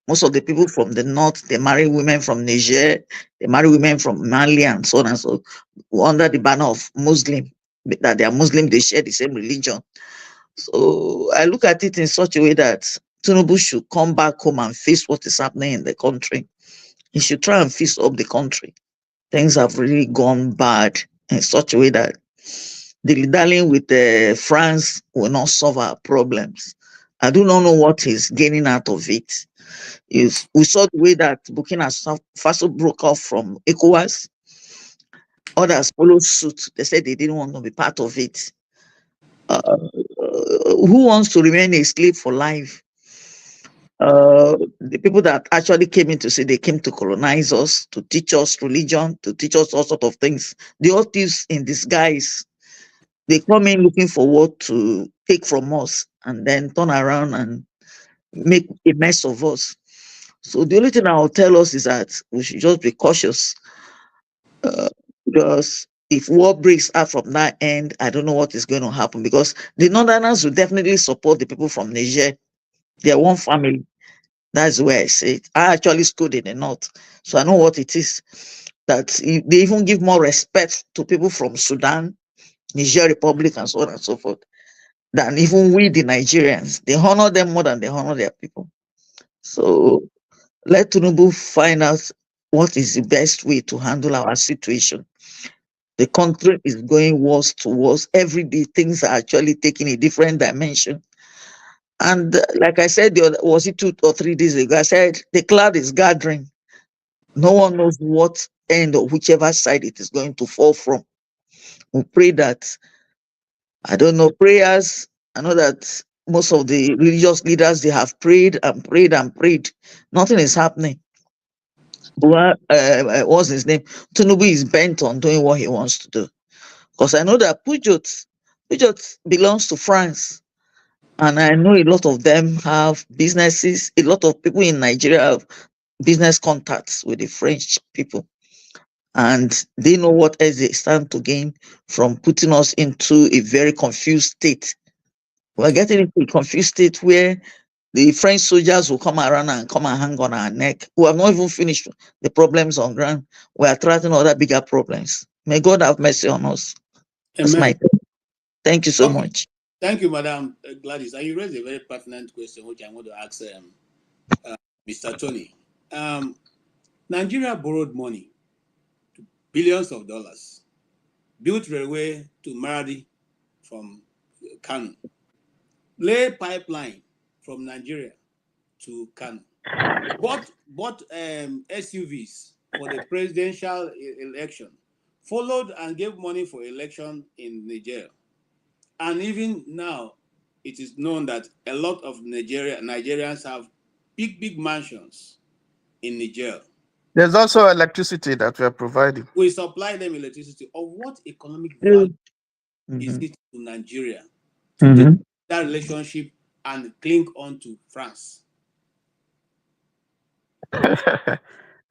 Most of the people from the north, they marry women from Niger, they marry women from Mali, and so on and so under the banner of Muslim, that they are Muslim, they share the same religion. So I look at it in such a way that Tinubu should come back home and face what is happening in the country. He should try and fix up the country. Things have really gone bad in such a way that dilly-dallying with France will not solve our problems. I do not know what he's gaining out of it. If we saw the way that Burkina Faso broke off from ECOWAS, others followed suit. They said they didn't want to be part of it. Who wants to remain a slave for life? The people that actually came in to say they came to colonize us, to teach us religion, to teach us all sort of things. The all thieves in disguise. They come in looking for what to take from us and then turn around and make a mess of us. So the only thing I'll tell us is that we should just be cautious. Because if war breaks out from that end, I don't know what is going to happen, because the Northerners will definitely support the people from Niger. They are one family. That's where I say it. I actually schooled in the North, so I know what it is. That they even give more respect to people from Sudan, Niger Republic, and so on and so forth, than even we, the Nigerians. They honor them more than they honor their people. So let Tinubu find out what is the best way to handle our situation. The country is going worse to worse. Every day, things are actually taking a different dimension. And like I said, was it 2 or 3 days ago? I said the cloud is gathering. No one knows what end or whichever side it is going to fall from. We pray that, I don't know, prayers. I know that most of the religious leaders, they have prayed and prayed and prayed. Nothing is happening. What's his name? Tinubu is bent on doing what he wants to do. Because I know that Pujot belongs to France. And I know a lot of them have businesses. A lot of people in Nigeria have business contacts with the French people. And they know what else they stand to gain from putting us into a very confused state. We're getting into a confused state where the French soldiers will come around and come and hang on our neck. We have not even finished the problems on ground. We are threatening other bigger problems. May God have mercy on us. That's my thing. Thank you so much. Thank you, Madam Gladys. And you raised a very pertinent question, which I'm going to ask Mr. Tony. Nigeria borrowed money, billions of dollars, built railway to Maradi from Kano, lay pipeline from Nigeria to Kano, bought SUVs for the presidential election, followed and gave money for election in Nigeria. And even now, it is known that a lot of Nigerians have big mansions in Niger. There's also electricity that we are providing. We supply them electricity. Of what economic value is it to Nigeria to take that relationship and cling on to France?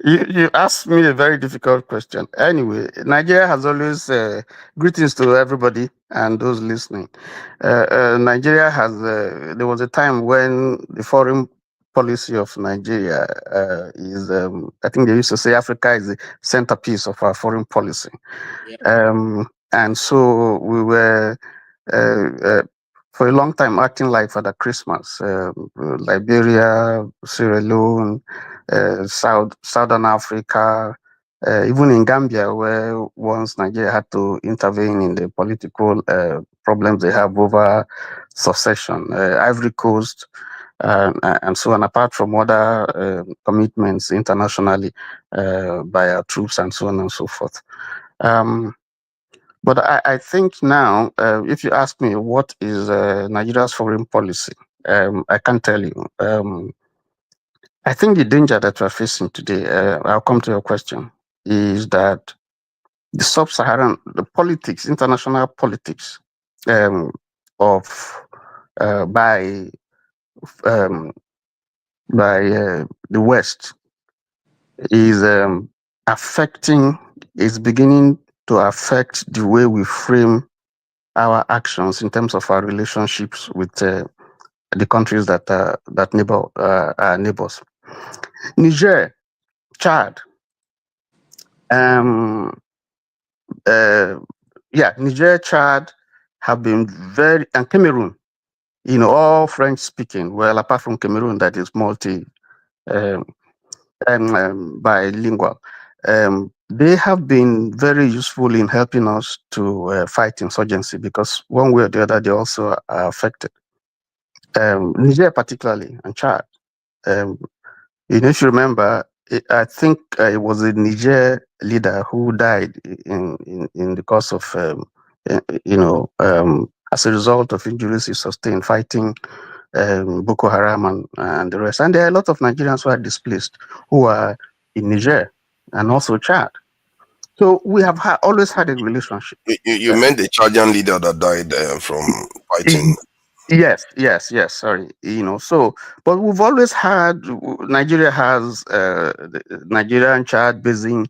You asked me a very difficult question. Anyway, Nigeria has always, greetings to everybody and those listening. Nigeria has, there was a time when the foreign policy of Nigeria is, I think they used to say Africa is the centerpiece of our foreign policy. Yeah. And so we were, for a long time, acting like Father Christmas. Liberia, Sierra Leone, Southern Africa, even in Gambia, where once Nigeria had to intervene in the political problems they have over succession, Ivory Coast, and so on, apart from other commitments internationally by our troops and so on and so forth. But I think now, if you ask me what is Nigeria's foreign policy, I can't tell you. I think the danger that we're facing today, I'll come to your question, is that the sub-Saharan, the politics, international politics by the West is affecting, is beginning to affect the way we frame our actions in terms of our relationships with the countries that neighbor our neighbors. Niger, Chad, Niger, Chad have been and Cameroon, all French speaking. Well, apart from Cameroon, that is um, bilingual. They have been very useful in helping us to fight insurgency because one way or the other, they also are affected. Niger particularly, and Chad. If you remember, I think it was a Niger leader who died in the course of, as a result of injuries he sustained fighting Boko Haram and the rest. And there are a lot of Nigerians who are displaced who are in Niger and also Chad. So we have always had a relationship. You meant the Chadian leader that died from fighting. Yes. Sorry, So, but we've always had. Nigeria has Nigeria and Chad basin.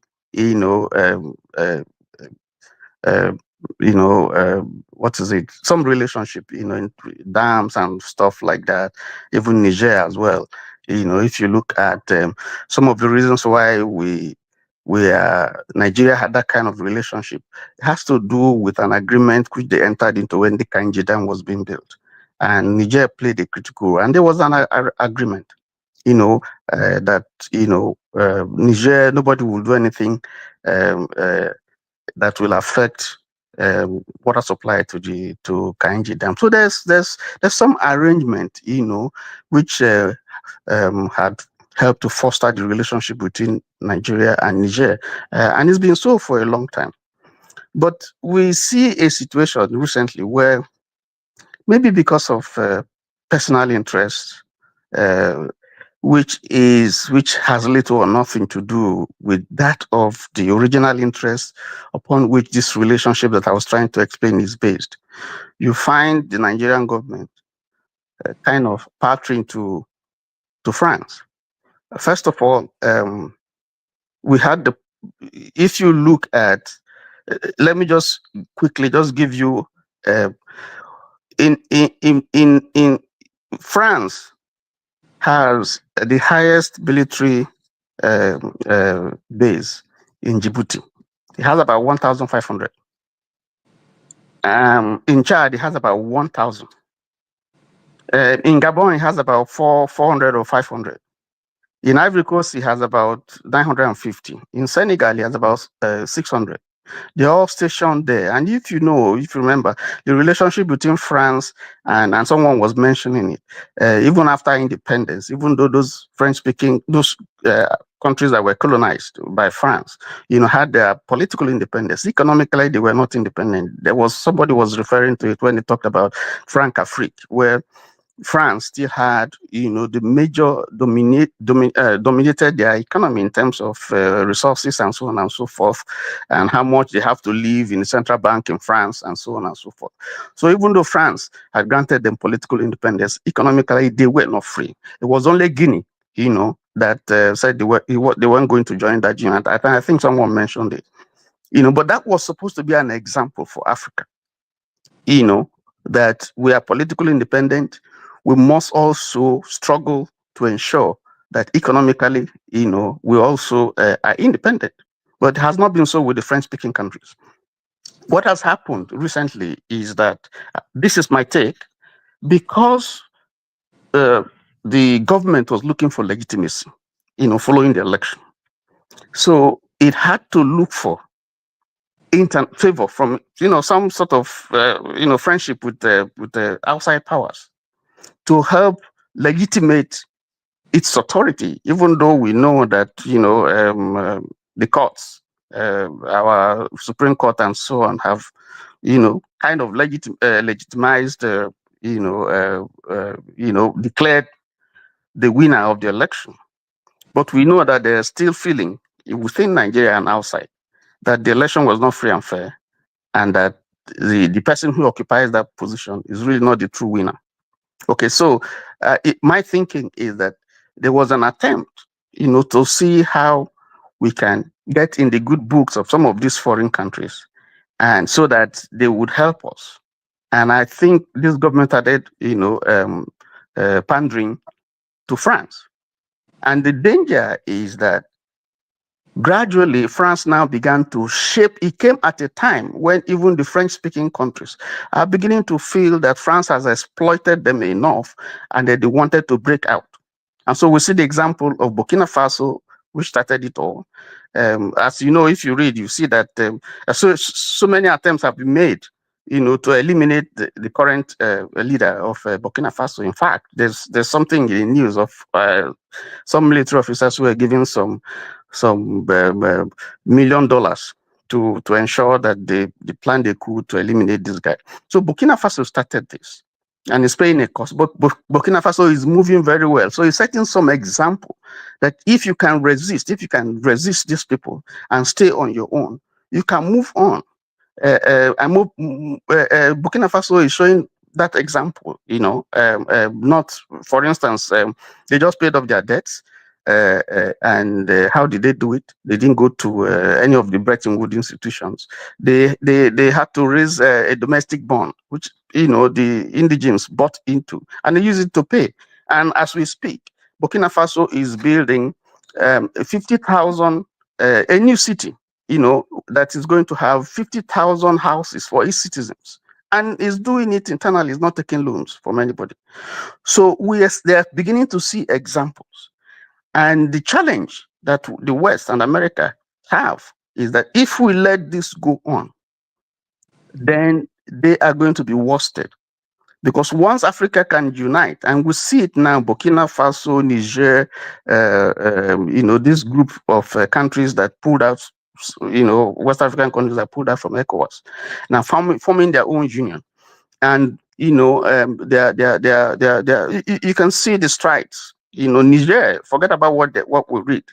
What is it? Some relationship. In dams and stuff like that. Even Niger as well. If you look at some of the reasons why Nigeria had that kind of relationship, it has to do with an agreement which they entered into when the Kainji Dam was being built. And Niger played a critical role. And there was an agreement, that, Niger, nobody will do anything that will affect water supply to Kainji Dam. So there's some arrangement, which had helped to foster the relationship between Nigeria and Niger. And it's been so for a long time. But we see a situation recently where maybe because of personal interest, which has little or nothing to do with that of the original interest upon which this relationship that I was trying to explain is based. You find the Nigerian government kind of partnering to France. First of all, we had if you look at, let me just quickly just give you in France has the highest military base in Djibouti. It has about 1,500. In Chad, it has about 1,000. In Gabon, it has about 400 or 500. In Ivory Coast, it has about 950. In Senegal, it has about 600. They're all stationed there. And if you remember, the relationship between France and someone was mentioning it, even after independence, even though those French-speaking, those countries that were colonized by France, had their political independence. Economically, they were not independent. Somebody was referring to it when they talked about Franc-Afrique, where France still had, the major dominated their economy in terms of resources and so on and so forth, and how much they have to live in the central bank in France and so on and so forth. So even though France had granted them political independence, economically they were not free. It was only Guinea, that said they weren't going to join that union. I think someone mentioned it, but that was supposed to be an example for Africa, that we are politically independent. We must also struggle to ensure that economically, we also are independent. But it has not been so with the French-speaking countries. What has happened recently is that, this is my take, because the government was looking for legitimacy, following the election. So it had to look for favor from some sort of friendship with the outside powers to help legitimate its authority, even though we know that the courts, our Supreme Court and so on, have kind of legitimized, declared the winner of the election. But we know that there's still feeling within Nigeria and outside that the election was not free and fair, and that the person who occupies that position is really not the true winner. Okay, so my thinking is that there was an attempt, to see how we can get in the good books of some of these foreign countries, and so that they would help us. And I think this government started, pandering to France. And the danger is that gradually, France now began to shape. It came at a time when even the French-speaking countries are beginning to feel that France has exploited them enough and that they wanted to break out. And so we see the example of Burkina Faso, which started it all. As you know, if you read, you see that so many attempts have been made, to eliminate the current leader of Burkina Faso. In fact, there's something in the news of some military officers who were given some $1 million to ensure that they planned a coup to eliminate this guy. So Burkina Faso started this, and it's paying a cost. But Burkina Faso is moving very well. So it's setting some example that if you can resist these people and stay on your own, you can move on. Burkina Faso is showing that example. Not, for instance, they just paid off their debts. And how did they do it? They didn't go to any of the Bretton Woods institutions. They had to raise a domestic bond, which the indigenes bought into, and they use it to pay. And as we speak, Burkina Faso is building 50,000 a new city, that is going to have 50,000 houses for its citizens, and is doing it internally. Is not taking loans from anybody. So they are beginning to see examples. And the challenge that the West and America have is that if we let this go on, then they are going to be worsted. Because once Africa can unite, and we see it now, Burkina Faso, Niger, this group of countries that pulled out, West African countries that pulled out from ECOWAS, now forming their own union. And you can see the strides. Niger, forget about what we read.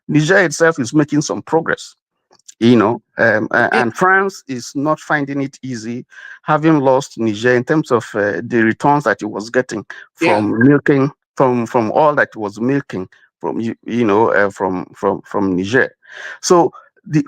Niger itself is making some progress. And France is not finding it easy, having lost Niger in terms of the returns that it was getting from milking, from all that it was milking from from Niger. So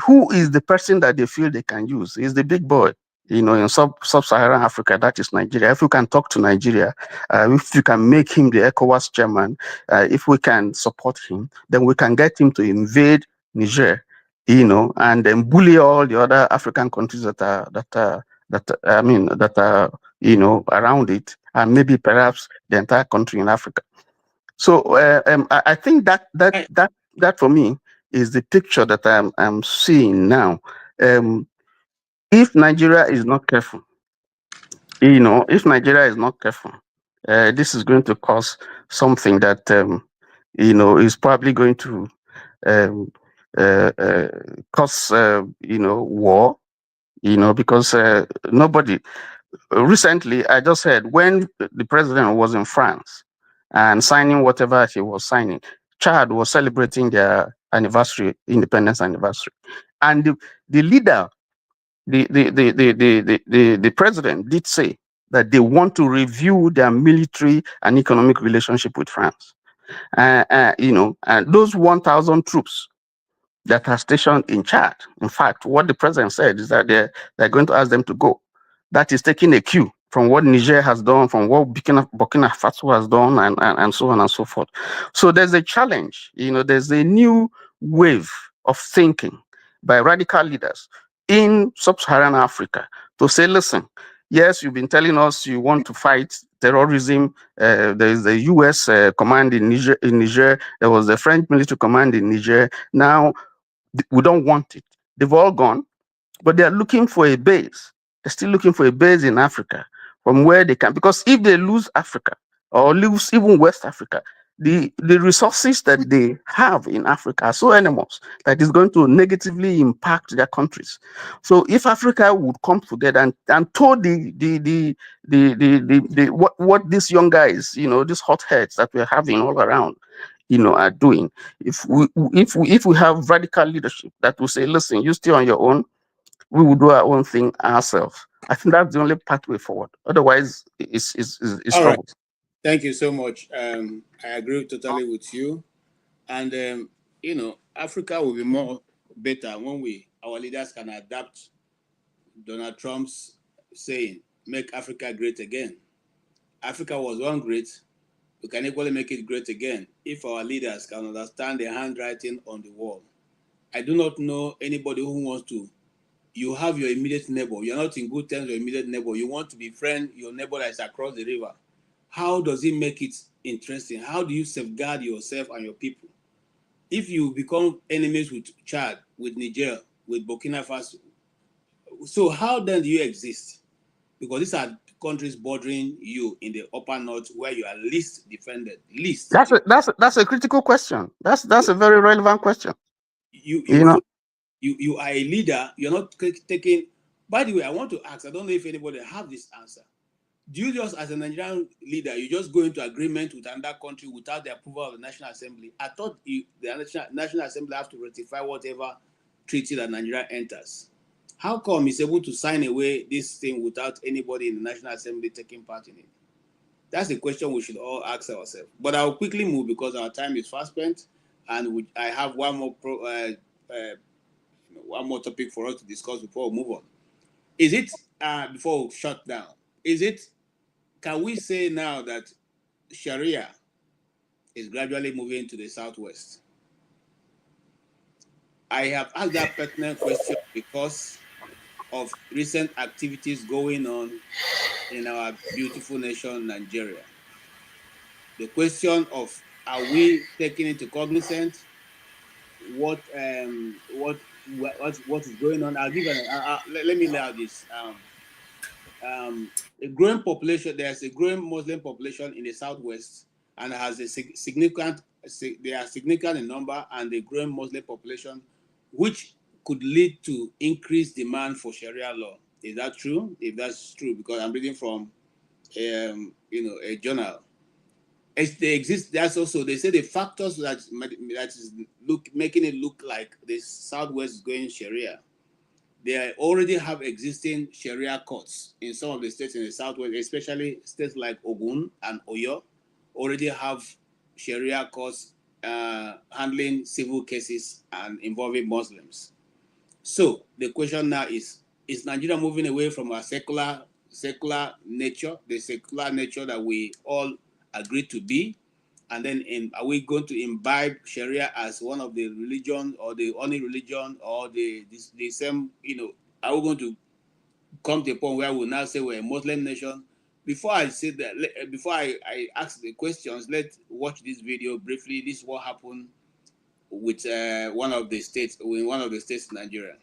who is the person that they feel they can use? Is the big boy. In sub-Saharan Africa, that is Nigeria. If we can talk to Nigeria, if we can make him the ECOWAS chairman, if we can support him, then we can get him to invade Niger, and then bully all the other African countries that are around it, and maybe perhaps the entire country in Africa. So I think that for me is the picture that I'm seeing now. If Nigeria is not careful, this is going to cause something that is probably going to cause war. Because nobody. Recently, I just heard when the president was in France and signing whatever he was signing, Chad was celebrating their independence anniversary, and the leader. The president did say that they want to review their military and economic relationship with France. And those 1,000 troops that are stationed in Chad, in fact, what the president said is that they're going to ask them to go. That is taking a cue from what Niger has done, from what Burkina Faso has done, and so on and so forth. So there's a challenge. There's a new wave of thinking by radical leaders in sub-Saharan Africa to say, listen, yes, you've been telling us you want to fight terrorism. There is the U.S. Command in Niger. There was the French military command in Niger. Now, we don't want it. They've all gone, but they are looking for a base. They're still looking for a base in Africa from where they can, because if they lose Africa or lose even West Africa, the resources that they have in Africa are so enormous that it's going to negatively impact their countries. So if Africa would come together and told what these young guys, these hotheads that we're having all around, are doing. If we have radical leadership that will say, listen, you stay on your own, we will do our own thing ourselves. I think that's the only pathway forward. Otherwise, it's trouble. Right. Thank you so much. I agree totally with you. And Africa will be more better when our leaders can adapt Donald Trump's saying, "Make Africa great again." Africa was once great, we can equally make it great again if our leaders can understand the handwriting on the wall. I do not know anybody who wants to. You have your immediate neighbor. You're not in good terms with your immediate neighbor. You want to befriend your neighbor that is across the river. How does it make it interesting? How do you safeguard yourself and your people? If you become enemies with Chad, with Niger, with Burkina Faso, so how then do you exist? Because these are countries bordering you in the upper north where you are least defended. That's a critical question. That's a very relevant question. You are a leader. You're not taking. By the way, I want to ask. I don't know if anybody have this answer. Do you just, as a Nigerian leader, you just go into agreement with another country without the approval of the National Assembly? I thought the National Assembly have to ratify whatever treaty that Nigeria enters. How come he's able to sign away this thing without anybody in the National Assembly taking part in it? That's a question we should all ask ourselves. But I'll quickly move because our time is fast spent, and I have one more topic for us to discuss before we move on. Is it before we shut down? Can we say now that Sharia is gradually moving to the southwest? I have asked that pertinent question because of recent activities going on in our beautiful nation, Nigeria. The question of, are we taking into cognizance what is going on? I'll give let me lay out this. A growing population. There's a growing Muslim population in the southwest, and has a significant. They are significant in number, and a growing Muslim population, which could lead to increased demand for Sharia law. Is that true? If that's true, because I'm reading from, a journal. They exist. That's also, they say the factors that is making it look like the southwest is going Sharia. They already have existing Sharia courts in some of the states in the southwest, especially states like Ogun and Oyo, already have Sharia courts handling civil cases and involving Muslims. So the question now is Nigeria moving away from our secular nature, the secular nature that we all agree to be? And then are we going to imbibe Sharia as one of the religion, or the only religion, or the same, are we going to come to a point where we'll now say we're a Muslim nation? Before I say that, before I ask the questions, let's watch this video briefly. This is what happened with one of the states in Nigeria.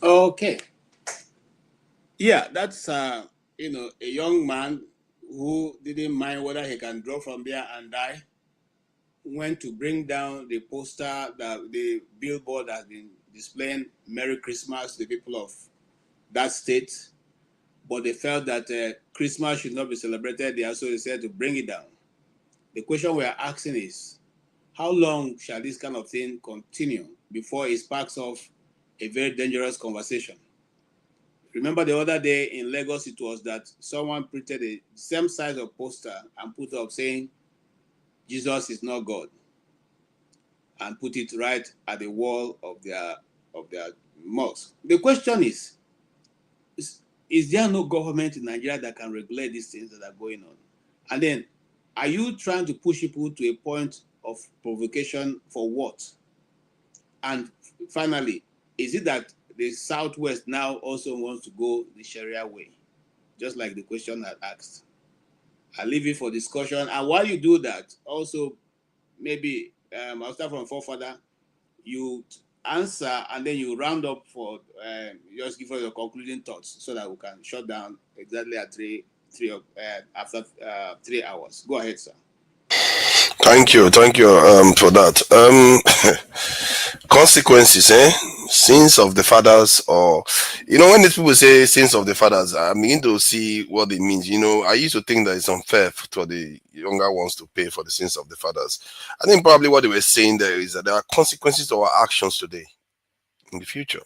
Okay. Yeah, that's a young man who didn't mind whether he can drop from there and die. Went to bring down the poster, the billboard has been displaying Merry Christmas to the people of that state. but they felt that Christmas should not be celebrated. They also decided to bring it down. The question we are asking is, how long shall this kind of thing continue before it sparks off a very dangerous conversation? Remember the other day in Lagos, it was that someone printed the same size of poster and put up saying, Jesus is not God, and put it right at the wall of their mosque. The question is there no government in Nigeria that can regulate these things that are going on? And then, are you trying to push people to a point of provocation for what? And finally, is it that the Southwest now also wants to go the Sharia way? Just like the question I asked. I'll leave it for discussion. And while you do that, also, maybe I'll start from forefather. You answer and then you round up for just give us your concluding thoughts so that we can shut down exactly at after 3 hours. Go ahead, sir. Thank you for that. Consequences, sins of the fathers, or when these people say sins of the fathers, I begin to see what it means. I used to think that it's unfair for the younger ones to pay for the sins of the fathers. I think probably what they were saying there is that there are consequences to our actions today in the future.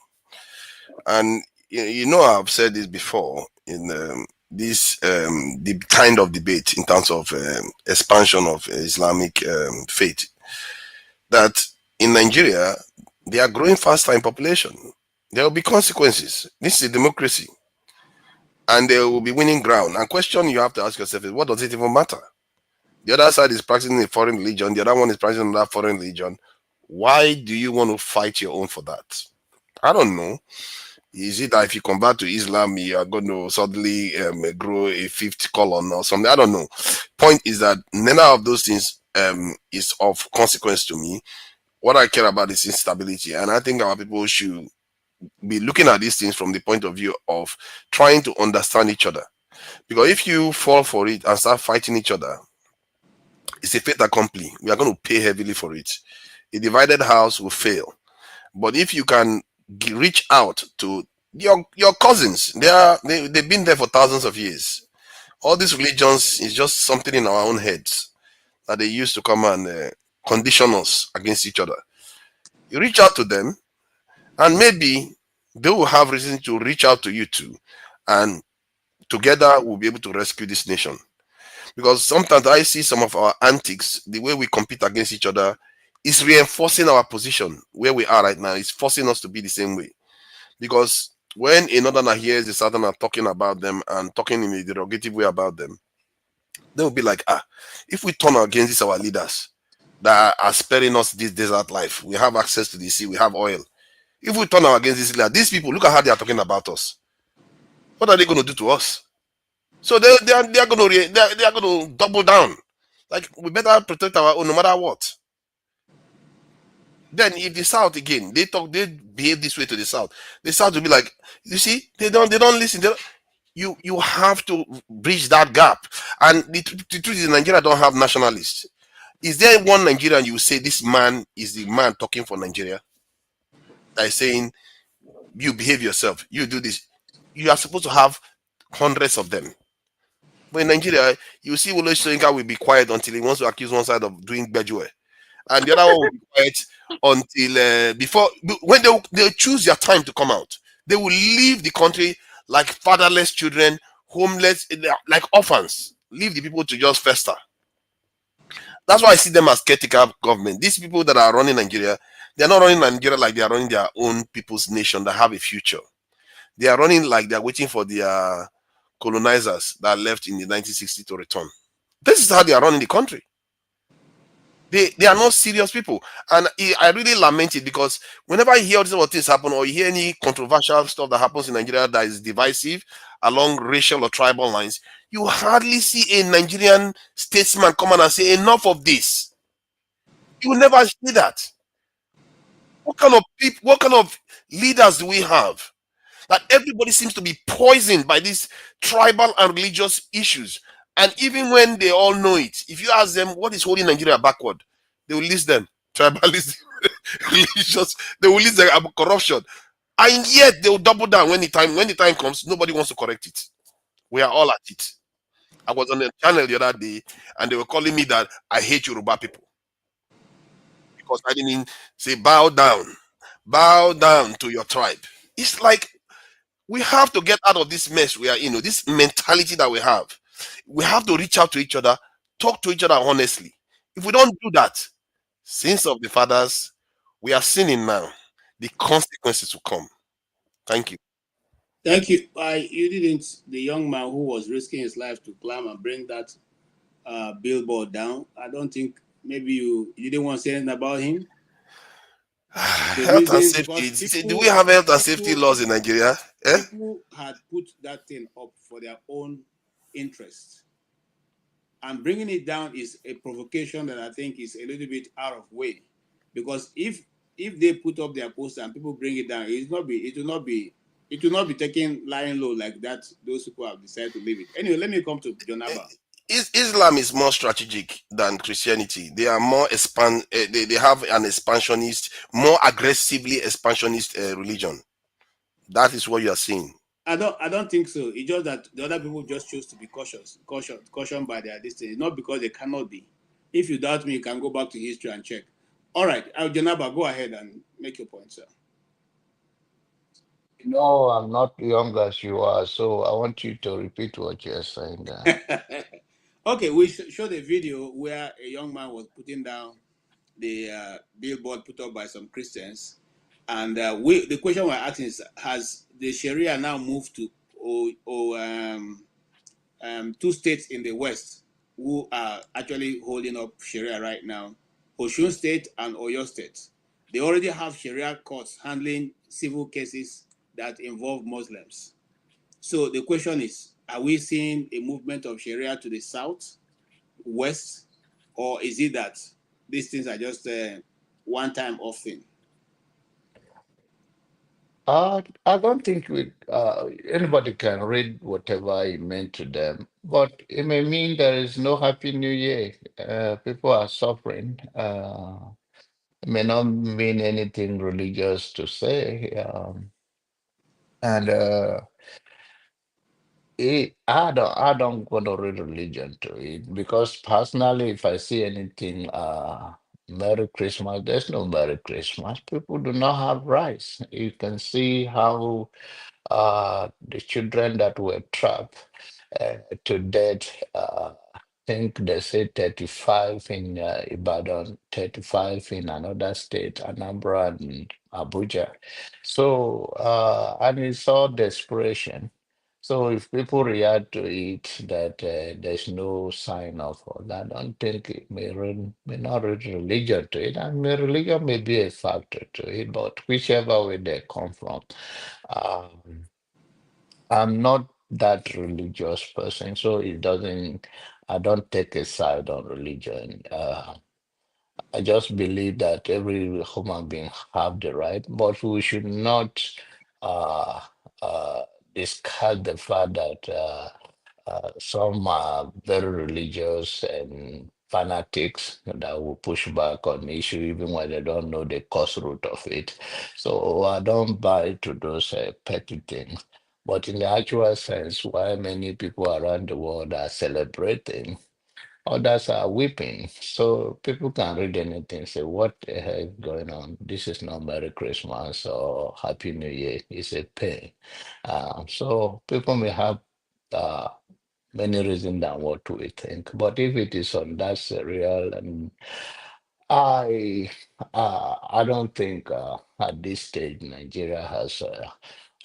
And I've said this before in the kind of debate in terms of expansion of Islamic faith, that in Nigeria they are growing faster in population. There will be consequences. This is a democracy, and they will be winning ground. And question you have to ask yourself is, what does it even matter? The other side is practicing a foreign religion, the other one is practicing another foreign religion. Why do you want to fight your own for that? I don't know. Is it that if you convert to Islam, you are going to suddenly grow a fifth colon or something? I don't know. Point is that none of those things is of consequence to me. What I care about is instability. And I think our people should be looking at these things from the point of view of trying to understand each other. Because if you fall for it and start fighting each other, it's a fait accompli. We are going to pay heavily for it. A divided house will fail. But if you can reach out to your cousins, they've been there for thousands of years. All these religions is just something in our own heads that they used to come and condition us against each other. You reach out to them, and maybe they will have reason to reach out to you too, and together we'll be able to rescue this nation. Because sometimes I see some of our antics, the way we compete against each other, is reinforcing our position where we are right now. It's forcing us to be the same way. Because when a northerner hears the southerner talking about them and talking in a derogative way about them, they will be like, if we turn against our leaders that are sparing us this desert life, we have access to the sea, we have oil. If we turn against this leader, these people, look at how they are talking about us. What are they going to do to us? So they are going to double down. Like, we better protect our own no matter what. Then if the South again, they behave this way to the South will be like, you see, they don't listen. You have to bridge that gap. And the truth is, Nigeria don't have nationalists. Is there one Nigerian you say this man is the man talking for Nigeria? That is saying, you behave yourself, you do this. You are supposed to have hundreds of them. But in Nigeria, you see Oyo State will be quiet until he wants to accuse one side of doing Bejue. And the other one will be quiet until when they choose their time to come out. They will leave the country like fatherless children, homeless, like orphans. Leave the people to just fester. That's why I see them as caretaker government. These people that are running Nigeria, they are not running Nigeria like they are running their own people's nation that have a future. They are running like they are waiting for their colonizers that left in the 1960s to return. This is how they are running the country. They are not serious people. And I really lament it, because whenever I hear all these things happen, or you hear any controversial stuff that happens in Nigeria that is divisive along racial or tribal lines, you hardly see a Nigerian statesman come on and say, enough of this. You will never see that. What kind of people, what kind of leaders do we have? That everybody seems to be poisoned by these tribal and religious issues. And even when they all know it, if you ask them what is holding Nigeria backward, they will list them. Tribalism, religious, they will list them about corruption. And yet they will double down when the time comes. Nobody wants to correct it. We are all at it. I was on the channel the other day, and they were calling me that I hate Yoruba people because I didn't say bow down to your tribe. It's like we have to get out of this mess we are in, this mentality that we have. We have to reach out to each other, talk to each other honestly. If we don't do that, sins of the fathers, we are sinning now. The consequences will come. Thank you. Thank you. You didn't, the young man who was risking his life to climb and bring that billboard down. I don't think maybe you didn't want to say anything about him. The Health and reason safety. because Do we have health and safety people, laws in Nigeria? Eh? people had put that thing up for their own interest, and bringing it down is a provocation that I think is a little bit out of way, because if they put up their poster and people bring it down, it will not be taken lying low like that. Those people have decided to leave it. Anyway, let me come to Jonaba. Islam is more strategic than Christianity. They are more they have an expansionist, more aggressively expansionist religion. That is what you are seeing. I don't think so. It's just that the other people just choose to be cautioned by their destiny, not because they cannot be. If you doubt me, you can go back to history and check. All right, Janaba, go ahead and make your point, sir. No, I'm not young as you are, so I want you to repeat what you're saying there. Okay, we showed a video where a young man was putting down the billboard put up by some Christians, and the question we're asking is: has the Sharia now moved to two states in the West who are actually holding up Sharia right now, Osun State and Oyo State? They already have Sharia courts handling civil cases that involve Muslims. So the question is, are we seeing a movement of Sharia to the south, west, or is it that these things are just a one-time off thing? I don't think anybody can read whatever it meant to them, but it may mean there is no Happy New Year. People are suffering. It may not mean anything religious to say. And I don't want to read religion to it because personally, if I see anything, Merry Christmas, there's no Merry Christmas. People do not have rights. You can see how the children that were trapped to death. I think they say 35 in Ibadan, 35 in another state, Anambra and Abuja. So, and it's all desperation. So if people react to it that there's no sign of that, I don't think it may not read religion to it. I mean, religion may be a factor to it, but whichever way they come from. Um, I'm not that religious person, so I don't take a side on religion. I just believe that every human being have the right, but we should not uh, uh, discard the fact that some are very religious and fanatics that will push back on the issue even when they don't know the cause root of it. So I don't buy to those petty things. But in the actual sense, why many people around the world are celebrating, others are weeping. So people can read anything, say, what the heck is going on? This is not Merry Christmas or Happy New Year. It's a pain. So people may have uh, many reasons than what we think. But if it is on that serial, and I don't think at this stage Nigeria has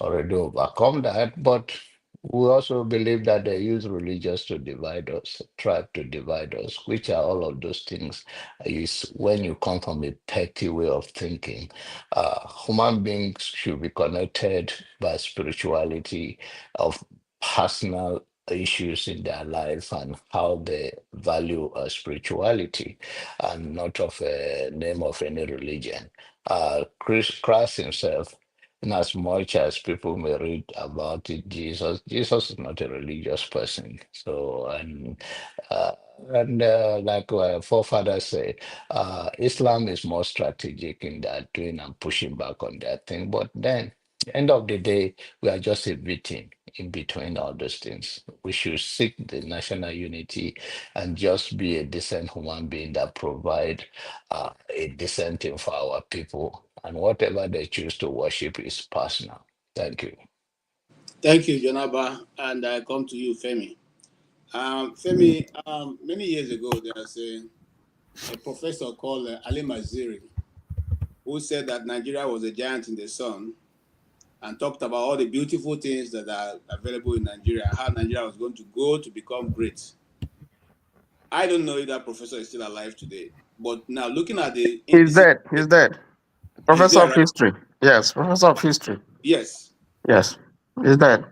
already overcome that. But we also believe that they use religions to divide us, tribe to divide us, which are all of those things. Is when you come from a petty way of thinking. Human beings should be connected by spirituality of personal issues in their life and how they value spirituality and not of a name of any religion. Christ himself, in as much as people may read about it, Jesus is not a religious person. So, like our forefathers say, Islam is more strategic in their doing and pushing back on that thing. But then, end of the day, we are just a victim. in between all those things. We should seek the national unity and just be a decent human being that provide a decent thing for our people. And whatever they choose to worship is personal. Thank you. Thank you, Jonaba. And I come to you, Femi. Femi, many years ago, there's a professor called Ali Maziri who said that Nigeria was a giant in the sun and talked about all the beautiful things that are available in Nigeria and how Nigeria was going to go to become great. I don't know if that professor is still alive today, but now looking at the He's indices, dead. He's dead. he's Professor there, of right? history. Yes, professor of history. Yes. Yes, he's dead.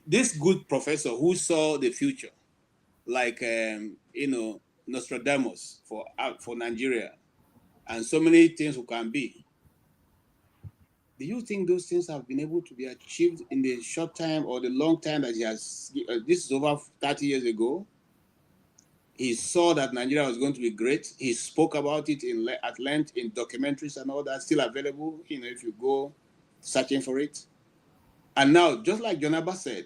This good professor who saw the future, like Nostradamus for Nigeria, and so many things who can be. Do you think those things have been able to be achieved in the short time or the long time that he has? This is over 30 years ago. He saw that Nigeria was going to be great. He spoke about it at length in documentaries and all that, still available, if you go searching for it. And now, just like Jonaba said,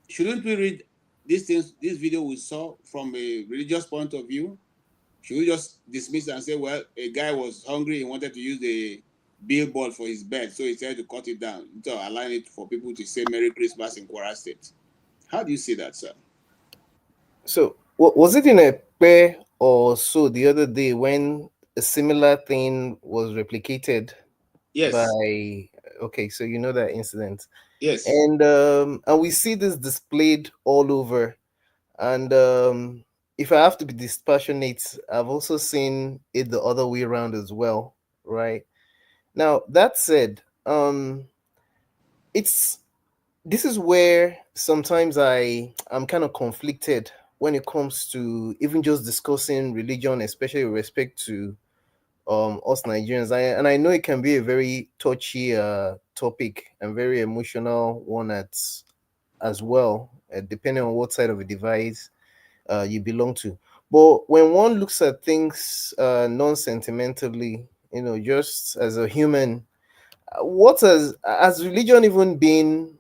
shouldn't we read these things, this video we saw from a religious point of view? Should we just dismiss it and say, well, a guy was hungry, he wanted to use the billboard for his bed, so he tried to cut it down, to align it for people to say Merry Christmas in Kwara State? How do you see that, sir? So, was it in a pair or so the other day when a similar thing was replicated? Yes. By okay, so you know that incident. Yes. And we see this displayed all over. And if I have to be dispassionate, I've also seen it the other way around as well, right? Now that said, this is where sometimes I'm kind of conflicted when it comes to even just discussing religion, especially with respect to us Nigerians. And I know it can be a very touchy topic and very emotional one as well, depending on what side of the device you belong to. But when one looks at things non-sentimentally, just as a human, what has religion even been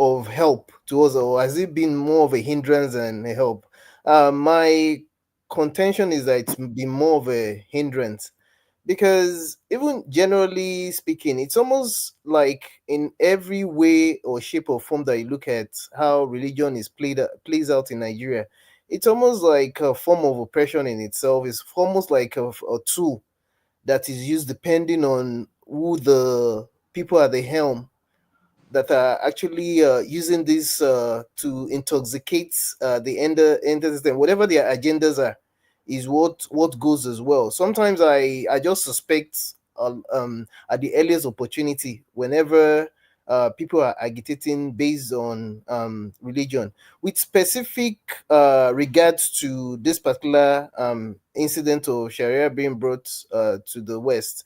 of help to us, or has it been more of a hindrance than a help? My contention is that it's been more of a hindrance, because even generally speaking, it's almost like in every way or shape or form that you look at how religion is plays out in Nigeria, it's almost like a form of oppression in itself. It's almost like a tool that is used depending on who the people at the helm that are actually using this to intoxicate the end system, whatever their agendas are, is what goes as well. Sometimes I just suspect at the earliest opportunity, whenever people are agitating based on religion, with specific regards to this particular incident of Sharia being brought to the West.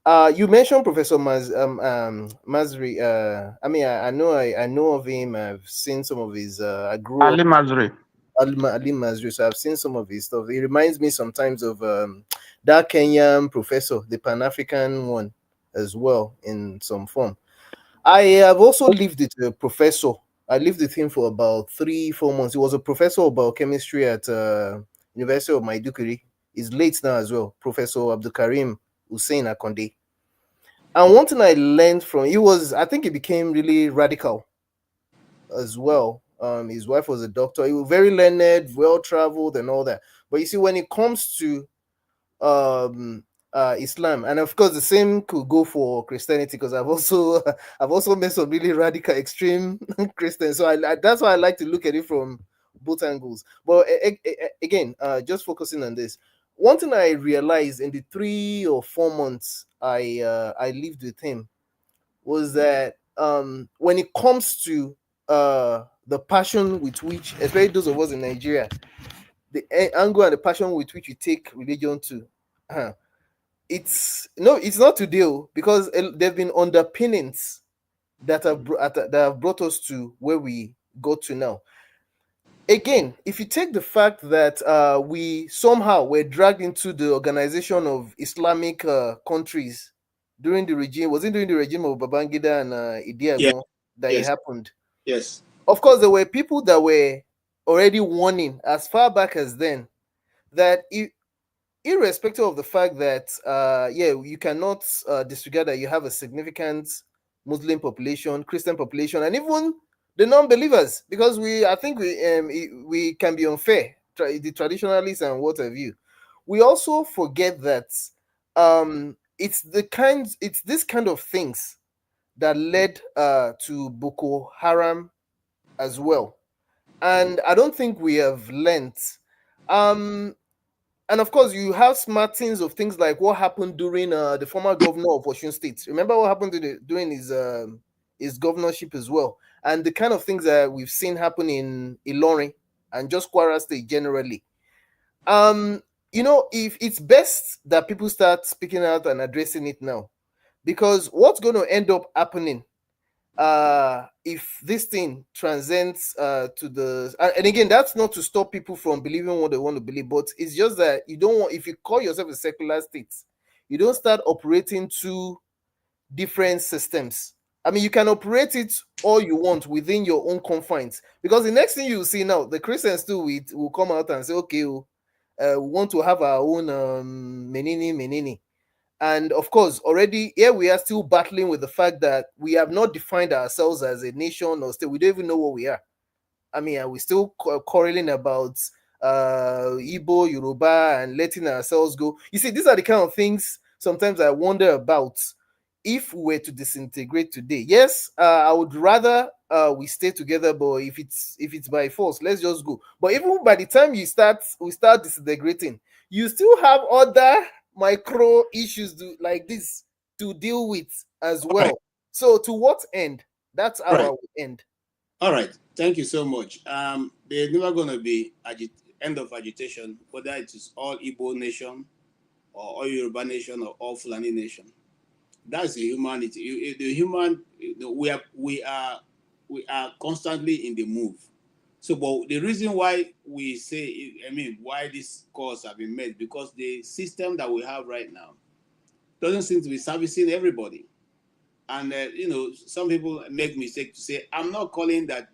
You mentioned Professor Masri. I mean, I know of him. I've seen some of his. I grew Ali up Mazri. Ali Masri, so I've seen some of his stuff. He reminds me sometimes of that Kenyan professor, the Pan African one, as well in some form. I have also lived with a professor. I lived with him for about 3-4 months. He was a professor of biochemistry at University of Maiduguri. He's late now as well, Professor Abdul Karim Hussein Akonde. And one thing I learned from I think he became really radical as well. His wife was a doctor. He was very learned, well traveled, and all that. But you see, when it comes to Islam, and of course the same could go for Christianity, because I've also met some really radical, extreme Christians. So that's why I like to look at it from both angles. But again, just focusing on this. One thing I realized in the 3 or 4 months I lived with him was that when it comes to the passion with which, especially those of us in Nigeria, the angle and the passion with which we take religion to, it's not today, because there have been underpinnings that have brought us to where we got to now. Again, if you take the fact that we somehow were dragged into the organization of Islamic countries during the regime, was it during the regime of Babangida and Idi Yeah. Agon? that it happened. Yes. Of course, there were people that were already warning as far back as then that irrespective of the fact that you cannot disregard that you have a significant Muslim population, Christian population, and even the non-believers, because I think we can be unfair, the traditionalists and what have you. We also forget that it's this kind of things that led to Boko Haram as well, and I don't think we have learnt. And of course, you have smartings of things like what happened during the former governor of Oyo State. Remember what happened during his governorship as well, and the kind of things that we've seen happen in Ilorin and just Kwara State generally. If it's best that people start speaking out and addressing it now, because what's going to end up happening if this thing transcends to the and again, that's not to stop people from believing what they want to believe, but it's just that you don't want, if you call yourself a secular state, you don't start operating two different systems. I mean, you can operate it all you want within your own confines, because the next thing you see now, the Christians too will come out and say, okay, we want to have our own menini. And of course, already here we are still battling with the fact that we have not defined ourselves as a nation or state. We don't even know what we are. I mean, we're still quarreling about Igbo, Yoruba, and letting ourselves go. You see, these are the kind of things sometimes I wonder about. If we were to disintegrate today, yes, I would rather we stay together. But if it's by force, let's just go. But even by the time we start disintegrating, you still have other micro issues like this to deal with as well. Right. So to what end? That's how I would end. All right. Thank you so much. There's never going to be end of agitation, whether it is all Igbo nation or all Yoruba nation or all Fulani nation. That's the humanity. The human, we are constantly in the move. So, but the reason why we say, why these calls have been made, because the system that we have right now doesn't seem to be servicing everybody. And, some people make mistake to say, I'm not calling that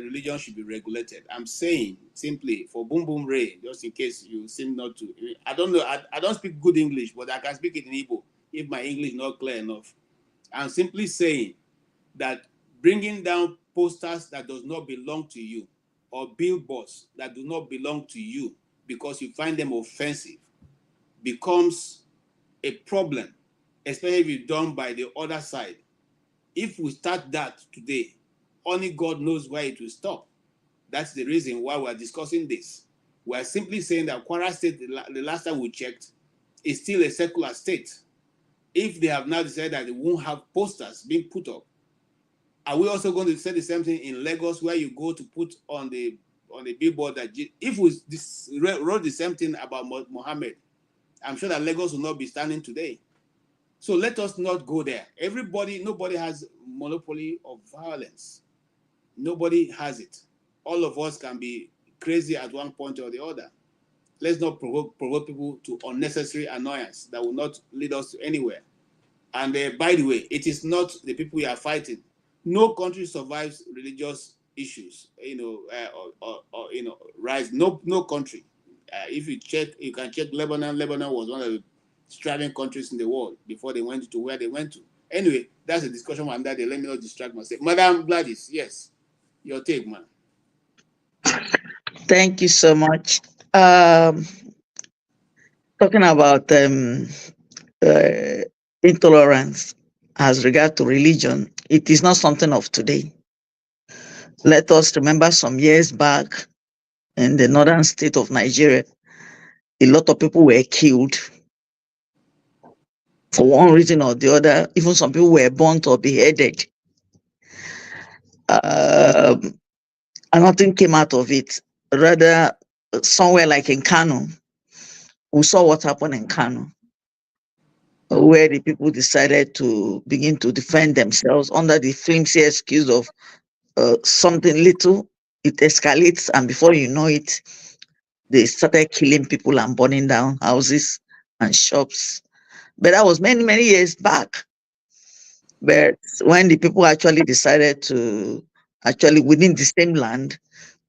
religion should be regulated. I'm saying simply for boom boom ray, just in case you seem not to. I don't know. I don't speak good English, but I can speak it in Igbo if my English is not clear enough. I'm simply saying that bringing down posters that does not belong to you or billboards that do not belong to you because you find them offensive becomes a problem, especially if it's done by the other side. If we start that today, only God knows where it will stop. That's the reason why we're discussing this. We're simply saying that Kwara State, the last time we checked, is still a secular state. If they have now decided that they won't have posters being put up, are we also going to say the same thing in Lagos, where you go to put on the billboard that if we wrote the same thing about Mohammed, I'm sure that Lagos will not be standing today. So let us not go there. Nobody has monopoly of violence. Nobody has it. All of us can be crazy at one point or the other. Let's not provoke people to unnecessary annoyance that will not lead us to anywhere. And by the way, it is not the people we are fighting. No country survives religious issues, rise. No country. If you check, you can check Lebanon. Lebanon was one of the thriving countries in the world before they went to where they went to. Anyway, that's a discussion on that. Let me not distract myself. Madam Gladys, yes, your take, man. Thank you so much. Talking about intolerance as regard to religion, it is not something of today. Let us remember some years back in the northern state of Nigeria, a lot of people were killed for one reason or the other. Even some people were burnt or beheaded. And nothing came out of it. Rather, somewhere like in Kano, we saw what happened in Kano, where the people decided to begin to defend themselves under the flimsy excuse of something little. It escalates, and before you know it, they started killing people and burning down houses and shops. But that was many, many years back. But when the people actually decided to actually within the same land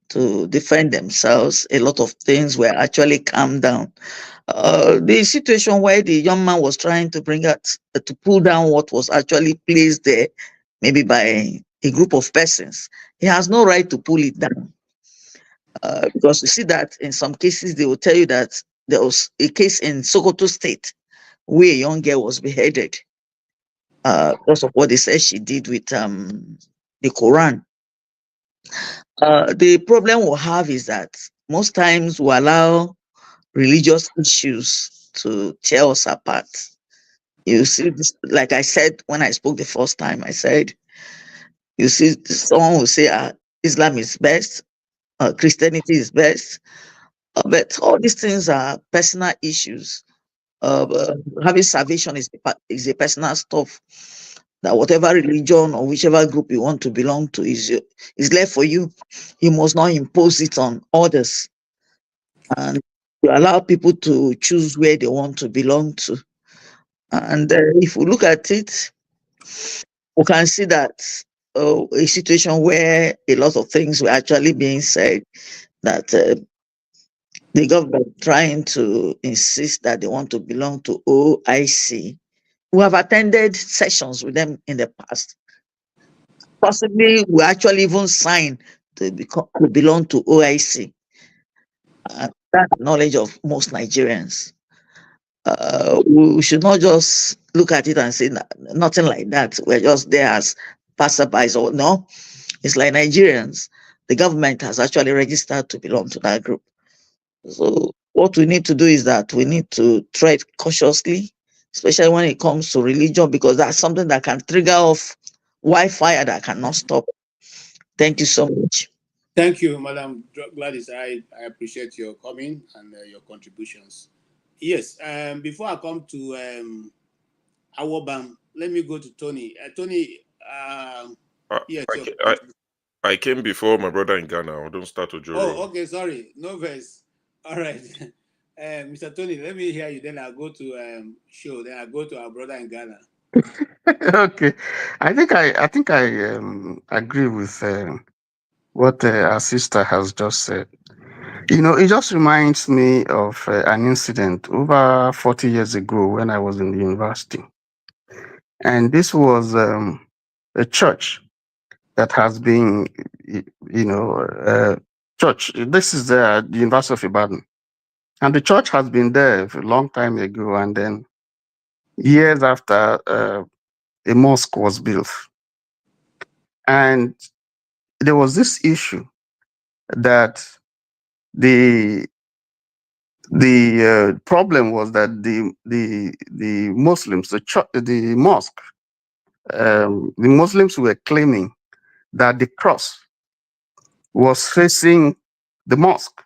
to defend themselves, a lot of things were actually calmed down. The situation where the young man was trying to bring out to pull down what was actually placed there, maybe by a group of persons, he has no right to pull it down. Because you see that in some cases they will tell you that there was a case in Sokoto State where a young girl was beheaded because of what they said she did with the Quran. The problem we'll have is that most times we allow religious issues to tear us apart. You see, this, like I said when I spoke the first time, I said, you see, someone will say Islam is best, Christianity is best, but all these things are personal issues. Having salvation is a personal stuff. That whatever religion or whichever group you want to belong to is left for you. You must not impose it on others, and you allow people to choose where they want to belong to. And if we look at it, we can see that a situation where a lot of things were actually being said that the government trying to insist that they want to belong to OIC. We have attended sessions with them in the past. Possibly we actually even signed to belong to OIC. That's the knowledge of most Nigerians. We should not just look at it and say nothing like that. We're just there as passerbys or no. It's like Nigerians. The government has actually registered to belong to that group. So what we need to do is that we need to tread cautiously, especially when it comes to religion, because that's something that can trigger off wildfire that cannot stop. Thank you so much. Thank you, Madam Gladys. I appreciate your coming and your contributions. Yes, before I come to Awobam, let me go to Tony. Tony, yes. I came before my brother in Ghana. Don't start to Joro. Oh, okay, sorry. No verse. All right. Mr. Tony, let me hear you. Then I'll go to show. Then I'll go to our brother in Ghana. Okay, I think I agree with what our sister has just said. You know, it just reminds me of an incident over 40 years ago when I was in the university, and this was a church that has been, church. This is the University of Ibadan, and the church has been there for a long time ago, and then years after, a mosque was built. And there was this issue that the problem was that the Muslims, the mosque, the Muslims were claiming that the cross was facing the mosque.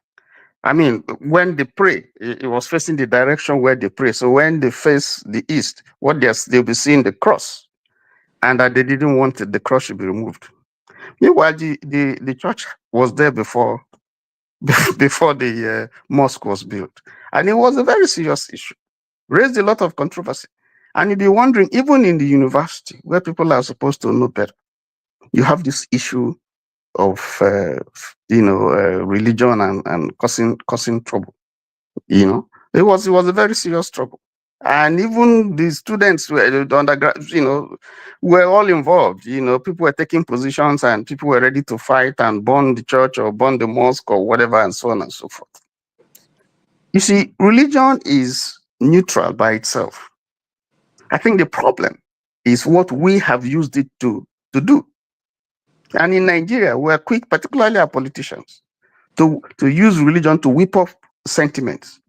I mean, when they pray, it was facing the direction where they pray. So when they face the east, they'll be seeing the cross, and that they didn't want the cross to be removed. Meanwhile, the church was there before the mosque was built, and it was a very serious issue, raised a lot of controversy. And you'd be wondering, even in the university where people are supposed to know better, you have this issue of religion and causing trouble. You know, it was a very serious trouble. And even the students were the undergrad, were all involved. You know, people were taking positions and people were ready to fight and burn the church or burn the mosque or whatever, and so on and so forth. You see, religion is neutral by itself. I think the problem is what we have used it to do. And in Nigeria, we're quick, particularly our politicians, to use religion to whip up sentiments.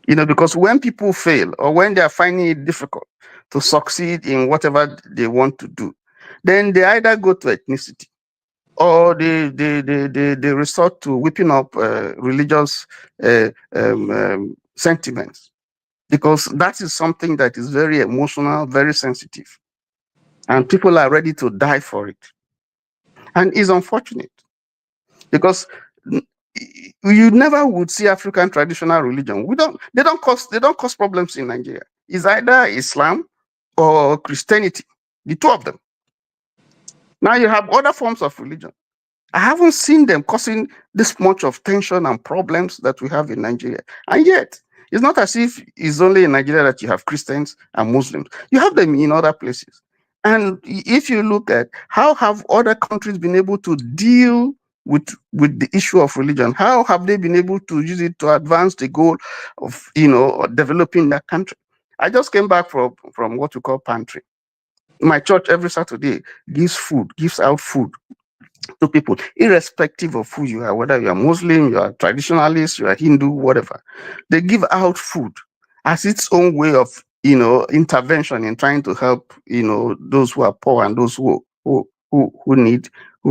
You know, because when people fail or when they are finding it difficult to succeed in whatever they want to do, then they either go to ethnicity or they resort to whipping up religious sentiments, because that is something that is very emotional, very sensitive, and people are ready to die for it. And it's unfortunate because you never would see African traditional religion. They don't cause problems in Nigeria. It's either Islam or Christianity the two of them. Now you have other forms of religion. I haven't seen them causing this much of tension and problems that we have in Nigeria. And yet, it's not as if it's only in Nigeria that you have Christians and Muslims. You have them in other places. And if you look at how have other countries been able to deal with the issue of religion, how have they been able to use it to advance the goal of developing their country? I just came back from what we call pantry. My church every Saturday gives out food to people, irrespective of who you are, whether you are Muslim, you are traditionalist, you are Hindu, whatever. They give out food as its own way of, intervention in trying to help, those who are poor and those who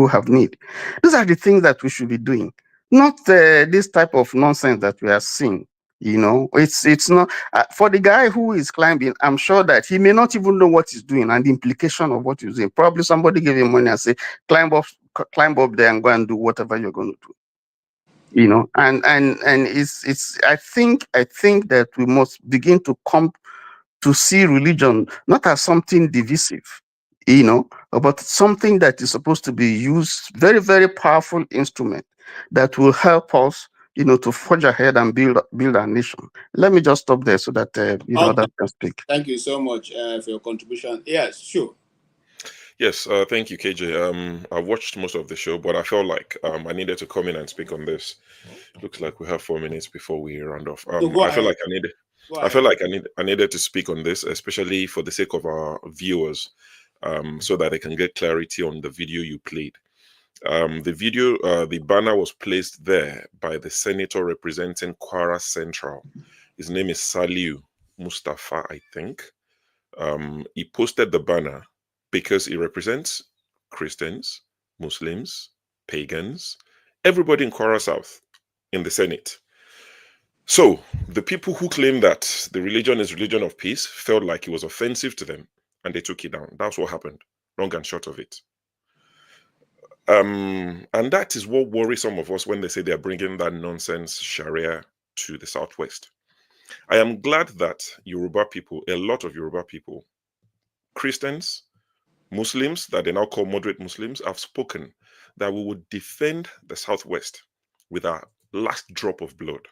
have need. These are the things that we should be doing, not this type of nonsense that we are seeing. It's not for the guy who is climbing. I'm sure that he may not even know what he's doing and the implication of what he's doing. Probably somebody gave him money and say, climb up there and go and do whatever you're going to do. And it's I think that we must begin to come to see religion not as something divisive, but something that is supposed to be used, very, very powerful instrument that will help us, to forge ahead and build our nation. Let me just stop there so that others can speak. Thank you so much for your contribution. Yes, sure. Yes, thank you, KJ. I watched most of the show, but I felt like I needed to come in and speak on this. Looks like we have 4 minutes before we round off. I feel like I needed to speak on this, especially for the sake of our viewers, so that they can get clarity on the video you played. The banner was placed there by the senator representing Kwara Central. His name is Saliu Mustafa, I think. He posted the banner because he represents Christians, Muslims, pagans, everybody in Kwara South in the Senate. So the people who claim that the religion is religion of peace felt like it was offensive to them and they took it down. That's what happened, long and short of it. And that is what worries some of us when they say they're bringing that nonsense Sharia to the Southwest. I am glad that Yoruba people, a lot of Yoruba people, Christians, Muslims that they now call moderate Muslims, have spoken that we would defend the Southwest with our last drop of blood.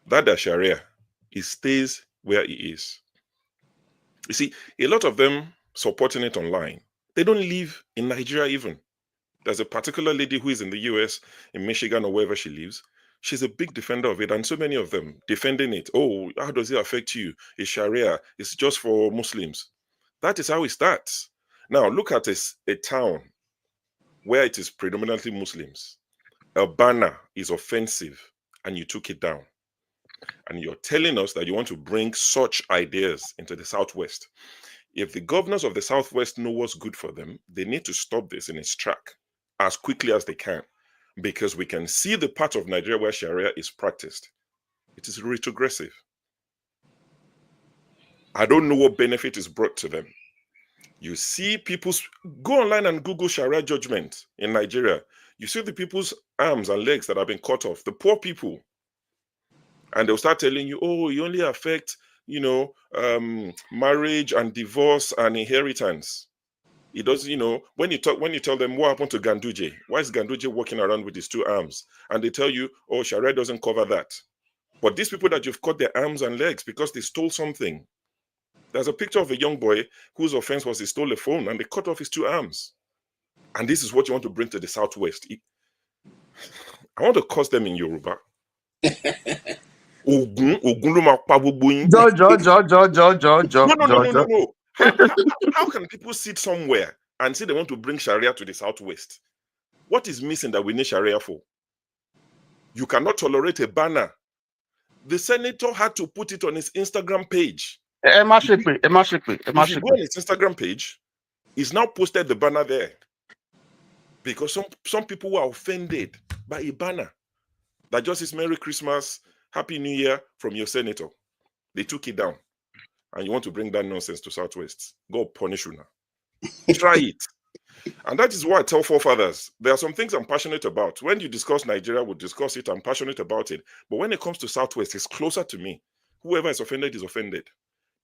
That the Sharia, it stays where it is. You see, a lot of them supporting it online, they don't live in Nigeria even. There's a particular lady who is in the US, in Michigan or wherever she lives. She's a big defender of it, and so many of them defending it. Oh, how does it affect you? It's Sharia. It's just for Muslims. That is how it starts. Now, look at a town where it is predominantly Muslims. A banner is offensive, and you took it down. And you're telling us that you want to bring such ideas into the Southwest. If the governors of the Southwest know what's good for them, they need to stop this in its track as quickly as they can, because we can see the part of Nigeria where Sharia is practiced. It is retrogressive. I don't know what benefit is brought to them. You see people's, go online and Google Sharia judgment in Nigeria. You see the people's arms and legs that have been cut off, the poor people. And they'll start telling you, oh, you only affect, marriage and divorce and inheritance. It doesn't, when you tell them what happened to Ganduje, why is Ganduje walking around with his 2 arms? And they tell you, oh, Sharia doesn't cover that. But these people that you've cut their arms and legs because they stole something. There's a picture of a young boy whose offense was he stole a phone and they cut off his 2 arms. And this is what you want to bring to the Southwest. I want to curse them in Yoruba. No. How can people sit somewhere and say they want to bring Sharia to the Southwest? What is missing that we need Sharia for? You cannot tolerate a banner. The senator had to put it on his Instagram page. If you go on his Instagram page, he's now posted the banner there. Because some people were offended by a banner that just says Merry Christmas, Happy New Year from your senator. They took it down. And you want to bring that nonsense to Southwest. God punish you now. Try it. And that is why I tell forefathers, there are some things I'm passionate about. When you discuss Nigeria, we'll discuss it. I'm passionate about it. But when it comes to Southwest, it's closer to me. Whoever is offended is offended.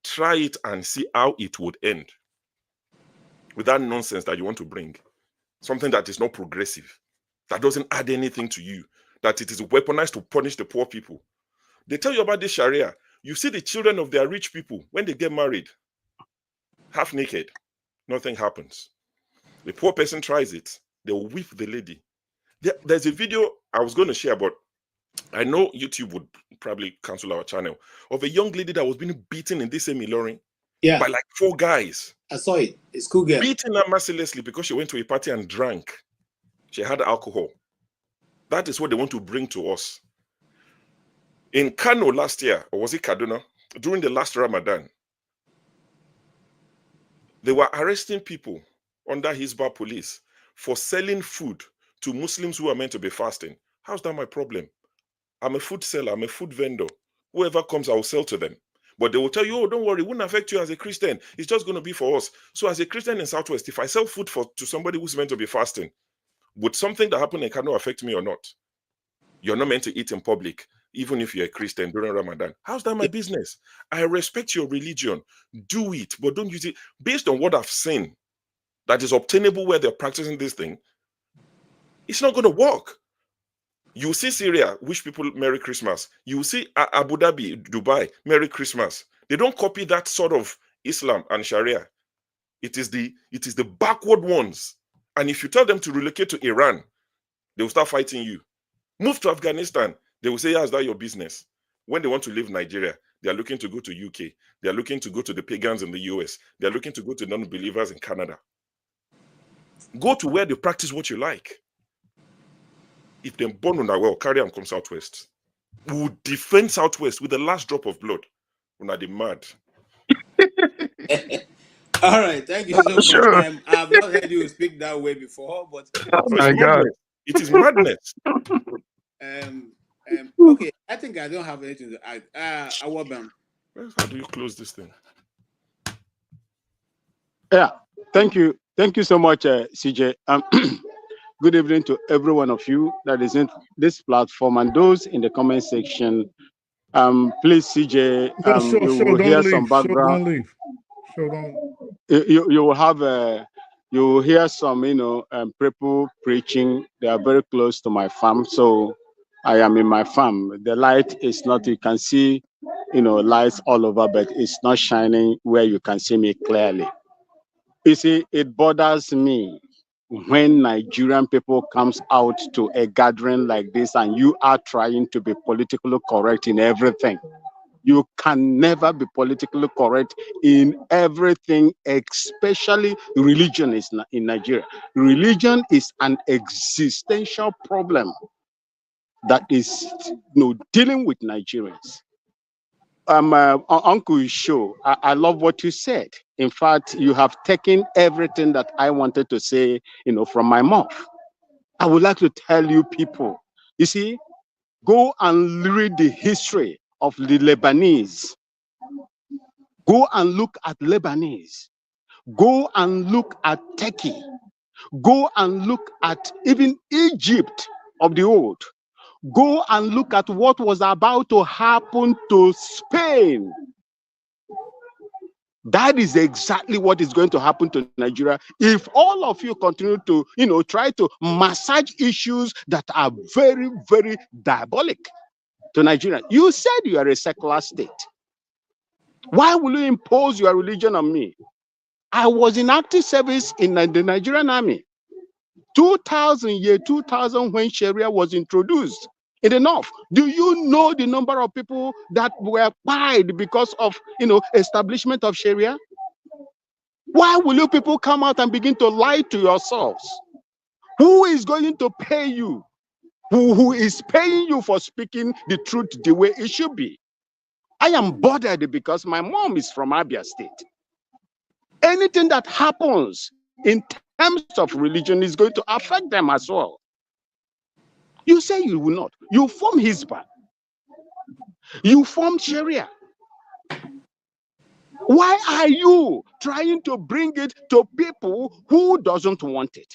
Try it and see how it would end. with that nonsense that you want to bring. Something that is not progressive, that doesn't add anything to you, that it is weaponized to punish the poor people. They tell you about this Sharia. You see the children of their rich people, when they get married, half naked, nothing happens. The poor person tries it, they'll whip the lady. There's a video I was going to share, but I know YouTube would probably cancel our channel, of a young lady that was being beaten in this same Ilorin by like 4 guys. I saw it. A school girl. Beating her mercilessly because she went to a party and drank. She had alcohol. That is what they want to bring to us. In Kano last year, or was it Kaduna, during the last Ramadan, they were arresting people under Hisbah police for selling food to Muslims who are meant to be fasting. How's that my problem? I'm a food seller, I'm a food vendor. Whoever comes, I will sell to them. But they will tell you, oh, don't worry, it won't affect you as a Christian. It's just going to be for us. So as a Christian in Southwest, if I sell food to somebody who's meant to be fasting, would something that happened in Kano affect me or not? You're not meant to eat in public, even if you're a Christian during Ramadan. How's that my business? I respect your religion. Do it, but don't use it. Based on what I've seen that is obtainable where they're practicing this thing, it's not going to work. You see Syria, wish people Merry Christmas. You see Abu Dhabi, Dubai, Merry Christmas. They don't copy that sort of Islam and Sharia. It is the backward ones. And if you tell them to relocate to Iran, they will start fighting you. Move to Afghanistan. They will say, yeah, is that your business? When they want to leave Nigeria, they are looking to go to UK. They are looking to go to the pagans in the US. They are looking to go to non-believers in Canada. Go to where they practice what you like. If they're born on our well, carry them come Southwest. We will defend Southwest with the last drop of blood. When are they mad? All right, thank you so much. Sure. I've not heard you speak that way before, but Oh my God. It is madness. Okay, I think I don't have anything to add. Awabam. How do you close this thing? Yeah, thank you so much, CJ. Good evening to every one of you that is in this platform and those in the comment section. Please, CJ, you will hear some background. Don't leave. So don't. You will have you will hear some, people preaching. They are very close to my farm, so I am in my farm. The light is not. You can see, lights all over, but it's not shining where you can see me clearly. You see, it bothers me when Nigerian people comes out to a gathering like this and you are trying to be politically correct in everything. You can never be politically correct in everything, especially religion is in Nigeria. Religion is an existential problem that is dealing with Nigerians. Uncle Show, I love what you said. In fact, you have taken everything that I wanted to say, from my mouth. I would like to tell you people, you see, go and read the history of the Lebanese. Go and look at Lebanese. Go and look at Turkey. Go and look at even Egypt of the old. Go and look at what was about to happen to Spain. That is exactly what is going to happen to Nigeria if all of you continue to, try to massage issues that are very, very diabolic to Nigeria. You said you are a secular state. Why will you impose your religion on me? I was in active service in the Nigerian army. 2000 when Sharia was introduced in the north. Do you know the number of people that were died because of establishment of Sharia? Why will you people come out and begin to lie to yourselves? Who is going to pay you? Who is paying you for speaking the truth the way it should be? I am bothered because my mom is from Abia State. Anything that happens in terms of religion is going to affect them as well. You say you will not. You form Hisbah. You form Sharia. Why are you trying to bring it to people who doesn't want it?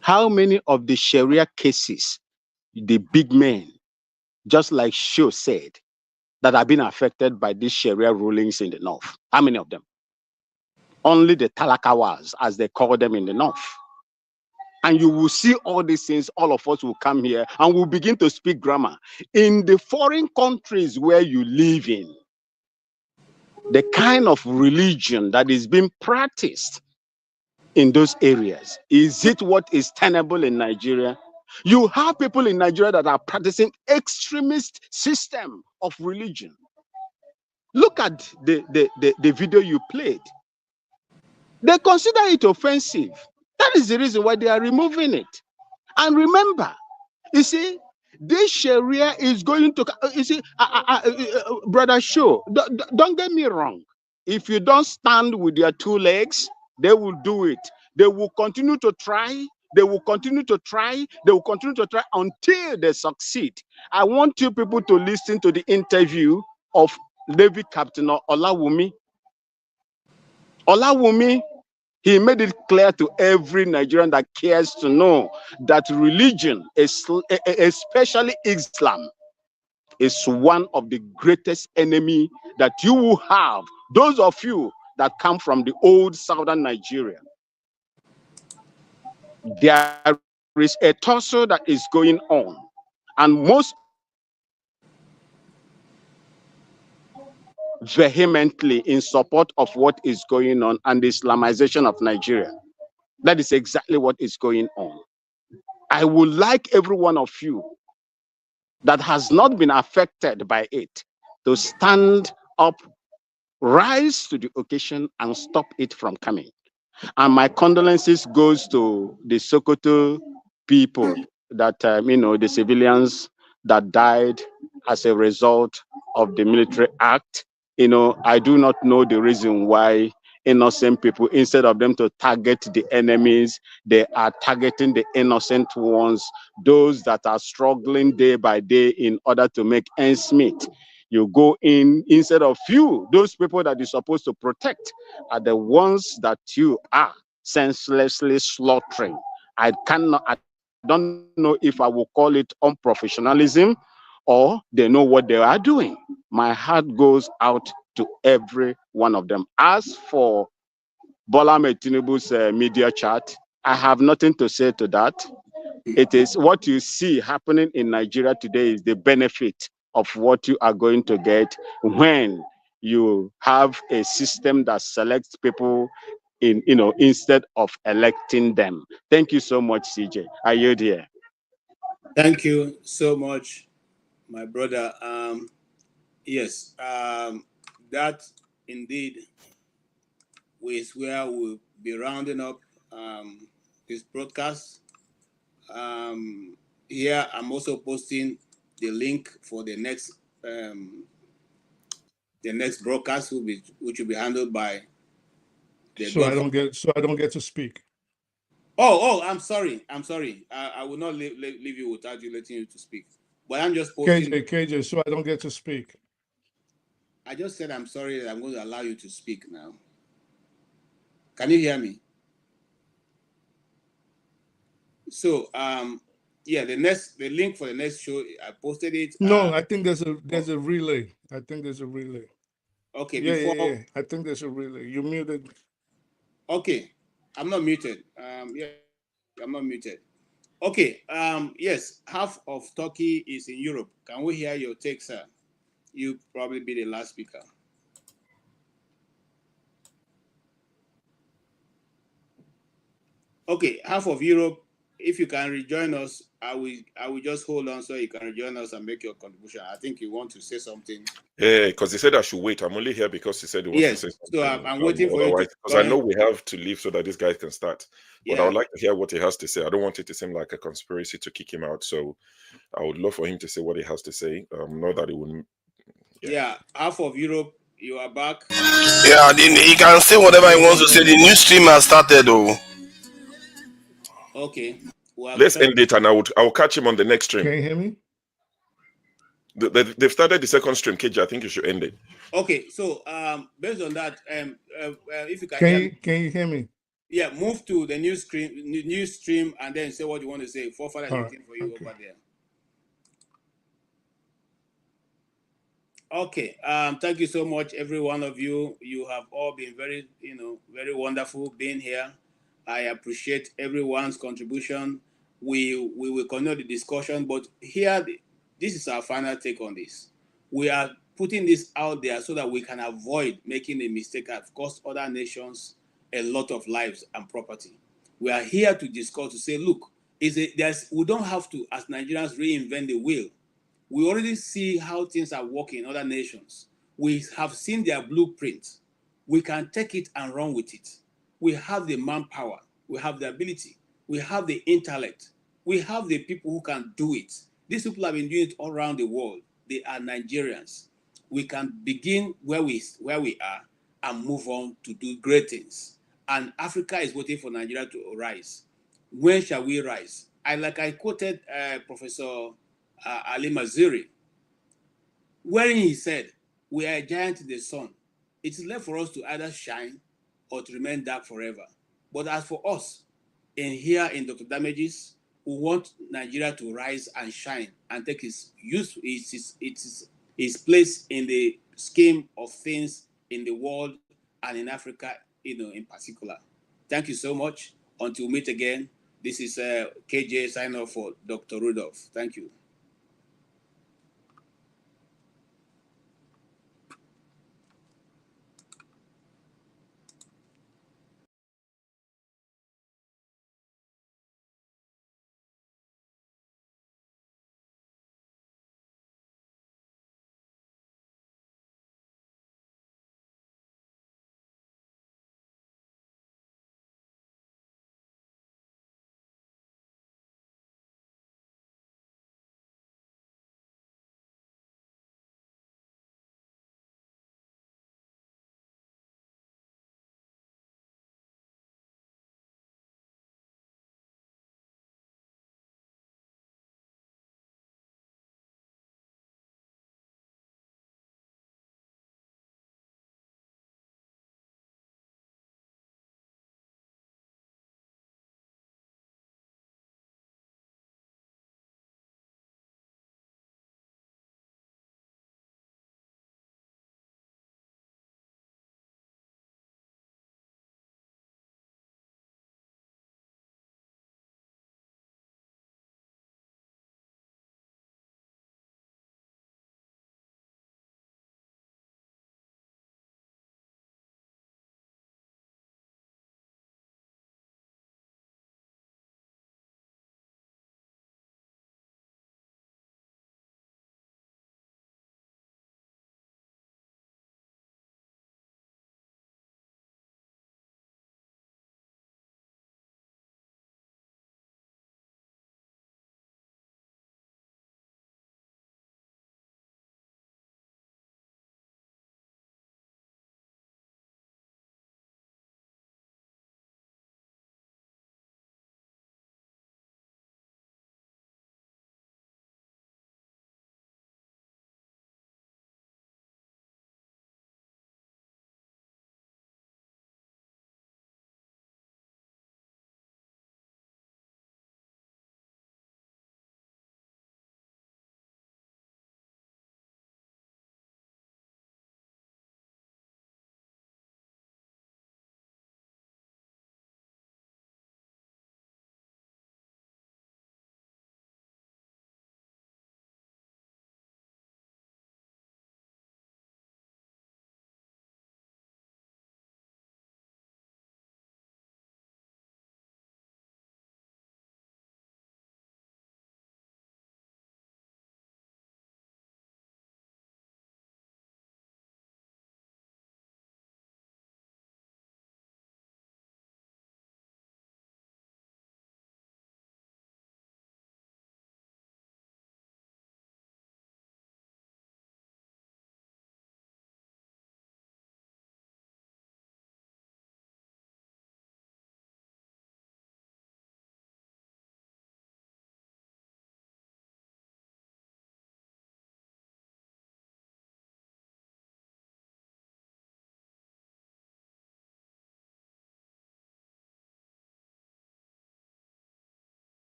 How many of the Sharia cases, the big men, just like Sho said, that have been affected by these Sharia rulings in the north? How many of them? only the talakawas, as they call them in the north. And you will see all these things. All of us will come here and we'll begin to speak grammar. In the foreign countries where you live in, the kind of religion that is being practiced in those areas, is it what is tenable in Nigeria? You have people in Nigeria that are practicing extremist system of religion. Look at the video you played. They consider it offensive. That is the reason why they are removing it. And remember, you see, this Sharia is going to, you see, Brother Sho, don't get me wrong. If you don't stand with your two legs, they will do it. They will continue to try. They will continue to try. They will continue to try until they succeed. I want you people to listen to the interview of Navy Captain Olawumi. Olawumi, he made it clear to every Nigerian that cares to know that religion, especially Islam, is one of the greatest enemy that you will have. Those of you that come from the old southern Nigeria, there is a tussle that is going on, and most vehemently in support of what is going on and the Islamization of Nigeria. That is exactly what is going on. I would like every one of you that has not been affected by it to stand up, rise to the occasion, and stop it from coming. And my condolences goes to the Sokoto people, that the civilians that died as a result of the military act. I do not know the reason why innocent people, instead of them to target the enemies, they are targeting the innocent ones, those that are struggling day by day in order to make ends meet. You go in, instead of you, those people that you're supposed to protect are the ones that you are senselessly slaughtering. I don't know if I will call it unprofessionalism or they know what they are doing. My heart goes out to every one of them. As for Bola Tinubu's media chat, I have nothing to say to that. It is what you see happening in Nigeria today is the benefit of what you are going to get when you have a system that selects people instead of electing them. Thank you so much, CJ. I yield here. Thank you so much, my brother. Yes, that indeed is where we'll be rounding up this broadcast. Here, I'm also posting the link for the next broadcast, which will be handled by the So I don't get to speak. Oh, I'm sorry. I will not leave you without letting you to speak. But I'm just posting. KJ, so I don't get to speak. I just said I'm sorry that I'm going to allow you to speak now. Can you hear me? So, yeah, the link for the next show, I posted it. No, I think there's a relay. I think there's a relay. Okay, yeah. I think there's a relay. You muted. Okay, I'm not muted. Yeah, I'm not muted. Okay, yes, half of Turkey is in Europe. Can we hear your take, sir? You probably be the last speaker. Okay, half of Europe. If you can rejoin us, I will just hold on so you can rejoin us and make your contribution. I think you want to say something. Yeah, because he said I should wait. I'm only here because he said he wants to say something. So I'm waiting for you. Because I know we have to leave so that this guy can start. But I would like to hear what he has to say. I don't want it to seem like a conspiracy to kick him out. So I would love for him to say what he has to say. Not that he wouldn't. Yeah, half of Europe, you are back. Yeah, he can say whatever he wants to say. The new stream has started, though. Okay. Well, let's end it, and I will catch him on the next stream. Can you hear me? They've started the second stream, KJ. I think you should end it. Okay, so based on that, if you can you hear me? Yeah, move to the new stream, and then say what you want to say. Forefather is waiting for you over there. Okay. Thank you so much, every one of you. You have all been very, very wonderful being here. I appreciate everyone's contribution. We will continue the discussion, but here, this is our final take on this. We are putting this out there so that we can avoid making a mistake that cost other nations a lot of lives and property. We are here to discuss, to say, look, we don't have to, as Nigerians, reinvent the wheel. We already see how things are working in other nations. We have seen their blueprint. We can take it and run with it. We have the manpower. We have the ability. We have the intellect. We have the people who can do it. These people have been doing it all around the world. They are Nigerians. We can begin where we are and move on to do great things. And Africa is waiting for Nigeria to rise. When shall we rise? I quoted Professor Ali Maziri, wherein he said, we are a giant in the sun. It is left for us to either shine or to remain dark forever. But as for us, here in Dr. Damages, we want Nigeria to rise and shine and take its place in the scheme of things in the world and in Africa, in particular. Thank you so much. Until we meet again, this is KJ signing off for Dr. Rudolph. Thank you.